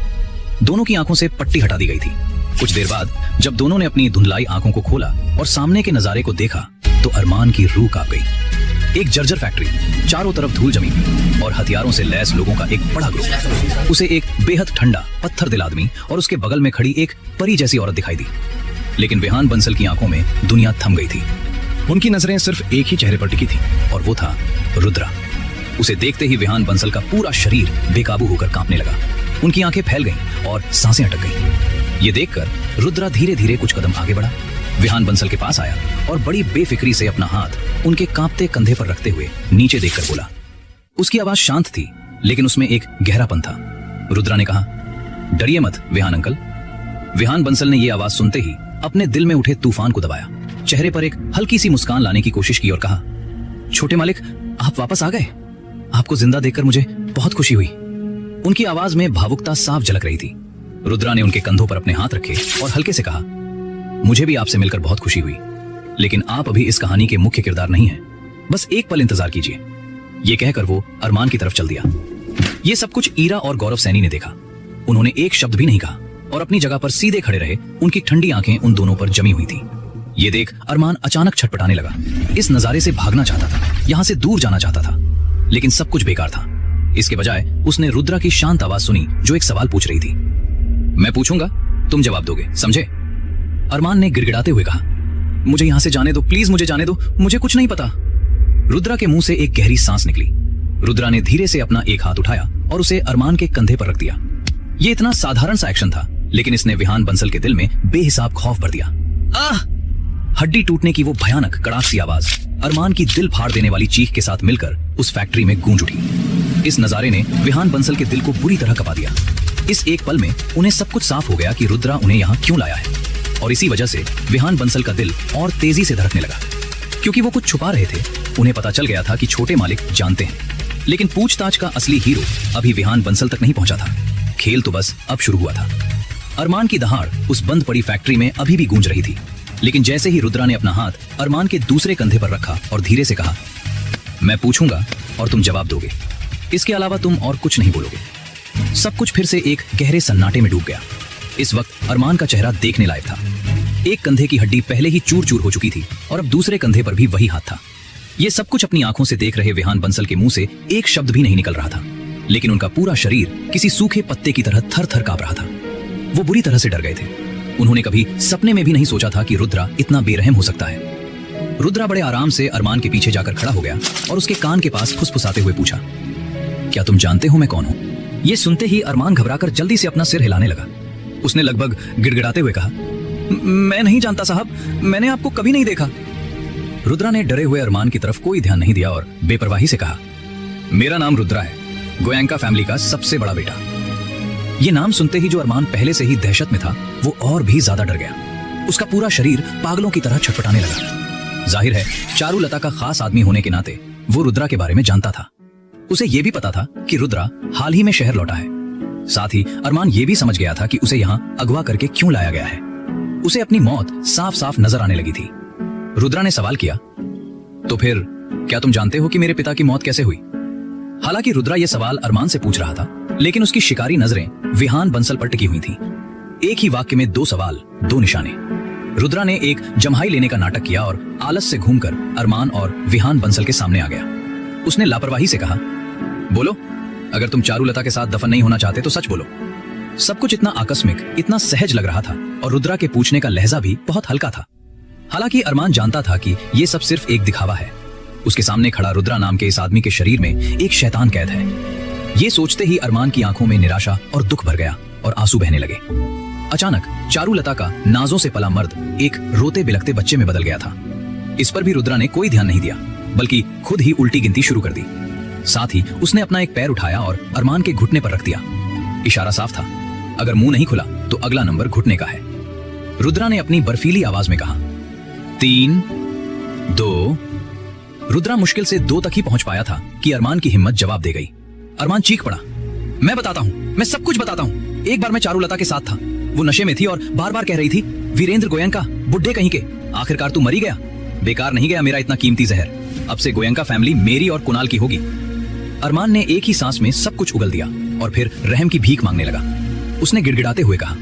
दोनों की आंखों से पट्टी हटा दी गई थी। कुछ देर बाद जब दोनों ने अपनी धुंधलाई आंखों को खोला और सामने के नजारे को देखा तो अरमान की रूह कांप गई। एक जर्जर फैक्ट्री, चारों तरफ धूल जमी हुई और हथियारों से लैस लोगों का एक बड़ा ग्रुप। उसे एक बेहद ठंडा पत्थर दिल आदमी और उसके बगल में खड़ी एक परी जैसी औरत दिखाई दी। लेकिन विहान बंसल की आंखों में दुनिया थम गई थी। उनकी नजरें सिर्फ एक ही चेहरे पर टिकी थी और वो था रुद्रा। उसे देखते ही विहान बंसल का पूरा शरीर बेकाबू होकर कांपने लगा। उनकी आंखें फैल गईं और सांसें अटक गईं। ये देखकर रुद्रा धीरे धीरे कुछ कदम आगे बढ़ा, विहान बंसल के पास आया और बड़ी बेफिक्री से अपना हाथ उनके कांपते कंधे पर रखते हुए नीचे देखकर बोला। उसकी आवाज शांत थी, लेकिन उसमें एक गहरापन था। रुद्रा ने कहा, डरिए मत विहान अंकल। विहान बंसल ने यह आवाज सुनते ही अपने दिल में उठे तूफान को दबाया, चेहरे पर एक हल्की सी मुस्कान लाने की कोशिश की और कहा, छोटे मालिक, आप वापस आ गए। आपको जिंदा देखकर मुझे बहुत खुशी हुई। उनकी आवाज में भावुकता साफ झलक रही थी। रुद्रा ने उनके कंधों पर अपने हाथ रखे और हल्के से कहा, मुझे भी आपसे मिलकर बहुत खुशी हुई, लेकिन आप अभी इस कहानी के मुख्य किरदार नहीं हैं। बस एक पल इंतजार कीजिए। ये कहकर वो अरमान की तरफ चल दिया। ये सब कुछ ईरा और गौरव सैनी ने देखा। उन्होंने एक शब्द भी नहीं कहा और अपनी जगह पर सीधे खड़े रहे। उनकी ठंडी आंखें उन दोनों पर जमी हुई थी। ये देख अरमान अचानक छटपटाने लगा। इस नजारे से भागना चाहता था, यहाँ से दूर जाना चाहता था, लेकिन सब कुछ बेकार था। इसके बजाय उसने रुद्रा की शांत आवाज सुनी जो एक सवाल पूछ रही थी। मैं पूछूंगा, तुम जवाब दोगे, समझे? अरमान ने गिड़गिड़ाते हुए कहा, मुझे यहां से जाने दो, प्लीज मुझे जाने दो, मुझे कुछ नहीं पता। रुद्रा के मुंह से एक गहरी सांस निकली। रुद्रा ने धीरे से अपना एक हाथ उठाया और उसे अरमान के कंधे पर रख दिया। ये इतना साधारण सा एक्शन था, लेकिन इसने विहान बंसल के दिल में बेहिसाब खौफ भर दिया। आह! हड्डी टूटने की वो भयानक कड़ाक सी आवाज अरमान की दिल फाड़ देने वाली चीख के साथ मिलकर उस फैक्ट्री में गूंज उठी। इस नजारे ने विहान बंसल के दिल को बुरी तरह कपा दिया। इस एक पल में उन्हें सब कुछ साफ हो गया कि रुद्रा उन्हें यहाँ क्यों लाया है, और इसी वजह से विहान बंसल का दिल और तेजी से धड़कने लगा। क्योंकि वो कुछ छुपा रहे थे, उन्हें पता चल गया था कि छोटे मालिक जानते हैं, लेकिन पूछताछ का असली हीरो अभी विहान बंसल तक नहीं पहुंचा था। खेल तो बस अब शुरू हुआ था। अरमान की दहाड़ उस बंद पड़ी फैक्ट्री में अभी भी गूंज रही थी, लेकिन जैसे ही रुद्रा ने अपना हाथ अरमान के दूसरे कंधे पर रखा और धीरे से कहा, मैं पूछूंगा और तुम जवाब दोगे, इसके अलावा तुम और कुछ नहीं बोलोगे। सब कुछ फिर से एक गहरे सन्नाटे में डूब गया। इस वक्त अरमान का चेहरा देखने लायक था। एक कंधे की हड्डी पहले ही चूर चूर हो चुकी थी और अब दूसरे कंधे पर भी वही हाथ था। ये सब कुछ अपनी आंखों से देख रहे विहान बंसल के मुंह से एक शब्द भी नहीं निकल रहा था, लेकिन उनका पूरा शरीर किसी सूखे पत्ते की तरह थर थर कांप रहा था। वो बुरी तरह से डर गए थे। उन्होंने कभी सपने में भी नहीं सोचा था कि रुद्रा इतना बेरहम हो सकता है। रुद्रा बड़े आराम से अरमान के पीछे जाकर खड़ा हो गया और उसके कान के पास फुसफुसाते हुए पूछा, क्या तुम जानते हो मैं कौन हूं? ये सुनते ही अरमान घबराकर जल्दी से अपना सिर हिलाने लगा। उसने लगभग गिड़गिड़ाते हुए कहा, मैं नहीं जानता साहब, मैंने आपको कभी नहीं देखा। रुद्रा ने डरे हुए अरमान की तरफ कोई ध्यान नहीं दिया और बेपरवाही से कहा, मेरा नाम रुद्रा है, गोयंका फैमिली का सबसे बड़ा बेटा। ये नाम सुनते ही जो अरमान पहले से ही दहशत में था, वो और भी ज्यादा डर गया। उसका पूरा शरीर पागलों की तरह छटपटाने लगा। जाहिर है चारुलता का खास आदमी होने के नाते वो रुद्रा के बारे में जानता था। उसे यह भी पता था कि रुद्रा हाल ही में शहर लौटा है। साथ ही अरमान ये भी समझ गया था कि उसे यहाँ अगवा करके क्यों लाया गया है। उसे अपनी मौत साफ साफ नजर आने लगी थी। रुद्रा ने सवाल किया, तो फिर क्या तुम जानते हो कि मेरे पिता की मौत कैसे हुई? हालांकि रुद्रा यह सवाल अरमान से पूछ रहा था, लेकिन उसकी शिकारी नजरें विहान बंसल पर टिकी हुई थी। एक ही वाक्य में दो सवाल, दो निशाने। रुद्रा ने एक जम्हाई लेने का नाटक किया और आलस से घूमकर अरमान और विहान बंसल के सामने आ गया। उसने लापरवाही से कहा, बोलो, अगर तुम चारुलता के साथ दफन नहीं होना चाहते तो सच बोलो। सब कुछ इतना आकस्मिक, इतना सहज लग रहा था और रुद्रा के पूछने का लहजा भी बहुत हल्का था। हालांकि अरमान जानता था कि यह सब सिर्फ एक दिखावा है। उसके सामने खड़ा रुद्रा नाम के इस आदमी के शरीर में एक शैतान कैद है। ये सोचते ही अरमान की आंखों में निराशा और दुख भर गया और आंसू बहने लगे। अचानक चारुलता का नाजों से पला मर्द एक रोते बिलखते बच्चे में बदल गया था। इस पर भी रुद्रा ने कोई ध्यान नहीं दिया, बल्कि खुद ही उल्टी गिनती शुरू कर दी। साथ ही उसने अपना एक पैर उठाया और अरमान के घुटने पर रख दिया। इशारा साफ था, अगर मुंह नहीं खुला तो अगला नंबर घुटने का है। रुद्रा ने अपनी बर्फीली आवाज में कहा, 3, 2। रुद्रा मुश्किल से 2 तक ही पहुंच पाया था कि अरमान की हिम्मत जवाब दे गई। अरमान चीख पड़ा, मैं बताता हूं, मैं सब कुछ बताता हूं। एक बार मैं चारुलता के साथ था, वो नशे में थी और बार बार कह रही थी, वीरेंद्र गोयंका, बुड्ढे कहीं के, आखिरकार तू मरी गया। बेकार नहीं गया मेरा इतना कीमती जहर। अब से गोयंका फैमिली मेरी और कुणाल की होगी। अरमान ने एक ही सांस में सब कुछ उगल दिया और फिर रहम की भीख मांगने लगा। उसने गिड़गिड़ाते हुए कहा,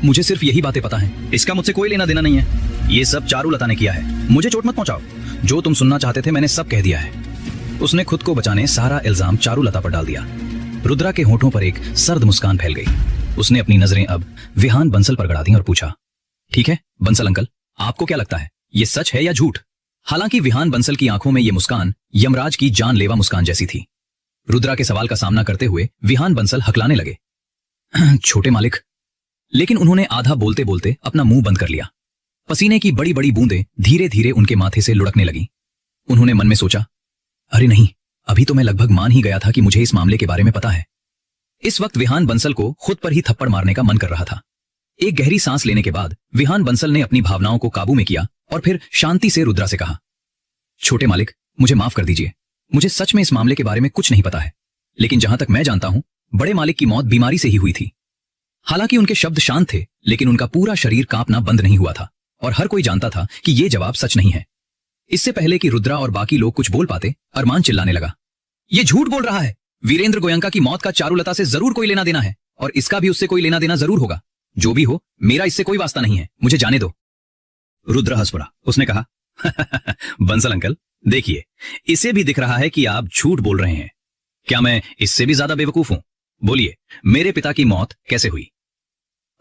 मुझे सिर्फ यही बातें पता है, इसका मुझसे कोई लेना देना नहीं है। ये सब चारुलता ने किया है, मुझे चोट मत पहुंचाओ। जो तुम सुनना चाहते थे मैंने सब कह दिया है। उसने खुद को बचाने सारा इल्जाम चारुलता पर डाल दिया। रुद्रा के होठों पर एक सर्द मुस्कान फैल गई। उसने अपनी नजरें अब विहान बंसल पर गड़ा दी और पूछा, ठीक है बंसल अंकल, आपको क्या लगता है, ये सच है या झूठ? हालांकि विहान बंसल की आंखों में ये मुस्कान यमराज की जानलेवा मुस्कान जैसी थी। रुद्रा के सवाल का सामना करते हुए विहान बंसल हकलाने लगे, छोटे मालिक। लेकिन उन्होंने आधा बोलते बोलते अपना मुंह बंद कर लिया। पसीने की बड़ी बड़ी बूंदें धीरे धीरे उनके माथे से लुढ़कने लगी। उन्होंने मन में सोचा, अरे नहीं, अभी तो मैं लगभग मान ही गया था कि मुझे इस मामले के बारे में पता है। इस वक्त विहान बंसल को खुद पर ही थप्पड़ मारने का मन कर रहा था। एक गहरी सांस लेने के बाद विहान बंसल ने अपनी भावनाओं को काबू में किया और फिर शांति से रुद्रा से कहा, छोटे मालिक, मुझे माफ कर दीजिए। मुझे सच में इस मामले के बारे में कुछ नहीं पता है, लेकिन जहां तक मैं जानता हूं, बड़े मालिक की मौत बीमारी से ही हुई थी। हालांकि उनके शब्द शांत थे, लेकिन उनका पूरा शरीर कांपना बंद नहीं हुआ था और हर कोई जानता था कि यह जवाब सच नहीं है। इससे पहले कि रुद्रा और बाकी लोग कुछ बोल पाते, अरमान चिल्लाने लगा, ये झूठ बोल रहा है। वीरेंद्र गोयंका की मौत का चारुलता से जरूर कोई लेना देना है और इसका भी उससे कोई लेना देना जरूर होगा। जो भी हो, मेरा इससे कोई वास्ता नहीं है, मुझे जाने दो। रुद्र हंस पड़ा। उसने कहा, बंसल अंकल, देखिए, इसे भी दिख रहा है कि आप झूठ बोल रहे हैं। क्या मैं इससे भी ज्यादा बेवकूफ हूं? बोलिए, मेरे पिता की मौत कैसे हुई?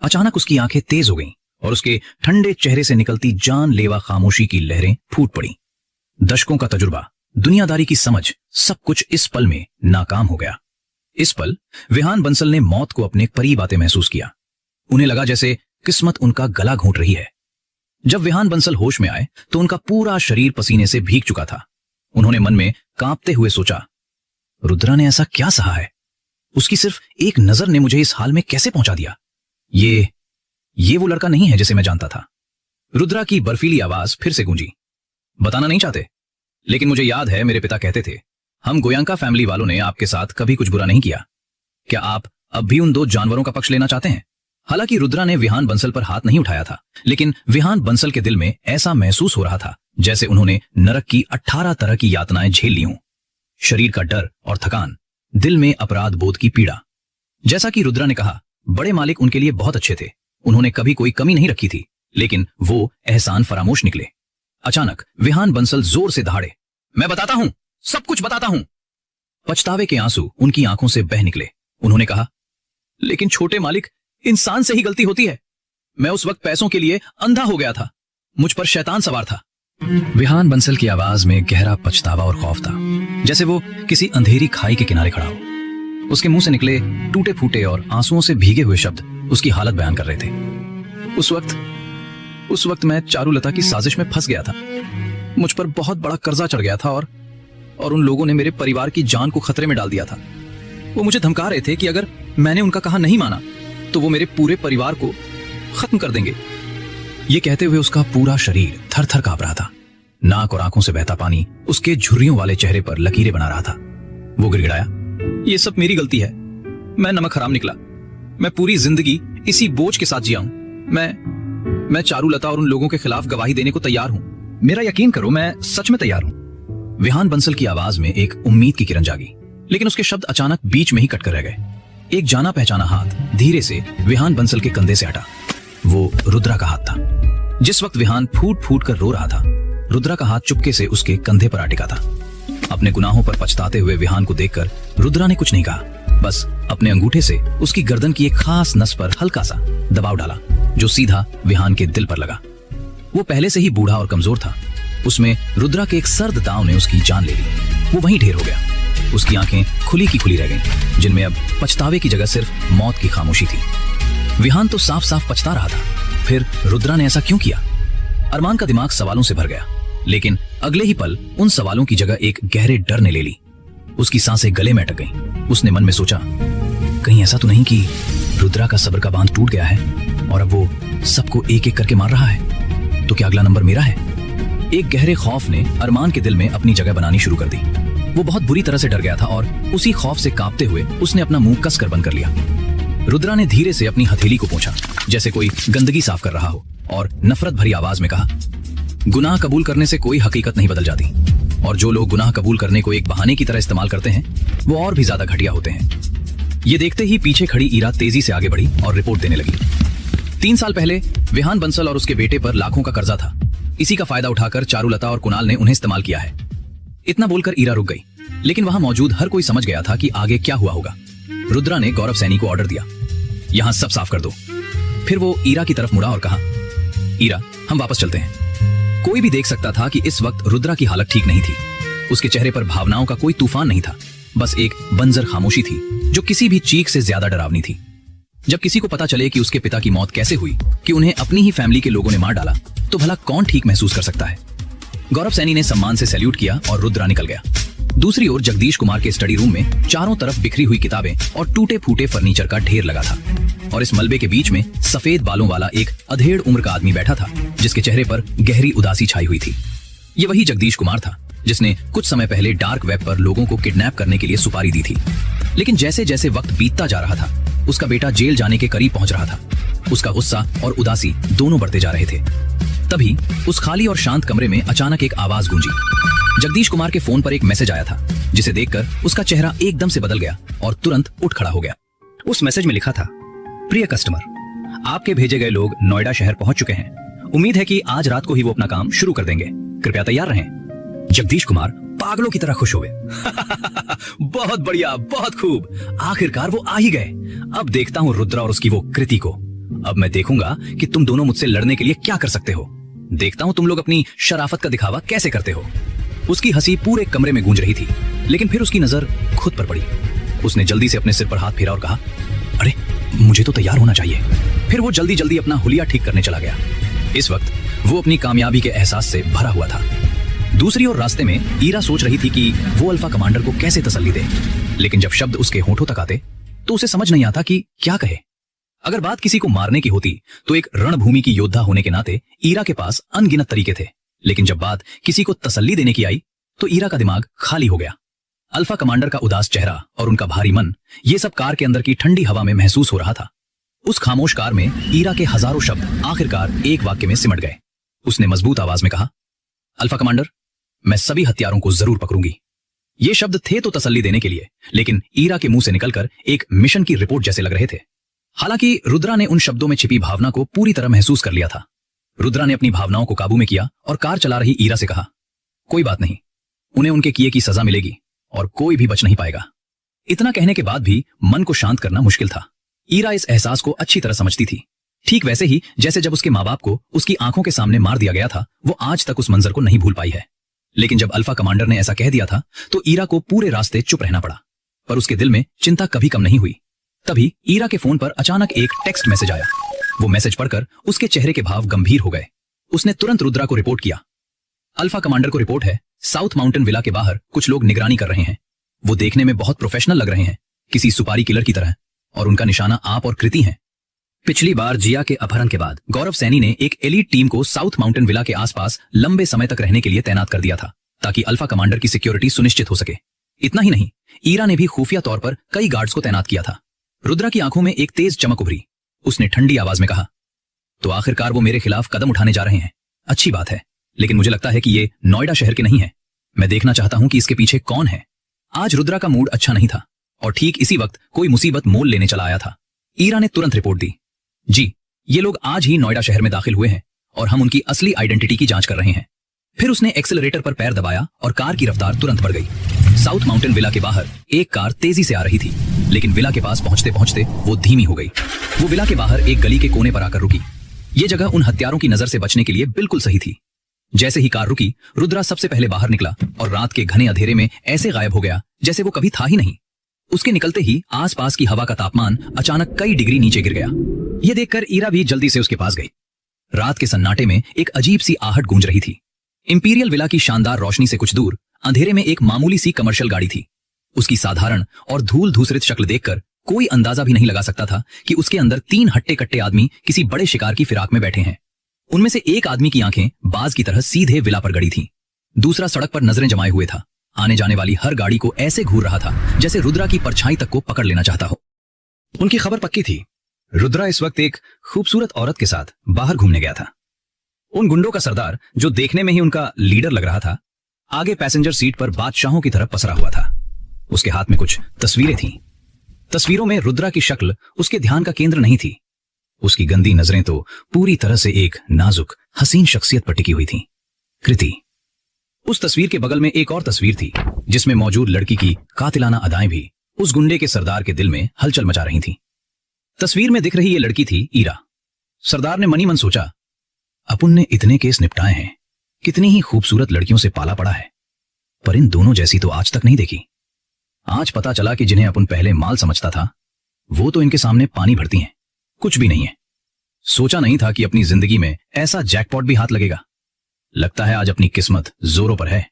अचानक उसकी आंखें तेज हो गईं और उसके ठंडे चेहरे से निकलती जानलेवा खामोशी की लहरें फूट पड़ी। दशकों का तजुर्बा, दुनियादारी की समझ, सब कुछ इस पल में नाकाम हो गया। इस पल विहान बंसल ने मौत को अपने करीब आते महसूस किया। उन्हें लगा जैसे किस्मत उनका गला घोंट रही है। जब विहान बंसल होश में आए तो उनका पूरा शरीर पसीने से भीग चुका था। उन्होंने मन में कांपते हुए सोचा, रुद्रा ने ऐसा क्या सहा है? उसकी सिर्फ एक नजर ने मुझे इस हाल में कैसे पहुंचा दिया? ये वो लड़का नहीं है जिसे मैं जानता था। रुद्रा की बर्फीली आवाज फिर से गूंजी। बताना नहीं चाहते, लेकिन मुझे याद है मेरे पिता कहते थे, हम गोयंका फैमिली वालों ने आपके साथ कभी कुछ बुरा नहीं किया। क्या आप अब भी उन 2 जानवरों का पक्ष लेना चाहते हैं? हालांकि रुद्रा ने विहान बंसल पर हाथ नहीं उठाया था, लेकिन विहान बंसल के दिल में ऐसा महसूस हो रहा था जैसे उन्होंने नरक की 18 तरह की यातनाएं झेल ली हों। शरीर का डर और थकान, दिल में अपराध बोध की पीड़ा। जैसा कि रुद्रा ने कहा, बड़े मालिक उनके लिए बहुत अच्छे थे, उन्होंने कभी कोई कमी नहीं रखी थी, लेकिन वो एहसान फरामोश निकले। अचानक विहान बंसल जोर से दहाड़े, मैं बताता हूं, सब कुछ बताता हूं। पछतावे के आंसू उनकी आंखों से बह निकले। उन्होंने कहा, लेकिन छोटे मालिक, इंसान से ही गलती होती है। मैं उस वक्त पैसों के लिए अंधा हो गया था, मुझ पर शैतान सवार था। विहान बंसल की आवाज में गहरा पछतावा और खौफ था, जैसे वो किसी अंधेरी खाई के किनारे खड़ा हो। उसके मुंह से निकले टूटे फूटे और आंसुओं से भीगे हुए शब्द उसकी हालत बयान कर रहे थे। उस वक्त मैं चारुलता की साजिश में फंस गया था। मुझ पर बहुत बड़ा कर्जा चढ़ गया था और उन लोगों ने मेरे परिवार की जान को खतरे में डाल दिया था। वो मुझे धमका रहे थे कि अगर मैंने उनका कहा नहीं माना तो वो मेरे पूरे परिवार को खत्म कर देंगे। ये कहते हुए उसका पूरा शरीर थर थर कांप रहा था। नाक और आंखों से बहता पानी उसके झुर्रियों वाले चेहरे पर लकीरें बना रहा था। वो गिड़गिड़ाया, ये सब मेरी गलती है, मैं नमक हराम निकला। मैं पूरी जिंदगी इसी बोझ के साथ जिया हूं। मैं चारुलता और उन लोगों के खिलाफ गवाही देने को तैयार हूं। मेरा यकीन करो, मैं सच में तैयार हूं। विहान बंसल की आवाज में एक उम्मीद की किरण जागी, लेकिन उसके शब्द अचानक बीच में ही कटकर रह गए। एक जाना पहचाना हाथ धीरे से विहान बंसल के कंधे से हटा। वो रुद्रा का हाथ था। जिस वक्त विहान फूट फूट कर रो रहा था, रुद्रा का हाथ चुपके से उसके कंधे पर आ टिका था। अपने गुनाहों पर पछताते हुए विहान को देखकर रुद्रा ने कुछ नहीं कहा, बस अपने अंगूठे से उसकी गर्दन की एक खास नस पर हल्का सा दबाव डाला, जो सीधा विहान के दिल पर लगा। वो पहले से ही बूढ़ा और कमजोर था। उसमें रुद्रा के एक सर्द दांव ने उसकी जान ले ली। वो वहीं ढेर हो गया। उसकी आंखें खुली की खुली रह गईं, जिनमें अब पछतावे की जगह सिर्फ मौत की खामोशी थी। विहान तो साफ साफ पछता रहा था, फिर रुद्रा ने ऐसा क्यों किया? अरमान का दिमाग सवालों से भर गया, लेकिन अगले ही पल उन सवालों की जगह एक गहरे डर ने ले ली। उसकी सांसें गले में अटक गईं। उसने मन में सोचा, कहीं ऐसा तो नहीं कि रुद्रा का सब्र का बांध टूट गया है और अब वो सबको एक एक करके मार रहा है? तो क्या अगला नंबर मेरा है? एक गहरे खौफ ने अरमान के दिल में अपनी जगह बनानी शुरू कर दी। वो बहुत बुरी तरह से डर गया था और उसी खौफ से कांपते हुए उसने अपना मुंह कसकर बंद कर लिया। रुद्रा ने धीरे से अपनी हथेली को पोंछा, जैसे कोई गंदगी साफ कर रहा हो, और नफरत भरी आवाज में कहा, गुनाह कबूल करने से कोई हकीकत नहीं बदल जाती, और जो लोग गुनाह कबूल करने को एक बहाने की तरह इस्तेमाल करते हैं वो और भी ज्यादा घटिया होते हैं। ये देखते ही पीछे खड़ी ईरा तेजी से आगे बढ़ी और रिपोर्ट देने लगी। 3 साल पहले विहान बंसल और उसके बेटे पर लाखों का कर्जा था। इसी का फायदा उठाकर चारुलता और कुणाल ने उन्हें इस्तेमाल किया है। इतना बोलकर ईरा रुक गई, लेकिन वहां मौजूद हर कोई समझ गया था कि आगे क्या हुआ होगा। रुद्रा ने गौरव सैनी को ऑर्डर दिया, यहां सब साफ कर दो। फिर वो ईरा की तरफ मुड़ा और कहा, ईरा, हम वापस चलते हैं। कोई भी देख सकता था कि इस वक्त रुद्रा की हालत ठीक नहीं थी। उसके चेहरे पर भावनाओं का कोई तूफान नहीं था, बस एक बंजर खामोशी थी जो किसी भी चीख से ज्यादा डरावनी थी। जब किसी को पता चले कि उसके पिता की मौत कैसे हुई, कि उन्हें अपनी ही फैमिली के लोगों ने मार डाला, तो भला कौन ठीक महसूस कर सकता है? गौरव सैनी ने सम्मान से सैल्यूट किया और रुद्रा निकल गया। दूसरी ओर जगदीश कुमार के स्टडी रूम में चारों तरफ बिखरी हुई किताबें और टूटे फूटे फर्नीचर का ढेर लगा था, और इस मलबे के बीच में सफेद बालों वाला एक अधेड़ उम्र का आदमी बैठा था, जिसके चेहरे पर गहरी उदासी छाई हुई थी। ये वही जगदीश कुमार था जिसने कुछ समय पहले डार्क वेब पर लोगों को किडनैप करने के लिए सुपारी दी थी। लेकिन जैसे जैसे वक्त बीतता जा रहा था, उसका बेटा जेल जाने के करीब पहुंच रहा था। उसका गुस्सा और उदासी दोनों बढ़ते जा रहे थे। तभी उस खाली और शांत कमरे में अचानक एक आवाज गूंजी। जगदीश कुमार के फोन पर एक मैसेज आया था, जिसे देखकर उसका चेहरा एकदम से बदल गया और तुरंत उठ खड़ा हो गया। उस मैसेज में लिखा था, प्रिय कस्टमर, आपके भेजे गए लोग नोएडा शहर पहुंच चुके हैं उम्मीद है कि आज रात को ही वो अपना काम शुरू कर देंगे। कृपया तैयार रहें। जगदीश कुमार पागलों की तरह खुश हुए। बहुत बढ़िया, बहुत खूब, आखिरकार वो आ ही गए। अब देखता हूँ रुद्रा और उसकी वो कृति को। अब मैं देखूंगा कि तुम दोनों मुझसे लड़ने के लिए क्या कर सकते हो। देखता हूँ तुम लोग अपनी शराफत का दिखावा कैसे करते हो। उसकी हंसी पूरे कमरे में गूंज रही थी, लेकिन फिर उसकी नजर खुद पर पड़ी। उसने जल्दी से अपने सिर पर हाथ फेरा और कहा, अरे मुझे तो तैयार होना चाहिए। फिर वो जल्दी जल्दी अपना हुलिया ठीक करने चला गया। इस वक्त वो अपनी कामयाबी के एहसास से भरा हुआ था। दूसरी ओर रास्ते में ईरा सोच रही थी कि वो अल्फा कमांडर को कैसे तसल्ली दे, लेकिन जब शब्द उसके होठों तक आते तो उसे समझ नहीं आता कि क्या कहे। अगर बात किसी को मारने की होती तो एक रणभूमि की योद्धा होने के नाते ईरा के पास अनगिनत तरीके थे, लेकिन जब बात किसी को तसल्ली देने की आई तो ईरा का दिमाग खाली हो गया। अल्फा कमांडर का उदास चेहरा और उनका भारी मन, ये सब कार के अंदर की ठंडी हवा में महसूस हो रहा था। उस खामोश कार में ईरा के हजारों शब्द आखिरकार एक वाक्य में सिमट गए। उसने मजबूत आवाज में कहा, अल्फा कमांडर, मैं सभी हत्यारों को जरूर पकड़ूंगी। ये शब्द थे तो तसल्ली देने के लिए, लेकिन ईरा के मुंह से निकलकर एक मिशन की रिपोर्ट जैसे लग रहे थे। हालांकि रुद्रा ने उन शब्दों में छिपी भावना को पूरी तरह महसूस कर लिया था। रुद्रा ने अपनी भावनाओं को काबू में किया और कार चला रही ईरा से कहा, कोई बात नहीं, उन्हें उनके किए की सजा मिलेगी और कोई भी बच नहीं पाएगा। इतना कहने के बाद भी मन को शांत करना मुश्किल था। ईरा इस एहसास को अच्छी तरह समझती थी, ठीक वैसे ही जैसे जब उसके माँ बाप को उसकी आंखों के सामने मार दिया गया था। वो आज तक उस मंजर को नहीं भूल पाई है। लेकिन जब अल्फा कमांडर ने ऐसा कह दिया था तो ईरा को पूरे रास्ते चुप रहना पड़ा, पर उसके दिल में चिंता कभी कम नहीं हुई। तभी ईरा के फोन पर अचानक एक टेक्स्ट मैसेज आया। वो मैसेज पढ़कर उसके चेहरे के भाव गंभीर हो गए। उसने तुरंत रुद्रा को रिपोर्ट किया, अल्फा कमांडर को रिपोर्ट है, साउथ माउंटेन विला के बाहर कुछ लोग निगरानी कर रहे हैं। वो देखने में बहुत प्रोफेशनल लग रहे हैं, किसी सुपारी किलर की तरह, और उनका निशाना आप और कृति हैं। पिछली बार जिया के अपहरण के बाद गौरव सैनी ने एक एलीट टीम को साउथ माउंटेन विला के आसपास लंबे समय तक रहने के लिए तैनात कर दिया था, ताकि अल्फा कमांडर की सिक्योरिटी सुनिश्चित हो सके। इतना ही नहीं, ईरा ने भी खुफिया तौर पर कई गार्ड्स को तैनात किया था। रुद्रा की आंखों में एक तेज चमक उभरी। उसने ठंडी आवाज में कहा, तो आखिरकार वो मेरे खिलाफ कदम उठाने जा रहे हैं। अच्छी बात है, लेकिन मुझे लगता है कि ये नोएडा शहर के नहीं है। मैं देखना चाहता हूं कि इसके पीछे कौन है। आज रुद्रा का मूड अच्छा नहीं था और ठीक इसी वक्त कोई मुसीबत मोल लेने चला आया था। ईरा ने तुरंत रिपोर्ट दी, जी, ये लोग आज ही नोएडा शहर में दाखिल हुए हैं और हम उनकी असली आइडेंटिटी की जांच कर रहे हैं। फिर उसने एक्सेलरेटर पर पैर दबाया और कार की रफ्तार तुरंत बढ़ गई। साउथ माउंटेन विला के बाहर एक कार तेजी से आ रही थी, लेकिन विला के पास पहुंचते पहुंचते वो धीमी हो गई। वो विला के बाहर एक गली के कोने पर आकर रुकी। ये जगह उन हत्यारों की नजर से बचने के लिए बिल्कुल सही थी। जैसे ही कार रुकी, रुद्रा सबसे पहले बाहर निकला और रात के घने अंधेरे में ऐसे गायब हो गया जैसे वो कभी था ही नहीं। उसके निकलते ही आसपास की हवा का तापमान अचानक कई डिग्री नीचे गिर गया। यह देखकर ईरा भी जल्दी से उसके पास गई। रात के सन्नाटे में एक अजीब सी आहट गूंज रही थी। इंपीरियल विला की शानदार रोशनी से कुछ दूर अंधेरे में एक मामूली सी कमर्शियल गाड़ी थी। उसकी साधारण और धूल धूसरित शक्ल देखकर कोई अंदाजा भी नहीं लगा सकता था कि उसके अंदर 3 हट्टे कट्टे आदमी किसी बड़े शिकार की फिराक में बैठे हैं। उनमें से एक आदमी की आंखें बाज की तरह सीधे विला पर गड़ी थीं। दूसरा सड़क पर नजरें जमाए हुए था। आने जाने वाली हर गाड़ी को ऐसे घूर रहा था जैसे रुद्रा की परछाई तक को पकड़ लेना चाहता हो। उनकी खबर पक्की थी, रुद्रा इस वक्त एक खूबसूरत औरत के साथ बाहर घूमने गया था। उन गुंडों का सरदार, जो देखने में ही उनका लीडर लग रहा था, आगे पैसेंजर सीट पर बादशाहों की तरह पसरा हुआ था। उसके हाथ में कुछ तस्वीरें थीं। तस्वीरों में रुद्रा की शक्ल उसके ध्यान का केंद्र नहीं थी। उसकी गंदी नजरें तो पूरी तरह से एक नाजुक हसीन शख्सियत पर टिकी हुई थीं, कृति। उस तस्वीर के बगल में एक और तस्वीर थी, जिसमें मौजूद लड़की की कातिलाना अदाएं भी उस गुंडे के सरदार के दिल में हलचल मचा रही थीं। तस्वीर में दिख रही ये लड़की थी ईरा। सरदार ने मनी मन सोचा, अपुन ने इतने केस निपटाए हैं, कितनी ही खूबसूरत लड़कियों से पाला पड़ा है, पर इन दोनों जैसी तो आज तक नहीं देखी। आज पता चला कि जिन्हें अपन पहले माल समझता था, वो तो इनके सामने पानी भरती हैं, कुछ भी नहीं है। सोचा नहीं था कि अपनी जिंदगी में ऐसा जैकपॉट भी हाथ लगेगा। लगता है आज अपनी किस्मत जोरों पर है।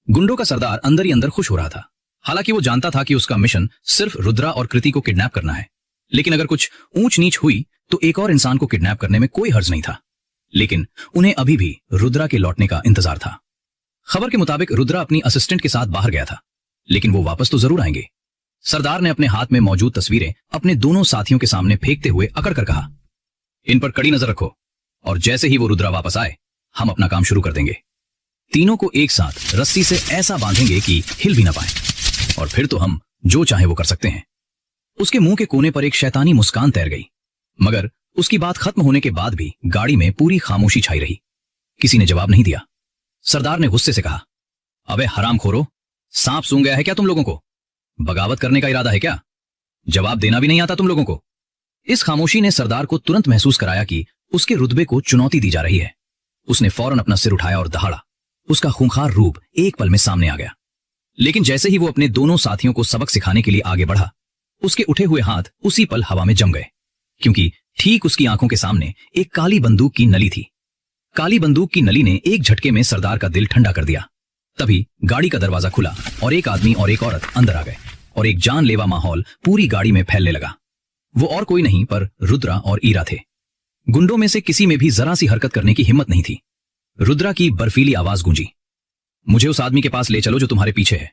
गुंडों का सरदार अंदर ही अंदर खुश हो रहा था। हालांकि वो जानता था कि उसका मिशन सिर्फ रुद्रा और कृति को किडनैप करना है, लेकिन अगर कुछ ऊंच नीच हुई तो एक और इंसान को किडनैप करने में कोई हर्ज नहीं था। लेकिन उन्हें अभी भी रुद्रा के लौटने का इंतजार था। खबर के मुताबिक रुद्रा अपनी असिस्टेंट के साथ बाहर गया था, लेकिन वो वापस तो जरूर आएंगे। सरदार ने अपने हाथ में मौजूद तस्वीरें अपने दोनों साथियों के सामने फेंकते हुए अकड़ कर कहा, इन पर कड़ी नजर रखो और जैसे ही वो रुद्रा वापस आए, हम अपना काम शुरू कर देंगे। तीनों को एक साथ रस्सी से ऐसा बांधेंगे कि हिल भी ना पाए, और फिर तो हम जो चाहे वो कर सकते हैं। उसके मुंह के कोने पर एक शैतानी मुस्कान तैर गई, मगर उसकी बात खत्म होने के बाद भी गाड़ी में पूरी खामोशी छाई रही। किसी ने जवाब नहीं दिया। सरदार ने गुस्से से कहा, अबे हरामखोरो, सांप सूंघ गया है क्या तुम लोगों को? बगावत करने का इरादा है क्या? जवाब देना भी नहीं आता तुम लोगों को? इस खामोशी ने सरदार को तुरंत महसूस कराया कि उसके रुतबे को चुनौती दी जा रही है। उसने फौरन अपना सिर उठाया और दहाड़ा। उसका खूंखार रूप एक पल में सामने आ गया। लेकिन जैसे ही वो अपने दोनों साथियों को सबक सिखाने के लिए आगे बढ़ा, उसके उठे हुए हाथ उसी पल हवा में जम गए, क्योंकि ठीक उसकी आंखों के सामने एक काली बंदूक की नली थी। काली बंदूक की नली ने एक झटके में सरदार का दिल ठंडा कर दिया। तभी गाड़ी का दरवाजा खुला और एक आदमी और एक औरत अंदर आ गए और एक जानलेवा माहौल पूरी गाड़ी में फैलने लगा। वो और कोई नहीं पर रुद्रा और ईरा थे। गुंडों में से किसी में भी जरा सी हरकत करने की हिम्मत नहीं थी। रुद्रा की बर्फीली आवाज गूंजी, मुझे उस आदमी के पास ले चलो जो तुम्हारे पीछे है।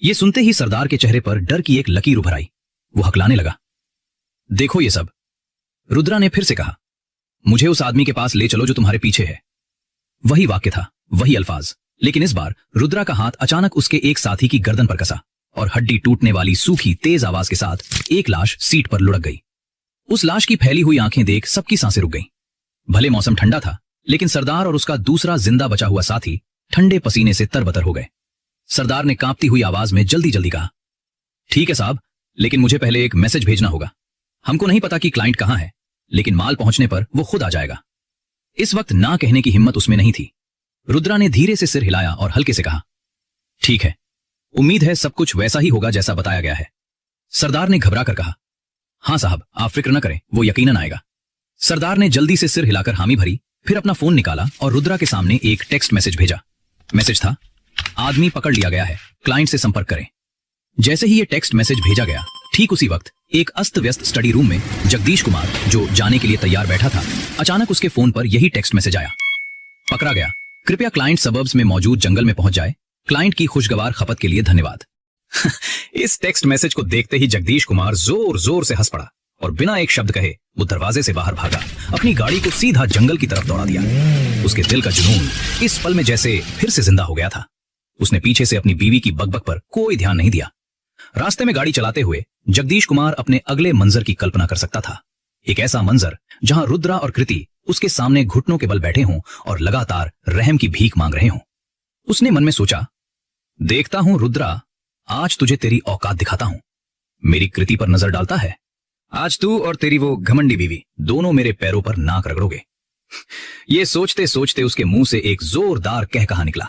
ये सुनते ही सरदार के चेहरे पर डर की एक लकीर उभर आई। वो हकलाने लगा, देखो ये सब। रुद्रा ने फिर से कहा, मुझे उस आदमी के पास ले चलो जो तुम्हारे पीछे है। वही वाक्य था, वही अल्फाज, लेकिन इस बार रुद्रा का हाथ अचानक उसके एक साथी की गर्दन पर कसा और हड्डी टूटने वाली सूखी तेज आवाज के साथ एक लाश सीट पर लुढ़क गई। उस लाश की फैली हुई आंखें देख सबकी सांसें रुक गईं। भले मौसम ठंडा था, लेकिन सरदार और उसका दूसरा जिंदा बचा हुआ साथी ठंडे पसीने से तरबतर हो गए। सरदार ने कांपती हुई आवाज में जल्दी जल्दी कहा, ठीक है साहब, लेकिन मुझे पहले एक मैसेज भेजना होगा। हमको नहीं पता कि क्लाइंट कहां है, लेकिन माल पहुंचने पर वो खुद आ जाएगा। इस वक्त ना कहने की हिम्मत उसमें नहीं थी। रुद्रा ने धीरे से सिर हिलाया और हल्के से कहा, ठीक है, उम्मीद है सब कुछ वैसा ही होगा जैसा बताया गया है। सरदार ने घबरा कर कहा, हां साहब, आप फिक्र न करें, वो यकीनन आएगा। सरदार ने जल्दी से सिर हिलाकर हामी भरी, फिर अपना फोन निकाला और रुद्रा के सामने एक टेक्स्ट मैसेज भेजा। मैसेज था, आदमी पकड़ लिया गया है, क्लाइंट से संपर्क करें। जैसे ही ये टेक्स्ट मैसेज भेजा गया, ठीक उसी वक्त एक अस्त व्यस्त स्टडी रूम में जगदीश कुमार, जो जाने के लिए तैयार बैठा था, अचानक उसके फोन पर यही टेक्स्ट मैसेज आया, पकड़ा गया, कृपया क्लाइंट सबर्ब्स में मौजूद जंगल में पहुंच जाए, क्लाइंट की खुशगवार खपत के लिए धन्यवाद। इस टेक्स्ट मैसेज को देखते ही जगदीश कुमार जोर जोर से हंस पड़ा और बिना एक शब्द कहे वो दरवाजे से बाहर भागा, अपनी गाड़ी को सीधा जंगल की तरफ दौड़ा दिया। उसके दिल का जुनून इस पल में जैसे फिर से जिंदा हो गया था। उसने पीछे से अपनी बीवी की बकबक पर कोई ध्यान नहीं दिया। रास्ते में गाड़ी चलाते हुए जगदीश कुमार अपने अगले मंजर की कल्पना कर सकता था। एक ऐसा मंजर जहां रुद्रा और कृति उसके सामने घुटनों के बल बैठे हों और लगातार रहम की भीख मांग रहे हों। उसने मन में सोचा, देखता हूं रुद्रा, आज तुझे तेरी औकात दिखाता हूं। मेरी कृति पर नजर डालता है, आज तू और तेरी वो घमंडी बीवी दोनों मेरे पैरों पर नाक रगड़ोगे। ये सोचते सोचते उसके मुंह से एक जोरदार कहकहा निकला।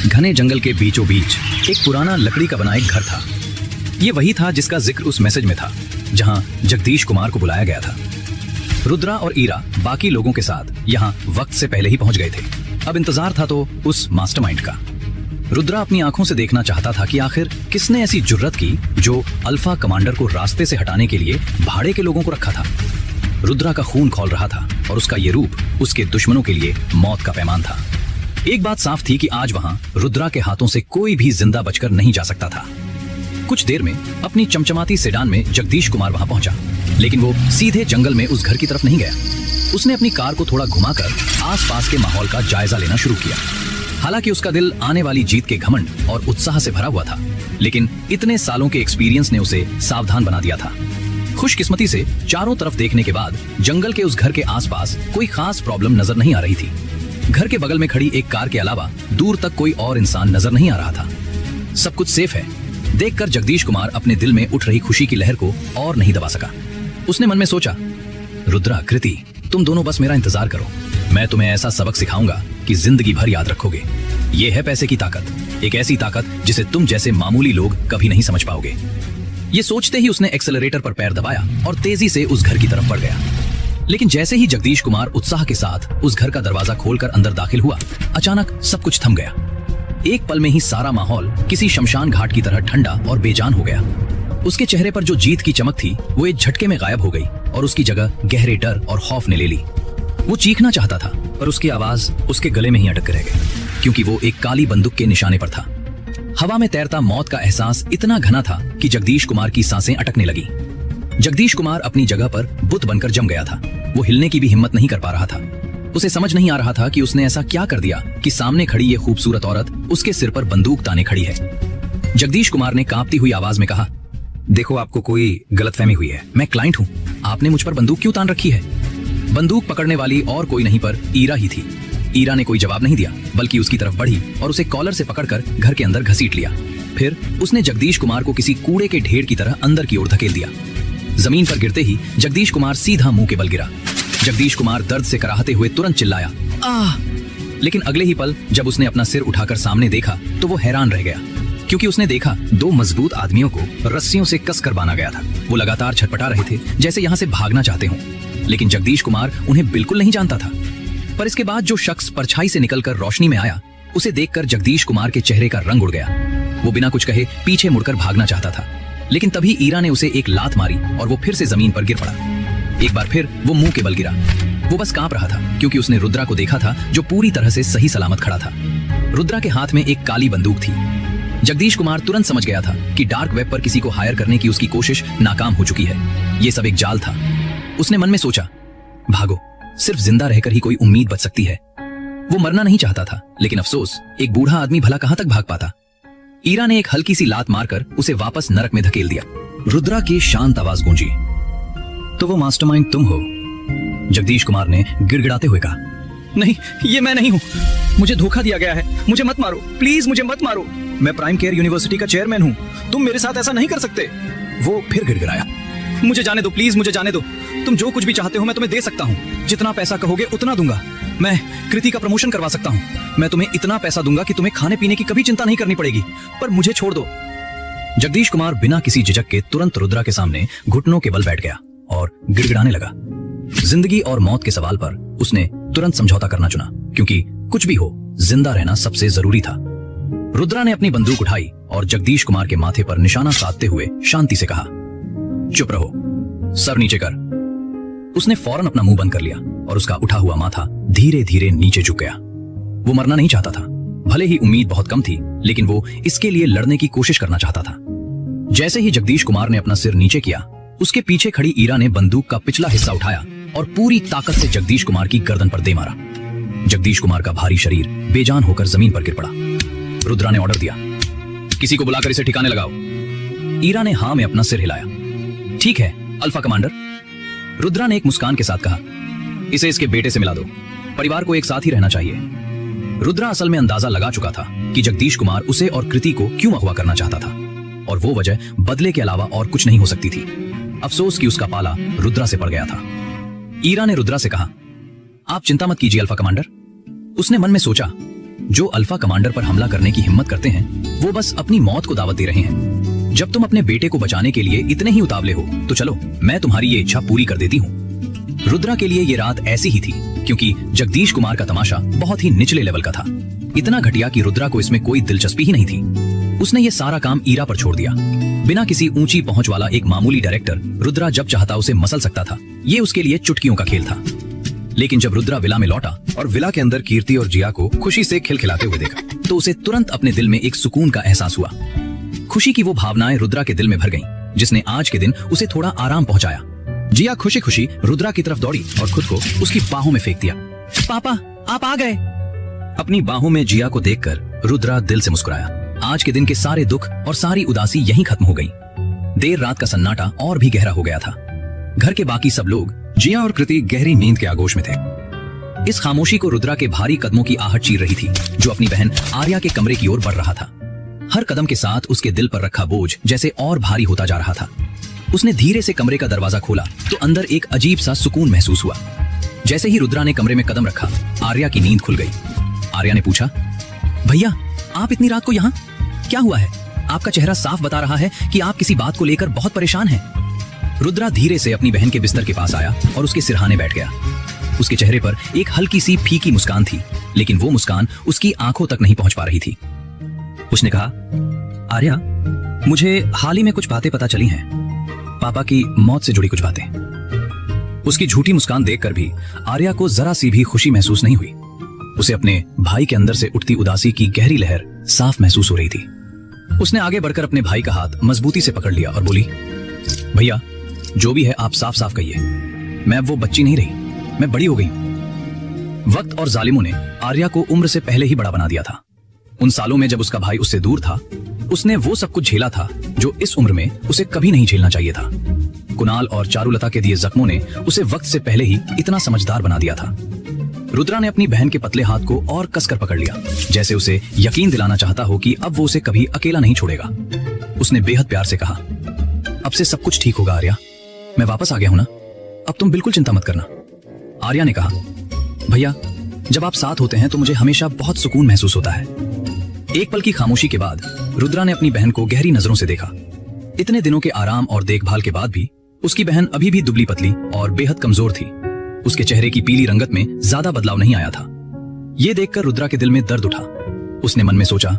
घने जंगल के बीचों बीच एक पुराना लकड़ी का बना एक घर था। ये वही था जिसका जिक्र उस मैसेज में था, जहां जगदीश कुमार को बुलाया गया था। रुद्रा और ईरा बाकी लोगों के साथ यहां वक्त से पहले ही पहुंच गए थे। अब इंतजार था तो उस मास्टरमाइंड का। रुद्रा अपनी आंखों से देखना चाहता था कि आखिर किसने ऐसी जुर्रत की जो अल्फा कमांडर को रास्ते से हटाने के लिए भाड़े के लोगों को रखा था। रुद्रा का खून खौल रहा था और उसका ये रूप उसके दुश्मनों के लिए मौत का पैमान था। एक बात साफ थी कि आज वहां रुद्रा के हाथों से कोई भी जिंदा बचकर नहीं जा सकता था। कुछ देर में अपनी चमचमाती सेडान में जगदीश कुमार वहां पहुंचा, लेकिन वो सीधे जंगल में उस घर की तरफ नहीं गया। उसने अपनी कार को थोड़ा घुमाकर आसपास के माहौल का जायजा लेना शुरू किया। हालांकि उसका दिल आने वाली जीत के घमंड और उत्साह से भरा हुआ था, लेकिन इतने सालों के एक्सपीरियंस ने उसे सावधान बना दिया था। खुशकिस्मती से चारों तरफ देखने के बाद जंगल के उस घर के आसपास कोई खास प्रॉब्लम नजर नहीं आ रही थी। घर के बगल में खड़ी एक कार के अलावा दूर तक कोई और इंसान नजर नहीं आ रहा था। सब कुछ सेफ है। देखकर जगदीश कुमार अपने दिल में उठ रही खुशी की लहर को और नहीं दबा सका। उसने मन में सोचा, रुद्रा, कृति, तुम दोनों बस मेरा इंतजार करो। मैं तुम्हें ऐसा सबक सिखाऊंगा कि जिंदगी भर याद रखोगे। ये है पैसे की ताकत, एक ऐसी ताकत जिसे तुम जैसे मामूली लोग कभी नहीं समझ पाओगे। ये सोचते ही उसने एक्सेलरेटर पर पैर दबाया और तेजी से उस घर की तरफ बढ़ गया। लेकिन जैसे ही जगदीश कुमार उत्साह के साथ उस घर का दरवाजा खोलकर अंदर दाखिल हुआ, अचानक सब कुछ थम गया। एक पल में ही सारा माहौल किसी शमशान घाट की तरह ठंडा और बेजान हो गया। उसके चेहरे पर जो जीत की चमक थी वो एक झटके में गायब हो गई और उसकी जगह गहरे डर और खौफ ने ले ली। वो चीखना चाहता था पर उसकी आवाज उसके गले में ही अटक रह गई, क्योंकि वो एक काली बंदूक के निशाने पर था। हवा में तैरता मौत का एहसास इतना घना था कि जगदीश कुमार की सांसें अटकने लगी। जगदीश कुमार अपनी जगह पर बुत बनकर जम गया था। वो हिलने की भी हिम्मत नहीं कर पा रहा था। उसे समझ नहीं आ रहा था कि उसने ऐसा क्या कर दिया कि सामने खड़ी ये खूबसूरत औरत उसके सिर पर बंदूक ताने खड़ी है। जगदीश कुमार ने कांपती हुई आवाज में कहा, देखो, आपको कोई गलतफहमी हुई है। मैं क्लाइंट हूँ। आपने मुझ पर बंदूक क्यों तान रखी है? बंदूक पकड़ने वाली और कोई नहीं पर ईरा ही थी। ईरा ने कोई जवाब नहीं दिया, बल्कि उसकी तरफ बढ़ी और उसे कॉलर से पकड़कर घर के अंदर घसीट लिया। फिर उसने जगदीश कुमार को किसी कूड़े के ढेर की तरह अंदर की ओर धकेल दिया। जमीन पर गिरते ही जगदीश कुमार सीधा मुंह के बल गिरा। जगदीश कुमार दर्द से कराहते हुए तुरंत चिल्लाया, आह! लेकिन अगले ही पल जब उसने अपना सिर उठाकर सामने देखा तो वो हैरान रह गया, क्योंकि उसने देखा 2 मजबूत आदमियों को रस्सियों से कसकर बांधा गया था। वो लगातार छटपटा रहे थे, जैसे यहाँ से भागना चाहते हों, लेकिन जगदीश कुमार उन्हें बिल्कुल नहीं जानता था। पर इसके बाद जो शख्स परछाई से निकलकर रोशनी में आया, उसे देखकर जगदीश कुमार के चेहरे का रंग उड़ गया। वो बिना कुछ कहे पीछे मुड़कर भागना चाहता था, लेकिन तभी ईरा ने उसे एक लात मारी और वो फिर से जमीन पर गिर पड़ा। एक बार फिर वो मुंह के बल गिरा। वो बस कांप रहा था, क्योंकि उसने रुद्रा को देखा था, जो पूरी तरह से सही सलामत खड़ा था। रुद्रा के हाथ में एक काली बंदूक थी। जगदीश कुमार तुरंत समझ गया था कि डार्क वेब पर किसी को हायर करने की उसकी कोशिश नाकाम हो चुकी है। ये सब एक जाल था। उसने मन में सोचा, भागो, सिर्फ जिंदा रहकर ही कोई उम्मीद बच सकती है। वो मरना नहीं चाहता था, लेकिन अफसोस, एक बूढ़ा आदमी भला कहां तक भाग पाता। ईरा ने एक हल्की सी लात मारकर उसे वापस नरक में धकेल दिया। रुद्रा की शांत आवाज गूंजी, तो वो मास्टरमाइंड तुम हो? जगदीश कुमार ने गिड़गिड़ाते हुए कहा, नहीं, ये मैं नहीं हूँ। मुझे धोखा दिया गया है। मुझे मत मारो, प्लीज मुझे मत मारो। मैं प्राइम केयर यूनिवर्सिटी का चेयरमैन हूँ। तुम मेरे साथ ऐसा नहीं कर सकते। वो फिर गिड़गिड़ाया, मुझे जाने दो, प्लीज मुझे जाने दो। तुम जो कुछ भी चाहते हो मैं तुम्हें दे सकता हूँ। जितना पैसा कहोगे उतना दूंगा। मैं कृति का प्रमोशन करवा सकता हूँ। मैं तुम्हें इतना पैसा दूंगा कि तुम्हें खाने पीने की कभी चिंता नहीं करनी पड़ेगी, पर मुझे छोड़ दो। जगदीश कुमार बिना किसी झिझक के तुरंत रुद्रा के सामने घुटनों के बल बैठ गया और गिड़गिड़ाने लगा। जिंदगी और मौत के सवाल पर उसने तुरंत समझौता करना चुना, क्योंकि कुछ भी हो, जिंदा रहना सबसे जरूरी था। रुद्रा ने अपनी बंदूक उठाई और जगदीश कुमार के माथे पर निशाना साधते हुए शांति से कहा, चुप रहो, सर नीचे कर। उसने फौरन अपना मुंह बंद कर लिया और उसका उठा हुआ माथा धीरे धीरे नीचे झुक गया। वो मरना नहीं चाहता था। भले ही उम्मीद बहुत कम थी, लेकिन वो इसके लिए लड़ने की कोशिश करना चाहता था। जैसे ही जगदीश कुमार ने अपना सिर नीचे किया, उसके पीछे खड़ी ईरा ने बंदूक का पिछला हिस्सा उठाया और पूरी ताकत से जगदीश कुमार की गर्दन पर दे मारा। जगदीश कुमार का भारी शरीर बेजान होकर जमीन पर गिर पड़ा। रुद्रा ने ऑर्डर दिया, किसी को बुलाकर इसे ठिकाने लगाओ। ईरा ने हाँ में अपना सिर हिलाया। ठीक है अल्फा कमांडर। रुद्रा ने एक मुस्कान के साथ कहा, इसे इसके बेटे से मिला दो। परिवार को एक साथ ही रहना चाहिए। रुद्रा असल में अंदाजा लगा चुका था कि जगदीश कुमार उसे और कृति को क्यों अगवा करना चाहता था, और वो वजह बदले के अलावा और कुछ नहीं हो सकती थी। अफसोस कि उसका पाला रुद्रा से पड़ गया था। ईरा ने रुद्रा से कहा, आप चिंता मत कीजिए अल्फा कमांडर। उसने मन में सोचा, जो अल्फा कमांडर पर हमला करने की हिम्मत करते हैं, वो बस अपनी मौत को दावत दे रहे हैं। जब तुम अपने बेटे को बचाने के लिए इतने ही उतावले हो, तो चलो मैं तुम्हारी ये इच्छा पूरी कर देती हूँ। रुद्रा के लिए ये रात ऐसी ही थी, क्योंकि जगदीश कुमार का तमाशा बहुत ही निचले लेवल का था। इतना घटिया कि रुद्रा को इसमें कोई दिलचस्पी ही नहीं थी। उसने ये सारा काम ईरा पर छोड़ दिया। बिना किसी ऊंची पहुंच वाला एक मामूली डायरेक्टर रुद्रा जब चाहता उसे मसल सकता था। ये उसके लिए चुटकियों का खेल था। लेकिन जब रुद्रा विला में लौटा और विला के अंदर कीर्ति और जिया को खुशी से खिलखिलाते हुए देखा, तो उसे तुरंत अपने दिल में एक सुकून का एहसास हुआ। खुशी की वो भावनाएं रुद्रा के दिल में भर गईं, जिसने आज के दिन उसे थोड़ा आराम पहुंचाया। जिया खुशी खुशी रुद्रा की तरफ दौड़ी और खुद को उसकी बाहों में फेंक दिया। पापा आप आ गए। अपनी बाहों में जिया को देखकर रुद्रा दिल से मुस्कुराया। आज के दिन के सारे दुख और सारी उदासी यहीं खत्म हो गई। देर रात का सन्नाटा और भी गहरा हो गया था। घर के बाकी सब लोग, जिया और कृति, गहरी नींद के आगोश में थे। इस खामोशी को रुद्रा के भारी कदमों की आहट चीर रही थी, जो अपनी बहन आर्या के कमरे की ओर बढ़ रहा था। हर कदम के साथ उसके दिल पर रखा बोझ जैसे और भारी होता जा रहा था। उसने धीरे से कमरे का दरवाजा खोला तो अंदर एक अजीब सा सुकून महसूस हुआ। जैसे ही रुद्रा ने कमरे में कदम रखा, आर्या की नींद खुल गई। आर्या ने पूछा, भैया आप इतनी रात को यहाँ? क्या हुआ है? आपका चेहरा साफ बता रहा है कि आप किसी बात को लेकर बहुत परेशान हैं। रुद्रा धीरे से अपनी बहन के बिस्तर के पास आया और उसके सिरहाने बैठ गया। उसके चेहरे पर एक हल्की सी फीकी मुस्कान थी, लेकिन वो मुस्कान उसकी आंखों तक नहीं पहुंच पा रही थी। उसने कहा, आर्या, मुझे हाल ही में कुछ बातें पता चली हैं, पापा की मौत से जुड़ी कुछ बातें। उसकी झूठी मुस्कान देखकर भी आर्या को जरा सी भी खुशी महसूस नहीं हुई। उसे अपने भाई के अंदर से उठती उदासी की गहरी लहर साफ महसूस हो रही थी। उसने आगे बढ़कर अपने भाई का हाथ मजबूती से पकड़ लिया और बोली, भैया जो भी है आप साफ साफ कहिए। मैं अब वो बच्ची नहीं रही, मैं बड़ी हो गई हूं। वक्त और जालिमों ने आर्या को उम्र से पहले ही बड़ा बना दिया था। उन सालों में जब उसका भाई उससे दूर था, उसने वो सब कुछ झेला था जो इस उम्र में उसे कभी नहीं झेलना चाहिए था। कुणाल और चारुलता के दिए जख्मों ने उसे वक्त से पहले ही इतना समझदार बना दिया था। रुद्रा ने अपनी बहन के पतले हाथ को और कसकर पकड़ लिया, जैसे उसे यकीन दिलाना चाहता हो कि अब वो उसे कभी अकेला नहीं छोड़ेगा। उसने बेहद प्यार से कहा, अब से सब कुछ ठीक होगा आर्या, मैं वापस आ गया हूं ना, अब तुम बिल्कुल चिंता मत करना। आर्या ने कहा, भैया जब आप साथ होते हैं तो मुझे हमेशा बहुत सुकून महसूस होता है। एक पल की खामोशी के बाद रुद्रा ने अपनी बहन को गहरी नजरों से देखा। इतने दिनों के आराम और देखभाल के बाद भी उसकी बहन अभी भी दुबली पतली और बेहद कमजोर थी। उसके चेहरे की पीली रंगत में ज्यादा बदलाव नहीं आया था। ये देखकर रुद्रा के दिल में दर्द उठा। उसने मन में सोचा,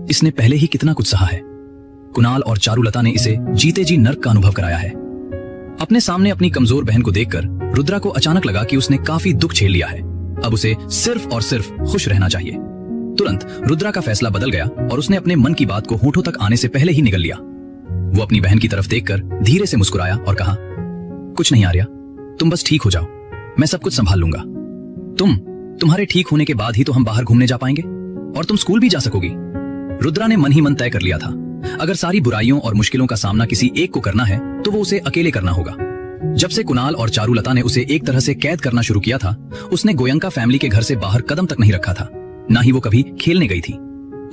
इसने पहले ही कितना कुछ सहा है। कुणाल और चारुलता ने इसे जीते जी नर्क का अनुभव कराया है। अपने सामने अपनी कमजोर बहन को देखकर रुद्रा को अचानक लगा कि उसने काफी दुख झेल लिया है। अब उसे सिर्फ और सिर्फ खुश रहना चाहिए। तुरंत रुद्रा का फैसला बदल गया और उसने अपने मन की बात को होठों तक आने से पहले ही निगल लिया। वो अपनी बहन की तरफ देखकर धीरे से मुस्कुराया और कहा, कुछ नहीं आर्या, तुम बस ठीक हो जाओ, मैं सब कुछ संभाल लूंगा। तुम्हारे ठीक होने के बाद ही तो हम बाहर घूमने जा पाएंगे और तुम स्कूल भी जा सकोगी। रुद्रा ने मन ही मन तय कर लिया था, अगर सारी बुराइयों और मुश्किलों का सामना किसी एक को करना है तो वो उसे अकेले करना होगा। जब से कुणाल और चारुलता ने उसे एक तरह से कैद करना शुरू किया था, उसने गोयंका फैमिली के घर से बाहर कदम तक नहीं रखा था, ना ही वो कभी खेलने गई थी।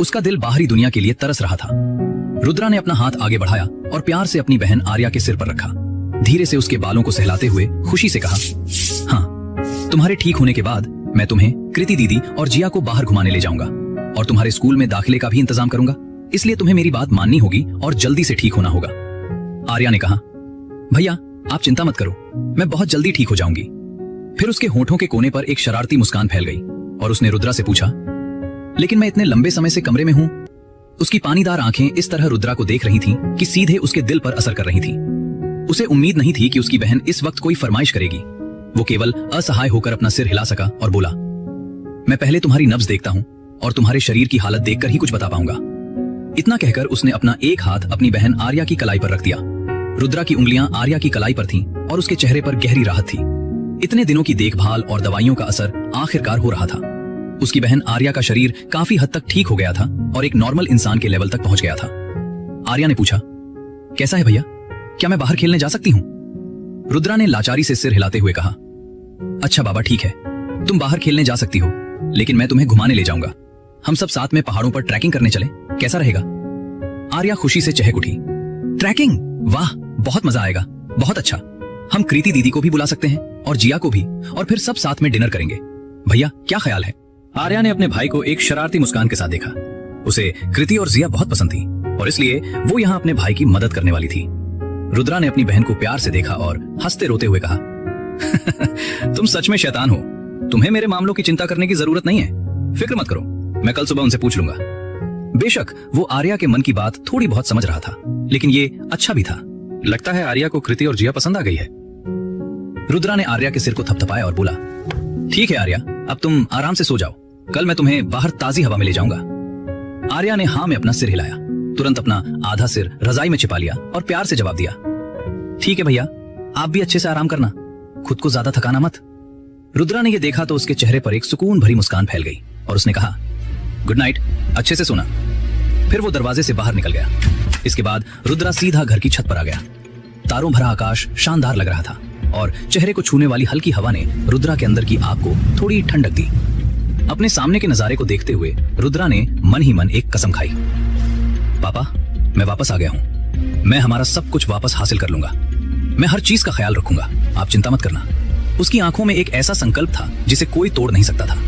उसका दिल बाहरी दुनिया के लिए तरस रहा था। रुद्रा ने अपना हाथ आगे बढ़ाया और प्यार से अपनी बहन आर्या के सिर पर रखा। धीरे से उसके बालों को सहलाते हुए खुशी से कहा, हाँ, तुम्हारे ठीक होने के बाद मैं तुम्हें कृति दीदी और जिया को बाहर घुमाने ले जाऊंगा और तुम्हारे स्कूल में दाखिले का भी इंतजाम करूंगा, इसलिए तुम्हें मेरी बात माननी होगी और जल्दी से ठीक होना होगा। आर्या ने कहा, भैया आप चिंता मत करो, मैं बहुत जल्दी ठीक हो जाऊंगी। फिर उसके होठों के कोने पर एक शरारती मुस्कान फैल गई और उसने रुद्रा से पूछा, लेकिन मैं इतने लंबे समय से कमरे में हूं। उसकी पानीदार आंखें इस तरह रुद्रा को देख रही थीं कि सीधे उसके दिल पर असर कर रही थीं। उसे उम्मीद नहीं थी कि उसकी बहन इस वक्त कोई फरमाइश करेगी। वो केवल असहाय होकर अपना सिर हिला सका और बोला, मैं पहले तुम्हारी नब्ज देखता हूं और तुम्हारे शरीर की हालत देखकर ही कुछ बता पाऊंगा। इतना कहकर उसने अपना एक हाथ अपनी बहन आर्या की कलाई पर रख दिया। रुद्रा की उंगलियां आर्या की कलाई पर थीं और उसके चेहरे पर गहरी राहत थी। इतने दिनों की देखभाल और दवाइयों का असर आखिरकार हो रहा था। उसकी बहन आर्या का शरीर काफी हद तक ठीक हो गया था और एक नॉर्मल इंसान के लेवल तक पहुंच गया था। आर्या ने पूछा, कैसा है भैया, क्या मैं बाहर खेलने जा सकती हूँ? रुद्रा ने लाचारी से सिर हिलाते हुए कहा, अच्छा बाबा ठीक है, तुम बाहर खेलने जा सकती हो, लेकिन मैं तुम्हें घुमाने ले जाऊंगा। हम सब साथ में पहाड़ों पर ट्रैकिंग करने चले, कैसा रहेगा? आर्या खुशी से चहक उठी। ट्रैकिंग, वाह, बहुत मजा आएगा, बहुत अच्छा। हम कृति दीदी को भी बुला सकते हैं और जिया को भी, और फिर सब साथ में डिनर करेंगे। भैया क्या ख्याल है? आर्या ने अपने भाई को एक शरारती मुस्कान के साथ देखा। उसे कृति और जिया बहुत पसंद थी और इसलिए वो यहाँ अपने भाई की मदद करने वाली थी। रुद्रा ने अपनी बहन को प्यार से देखा और हंसते रोते हुए कहा, तुम सच में शैतान हो, तुम्हें मेरे मामलों की चिंता करने की जरूरत नहीं है, फिक्र मत करो, मैं कल सुबह उनसे पूछ लूंगा। बेशक वो आर्या के मन की बात थोड़ी बहुत समझ रहा था, लेकिन ये अच्छा भी था। लगता है आर्या को कृति और जिया पसंद आ गई है। रुद्रा ने आर्या के सिर को थपथपाया और बोला, ठीक है आर्या, अब तुम आराम से सो जाओ, कल मैं तुम्हें बाहर ताजी हवा में ले जाऊंगा। आर्या ने हाँ में अपना सिर हिलाया, तुरंत अपना आधा सिर रजाई में छिपा लिया और प्यार से जवाब दिया, ठीक है भैया, आप भी अच्छे से आराम करना, खुद को ज्यादा थकाना मत। रुद्रा ने यह देखा तो उसके चेहरे पर एक सुकून भरी मुस्कान फैल गई और उसने कहा, गुड नाइट, अच्छे से सोना। फिर वो दरवाजे से बाहर निकल गया। इसके बाद रुद्रा सीधा घर की छत पर आ गया। तारों भरा आकाश शानदार लग रहा था और चेहरे को छूने वाली हल्की हवा ने रुद्रा के अंदर की आग को थोड़ी ठंडक दी। अपने सामने के नजारे को देखते हुए रुद्रा ने मन ही मन एक कसम खाई, पापा मैं वापस आ गया हूँ, मैं हमारा सब कुछ वापस हासिल कर लूंगा, मैं हर चीज का ख्याल रखूंगा, आप चिंता मत करना। उसकी आंखों में एक ऐसा संकल्प था जिसे कोई तोड़ नहीं सकता था।